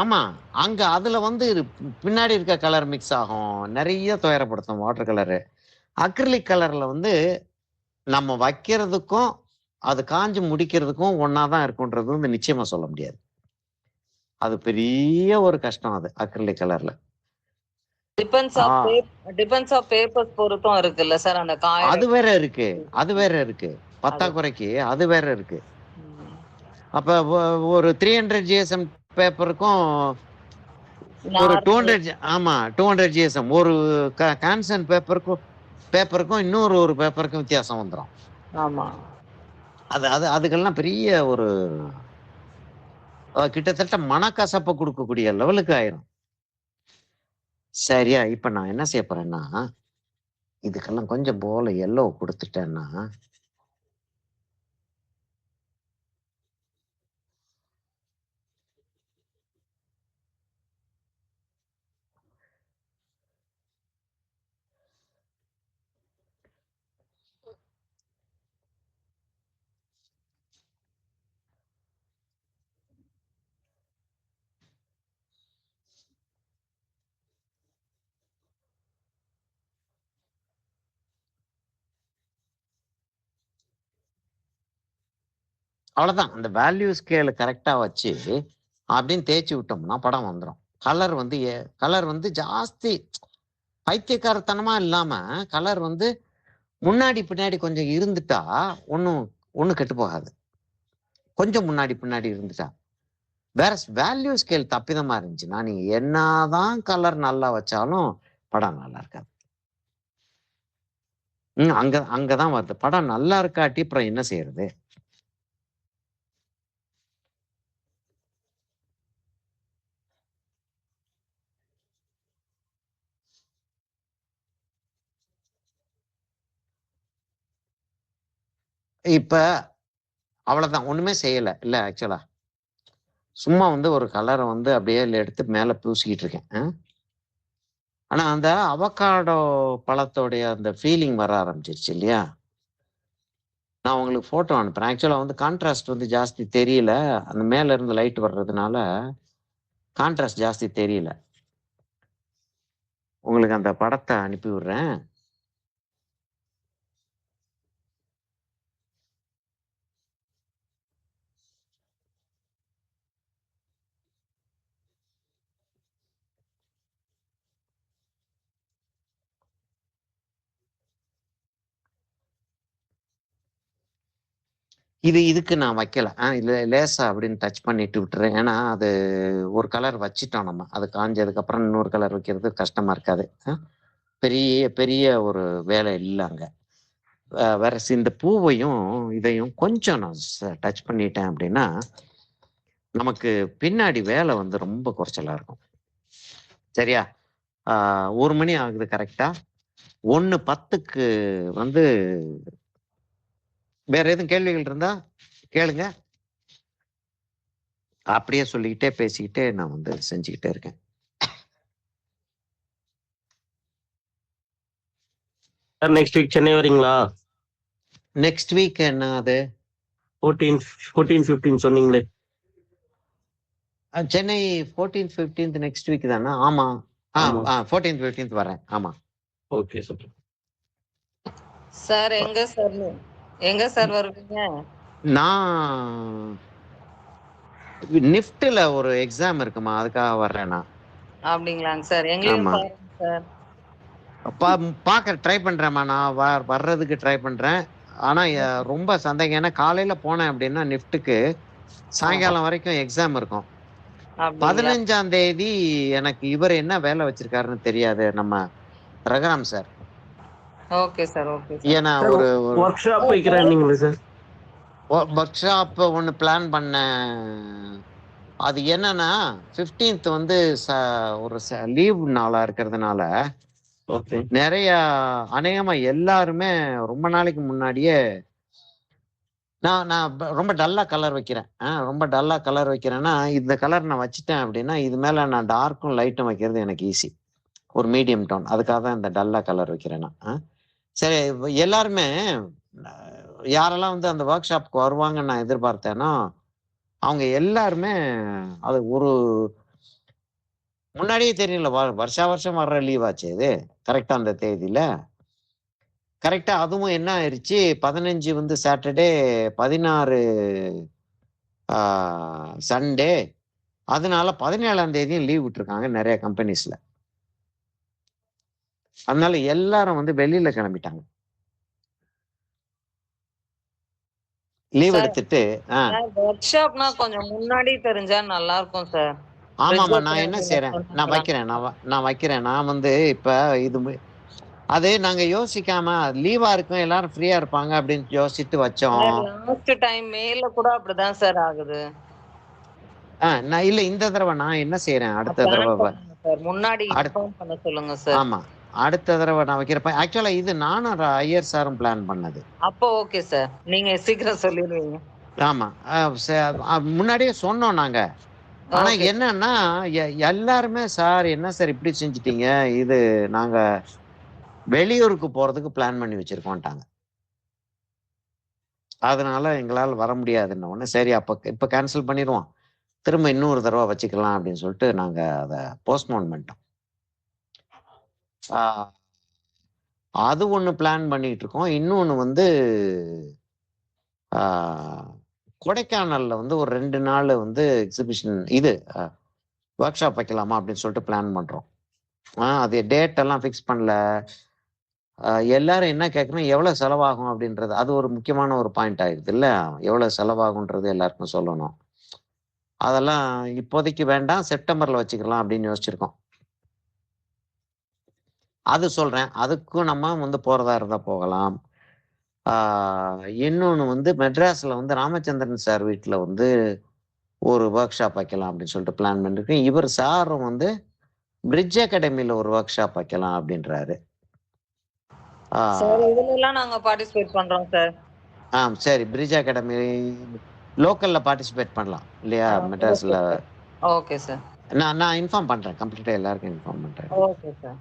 ஆமா. அங்க அதுல வந்து பின்னாடி இருக்க கலர் மிக்ஸ் ஆகும், நிறைய துயரப்படுத்தும் வாட்டர் கலரு. அக்ரிலிக் கலர்ல வந்து நம்ம வைக்கிறதுக்கும் அது காஞ்சு முடிக்கிறதுக்கும் ஒன்னாதான் இருக்குன்றது வந்து நிச்சயமா சொல்ல முடியாது. அது பெரிய ஒரு கஷ்டம் அது அக்ரிலிக் கலர்ல. டிபெண்ட்ஸ் ஆஃப் பேப்பர்ஸ் பொறுத்தும் இருக்குல்ல சார் அந்த காய். அது வேற இருக்கு, அது வேற இருக்கு. பத்தாக்குறைக்கு அது வேற இருக்கு. அப்ப ஒரு 300 GSM பேப்பருக்கும் ஒரு 200, ஆமா 200 GSM ஒரு கான்சன் பேப்பருக்கும் இன்னொரு ஒரு பேப்பருக்கும் வித்தியாசம் வந்துடும். ஆமா. அதுக்கெல்லாம் பெரிய ஒரு கிட்டத்தட்ட மனக்கசப்பை கொடுக்கக்கூடிய லெவலுக்கு ஆயிரும். சரியா? இப்ப நான் என்ன செய்ய போறேன்னா, இதுக்கெல்லாம் கொஞ்சம் போல எல்லோ கொடுத்துட்டேன்னா அவ்வளவுதான். அந்த வேல்யூ ஸ்கேல் கரெக்டா வச்சு அப்படின்னு தேய்ச்சி விட்டோம்னா படம் வந்துடும். கலர் வந்து ஜாஸ்தி பைத்தியக்காரத்தனமா இல்லாம கலர் வந்து முன்னாடி பின்னாடி கொஞ்சம் இருந்துட்டா ஒன்றும் கெட்டு போகாது. கொஞ்சம் முன்னாடி பின்னாடி இருந்துட்டா. வேற வேல்யூ ஸ்கேல் தப்பிதமா இருந்துச்சுன்னா நீங்க என்னதான் கலர் நல்லா வச்சாலும் படம் நல்லா இருக்காது. அங்கதான் வருது. படம் நல்லா இருக்காட்டி அப்புறம் என்ன செய்யறது? இப்ப அவ்வளவுதான், ஒண்ணுமே செய்யல இல்ல. ஆக்சுவலா சும்மா வந்து ஒரு கலரை வந்து அப்படியே எடுத்து மேல பூசிக்கிட்டு இருக்கேன். ஆனா அந்த அவகாடோ பழத்தோடைய அந்த ஃபீலிங் வர ஆரம்பிச்சிருச்சு இல்லையா? நான் உங்களுக்கு போட்டோ அனுப்புறேன். ஆக்சுவலா வந்து கான்ட்ராஸ்ட் வந்து ஜாஸ்தி தெரியல. அந்த மேல இருந்து லைட் வர்றதுனால கான்ட்ராஸ்ட் ஜாஸ்தி தெரியல. உங்களுக்கு அந்த படத்தை அனுப்பி விடுறேன். இதுக்கு நான் வைக்கல. இதுல லேசா அப்படின்னு டச் பண்ணிட்டு விட்டுறேன். ஏன்னா அது ஒரு கலர் வச்சிட்டோம் நம்ம. அது காஞ்சதுக்கு அப்புறம் இன்னொரு கலர் வைக்கிறது கஷ்டமா இருக்காது. பெரிய பெரிய ஒரு வேலை இல்லை அங்க. வேற இந்த பூவையும் இதையும் கொஞ்சம் நான் டச் பண்ணிட்டேன் அப்படின்னா நமக்கு பின்னாடி வேலை வந்து ரொம்ப குறைச்சலா இருக்கும். சரியா? 1 மணி ஆகுது கரெக்டா. 1:10க்கு வந்து வேற எதுவும் கேள்விகள் இருந்தா கேளுங்க. அப்படியே சொல்லிக்கிட்டே பேசிக்கிட்டே நான் வந்து செஞ்சுக்கிட்டே இருக்கேன். நெக்ஸ்ட் வீக் சென்னை வரீங்களா? நெக்ஸ்ட் வீக் என்ன அது? 14, 15 சொன்னீங்களே. Chennai 14th 15th next week தானே? ஆமா. 14th 15th வரேன். ஆமா. Okay sir. சார் எங்க சார் வருவீங்க? நான் நிஃப்ட்ல ஒரு எக்ஸாம் இருக்குமா, அதுக்காக வர்றேன் நான். அப்படிங்களாங்க சார்? எங்களையும் பாருங்க சார். பார்க்க ட்ரை பண்றேன்மா. நான் வர்றதுக்கு ட்ரை பண்றேன். ஆனா ரொம்ப சந்தேகம். ஏன்னா காலையில போனேன் அப்படின்னா நிஃப்ட்டுக்கு சாயங்காலம் வரைக்கும் எக்ஸாம் இருக்கும். 15ஆம் தேதி எனக்கு இவர் என்ன வேலை வச்சிருக்காருன்னு தெரியாது, நம்ம Raghuram sir. Okay sir, okay sir. ஏன்னா ஒரு ஒர்க் ஷாப் வைக்கிறேன் சார். ஒர்க் ஷாப் ஒன்று பிளான் பண்ணேன். அது என்னன்னா 15th வந்து ஒரு லீவ் நாளா இருக்கிறதுனால நிறைய அநேகமா எல்லாருமே ரொம்ப நாளைக்கு முன்னாடியே நான் ரொம்ப டல்லா கலர் வைக்கிறேன். ரொம்ப டல்லா கலர் வைக்கிறேன்னா இந்த கலர் நான் வச்சுட்டேன் அப்படின்னா இது மேல நான் டார்க்கும் லைட்டும் வைக்கிறது எனக்கு ஈஸி. ஒரு மீடியம் டோன். அதுக்காக தான் இந்த டல்லா கலர் வைக்கிறேன் நான். சரி, எல்லாருமே யாரெல்லாம் வந்து அந்த ஒர்க் ஷாப்க்கு வருவாங்கன்னு நான் எதிர்பார்த்தேனோ அவங்க எல்லாருமே அது ஒரு முன்னாடியே தெரியல. வருஷம் வர்ற லீவ் ஆச்சு இது. கரெக்டா அந்த தேதியில கரெக்டா. அதுவும் என்ன ஆயிடுச்சு, 15 வந்து சாட்டர்டே, 16 சண்டே. அதனால 17ஆம் தேதியும் லீவ் விட்டுருக்காங்க நிறைய கம்பெனிஸ்ல. அதனால எல்லாரும் வந்து வெளியில கிளம்பிட்டாங்க. லீவ் எடுத்துட்டு ஒர்க் ஷாப்னா கொஞ்சம் முன்னாடி தெரிஞ்சா நல்லா இருக்கும் சார். ஆமாமா. நான் என்ன செய்யறேன், நான் வைக்கிறேன். நான் வந்து இப்ப இது அது நாங்க யோசிக்காம லீவா இருக்கும் எல்லாரும் ஃப்ரீயா இருப்பாங்க அப்படின்னு யோசிச்சுட்டு வச்சோம். லாஸ்ட் டைம் மேல கூட அப்படிதான் சார் ஆகுது. நான் இல்ல, இந்த தடவை நான் என்ன செய்யறேன், அடுத்த தடவை முன்னாடி இன்ஃபார்ம் பண்ண சொல்லுங்க சார். ஆமா, அடுத்த தடவை நான் வைக்கிறப்ப ஆக்சுவலா இது நானும் ஐயர் சாரும் பிளான் பண்ணது. அப்போ ஓகே சார், நீங்க சீக்கிரம் சொல்லிடுவீங்க. ஆமா, முன்னாடியே சொன்னோம் நாங்க. ஆனா என்னன்னா எல்லாருமே சார் என்ன சார் இப்படி செஞ்சுட்டீங்க, இது நாங்க வெளியூருக்கு போறதுக்கு பிளான் பண்ணி வச்சிருக்கோம்ட்டாங்க. அதனால எங்களால் வர முடியாதுன்னு ஒண்ணு. சரி, அப்ப இப்ப கேன்சல் பண்ணிடுவோம், திரும்ப இன்னொரு தடவை வச்சுக்கலாம் அப்படின்னு சொல்லிட்டு நாங்க அதை போஸ்ட்போன் பண்ணிட்டோம். அது ஒண்ணு பிளான் பண்ணிட்டு இருக்கோம். இன்னொன்னு வந்து கொடைக்கானல்ல வந்து ஒரு 2 நாள் வந்து எக்ஸிபிஷன் இது ஒர்க் ஷாப் வைக்கலாமா அப்படின்னு சொல்லிட்டு பிளான் பண்றோம். அது டேட் எல்லாம் ஃபிக்ஸ் பண்ணல. எல்லாரும் என்ன கேட்கணும், எவ்வளவு செலவாகும் அப்படின்றது. அது ஒரு முக்கியமான ஒரு பாயிண்ட் ஆயிடுது இல்ல. எவ்வளவு செலவாகுன்றது எல்லாருக்கும் சொல்லணும். அதெல்லாம் இப்போதைக்கு வேண்டாம், செப்டம்பர்ல வச்சுக்கலாம் அப்படின்னு யோசிச்சிருக்கோம். அது சொல்றேன். அதுக்கும் நம்ம வந்து போறதா இருந்தா போகலாம். இன்னொன்னு வந்து மெட்ராஸ்ல வந்து ராமச்சந்திரன் சார் வீட்டுல வந்து ஒரு ஒர்க் ஷாப் வைக்கலாம் அப்படின்னு சொல்லிட்டு பிளான் பண்ணிருக்கேன். இவர் சாரும் வந்து பிரிட்ஜ் அகாடமில ஒரு ஒர்க் ஷாப் வைக்கலாம் அப்படின்றாரு. சார் இதுல எல்லாம் நாங்க பார்ட்டிசிபேட் பண்றோம் சார். சரி. பிரிட்ஜ் அகாடமி லோக்கல்ல பார்ட்டிசிபேட் பண்ணலாம் இல்லையா மெட்ராஸ்ல? Okay sir. நான் இன்ஃபார்ம் பண்றேன். கம்ப்ளீட்டா எல்லாருக்கும் இன்ஃபார்ம் பண்றேன். Okay sir.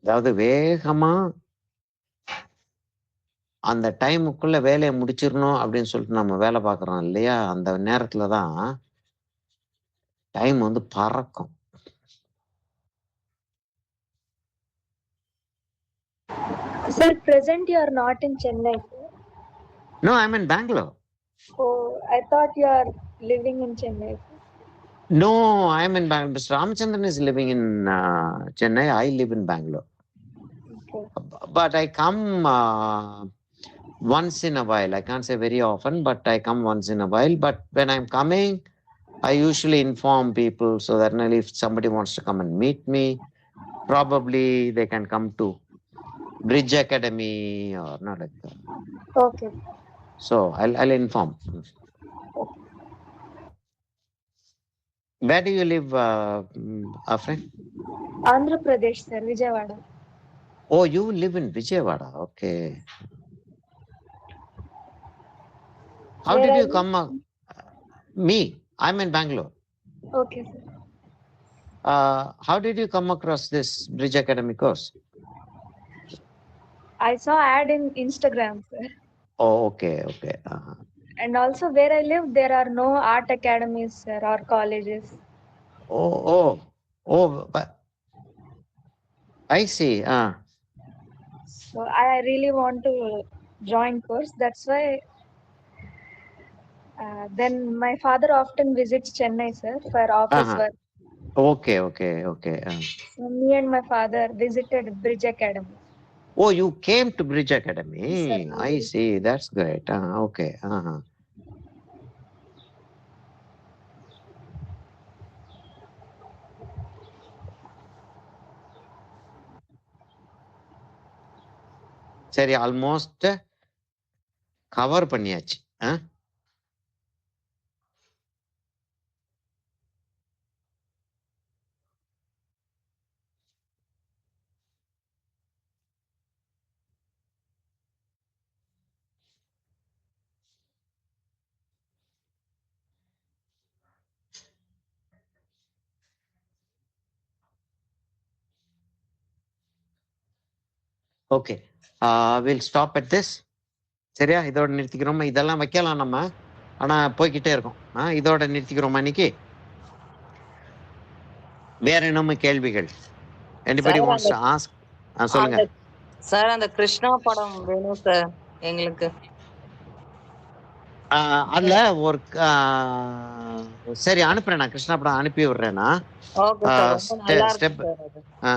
அதாவது வேகமா அந்த டைமுக்குள்ள வேலையை முடிச்சிடணும் அப்படின்னு சொல்லிட்டு நம்ம வேலை பார்க்குறோம் இல்லையா? அந்த நேரத்துல தான் டைம் வந்து பறக்கும். Sir, present you are not in Chennai, sir. No, I'm in Bangalore. Oh, I thought you are living in Chennai, sir. No, I'm in Bangalore. Mr. Ramachandran is living in Chennai. I live in Bangalore. Okay. But I come once in a while. I can't say very often, but I come once in a while. But when I'm coming, I usually inform people so that if somebody wants to come and meet me, probably they can come to Bridge Academy or not like that. Okay. So I'll inform. Where do you live, friend? Andhra Pradesh, sir, Vijayawada. Oh, you live in Vijayawada. Okay. How did you come? Me, I'm in Bangalore. Okay, sir. How did you come across this Bridge Academy course? I saw ad in Instagram, sir. Oh, okay. And also where I live, there are no art academies, sir, or colleges. Oh, but I see. So I really want to join course. That's why. Then my father often visits Chennai, sir, for office work. Okay. So me and my father visited Bridge Academy. Oh, you came to Bridge Academy. Sir, I see. That's great. Okay. சரி, almost cover பண்ணியாச்சு. Okay, will stop at this. சரியா, இதோட நிறுத்திக்கிறோமா? இதெல்லாம் வைக்கலாம் நம்ம, ஆனா போய்கிட்டே இருக்கோம். இதோட நிறுத்திக்கிறோமா இன்னைக்கு? வேற என்னமோ கேள்விகள்? Anybody wants to ask? சொல்லுங்க சார். அந்த கிருஷ்ணா படம் வேணும் சார் எங்களுக்கு. அதுல ஒரு சரி அனுப்புறேன், நான் கிருஷ்ணா படம் அனுப்பி விடுறேன்னா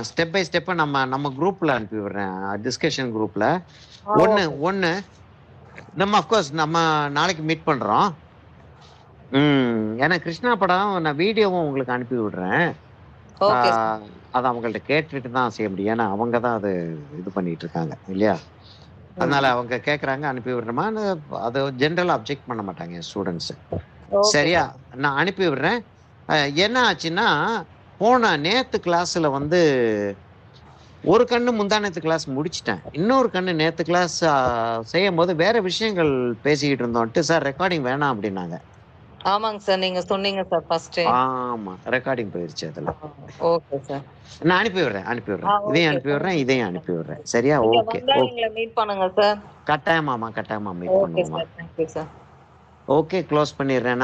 ஸ்டெப் பை ஸ்டெப் நம்ம குரூப்ல அனுப்பி விடுறேன், டிஸ்கஷன் குரூப்ல. ஒன்னு நம்ம அப்கோர்ஸ் நம்ம நாளைக்கு மீட் பண்றோம். ஏன்னா கிருஷ்ணா படம் நான் வீடியோவும் உங்களுக்கு அனுப்பி விடுறேன். அதை அவங்கள்ட்ட கேட்டுட்டு தான் செய்ய முடியும், ஏன்னா அவங்க தான் அது இது பண்ணிட்டு இருக்காங்க இல்லையா? அதனால அவங்க கேட்குறாங்க, அனுப்பி விடுறோமா? அது ஜென்ரலா அப்ஜெக்ட் பண்ண மாட்டாங்க என் ஸ்டூடெண்ட்ஸ். சரியா, நான் அனுப்பி விடுறேன். என்ன ஆச்சுன்னா, நேத்து கிளாஸ்ல வந்து ஒரு கண்ணு முந்தானத்து கிளாஸ் முடிச்சிட்டேன், இன்னொரு கண்ணு நேத்து கிளாஸ் செய்யும் போது வேற விஷயங்கள் பேசிக்கிட்டு இருந்தோம்ட்டு சார் ரெக்கார்டிங் வேணாம் அப்படின்னாங்க. ஆமாங்க சார், நீங்க சொன்னீங்க சார் ஃபர்ஸ்ட். ஆமா, ரெக்கார்டிங் போயிருச்சு அதுல. ஓகே சார், நான் அனுப்பி விடுறேன். இதையும் அனுப்பி விடுறேன், இதையும் அனுப்பி விடுறேன். சரியா? ஓகே, மீட் பண்ணுங்க சார். கட்டாயமா மீட் பண்ணுவோம். Okay sir, thank you sir. Okay, close பண்ணிடுறேன்.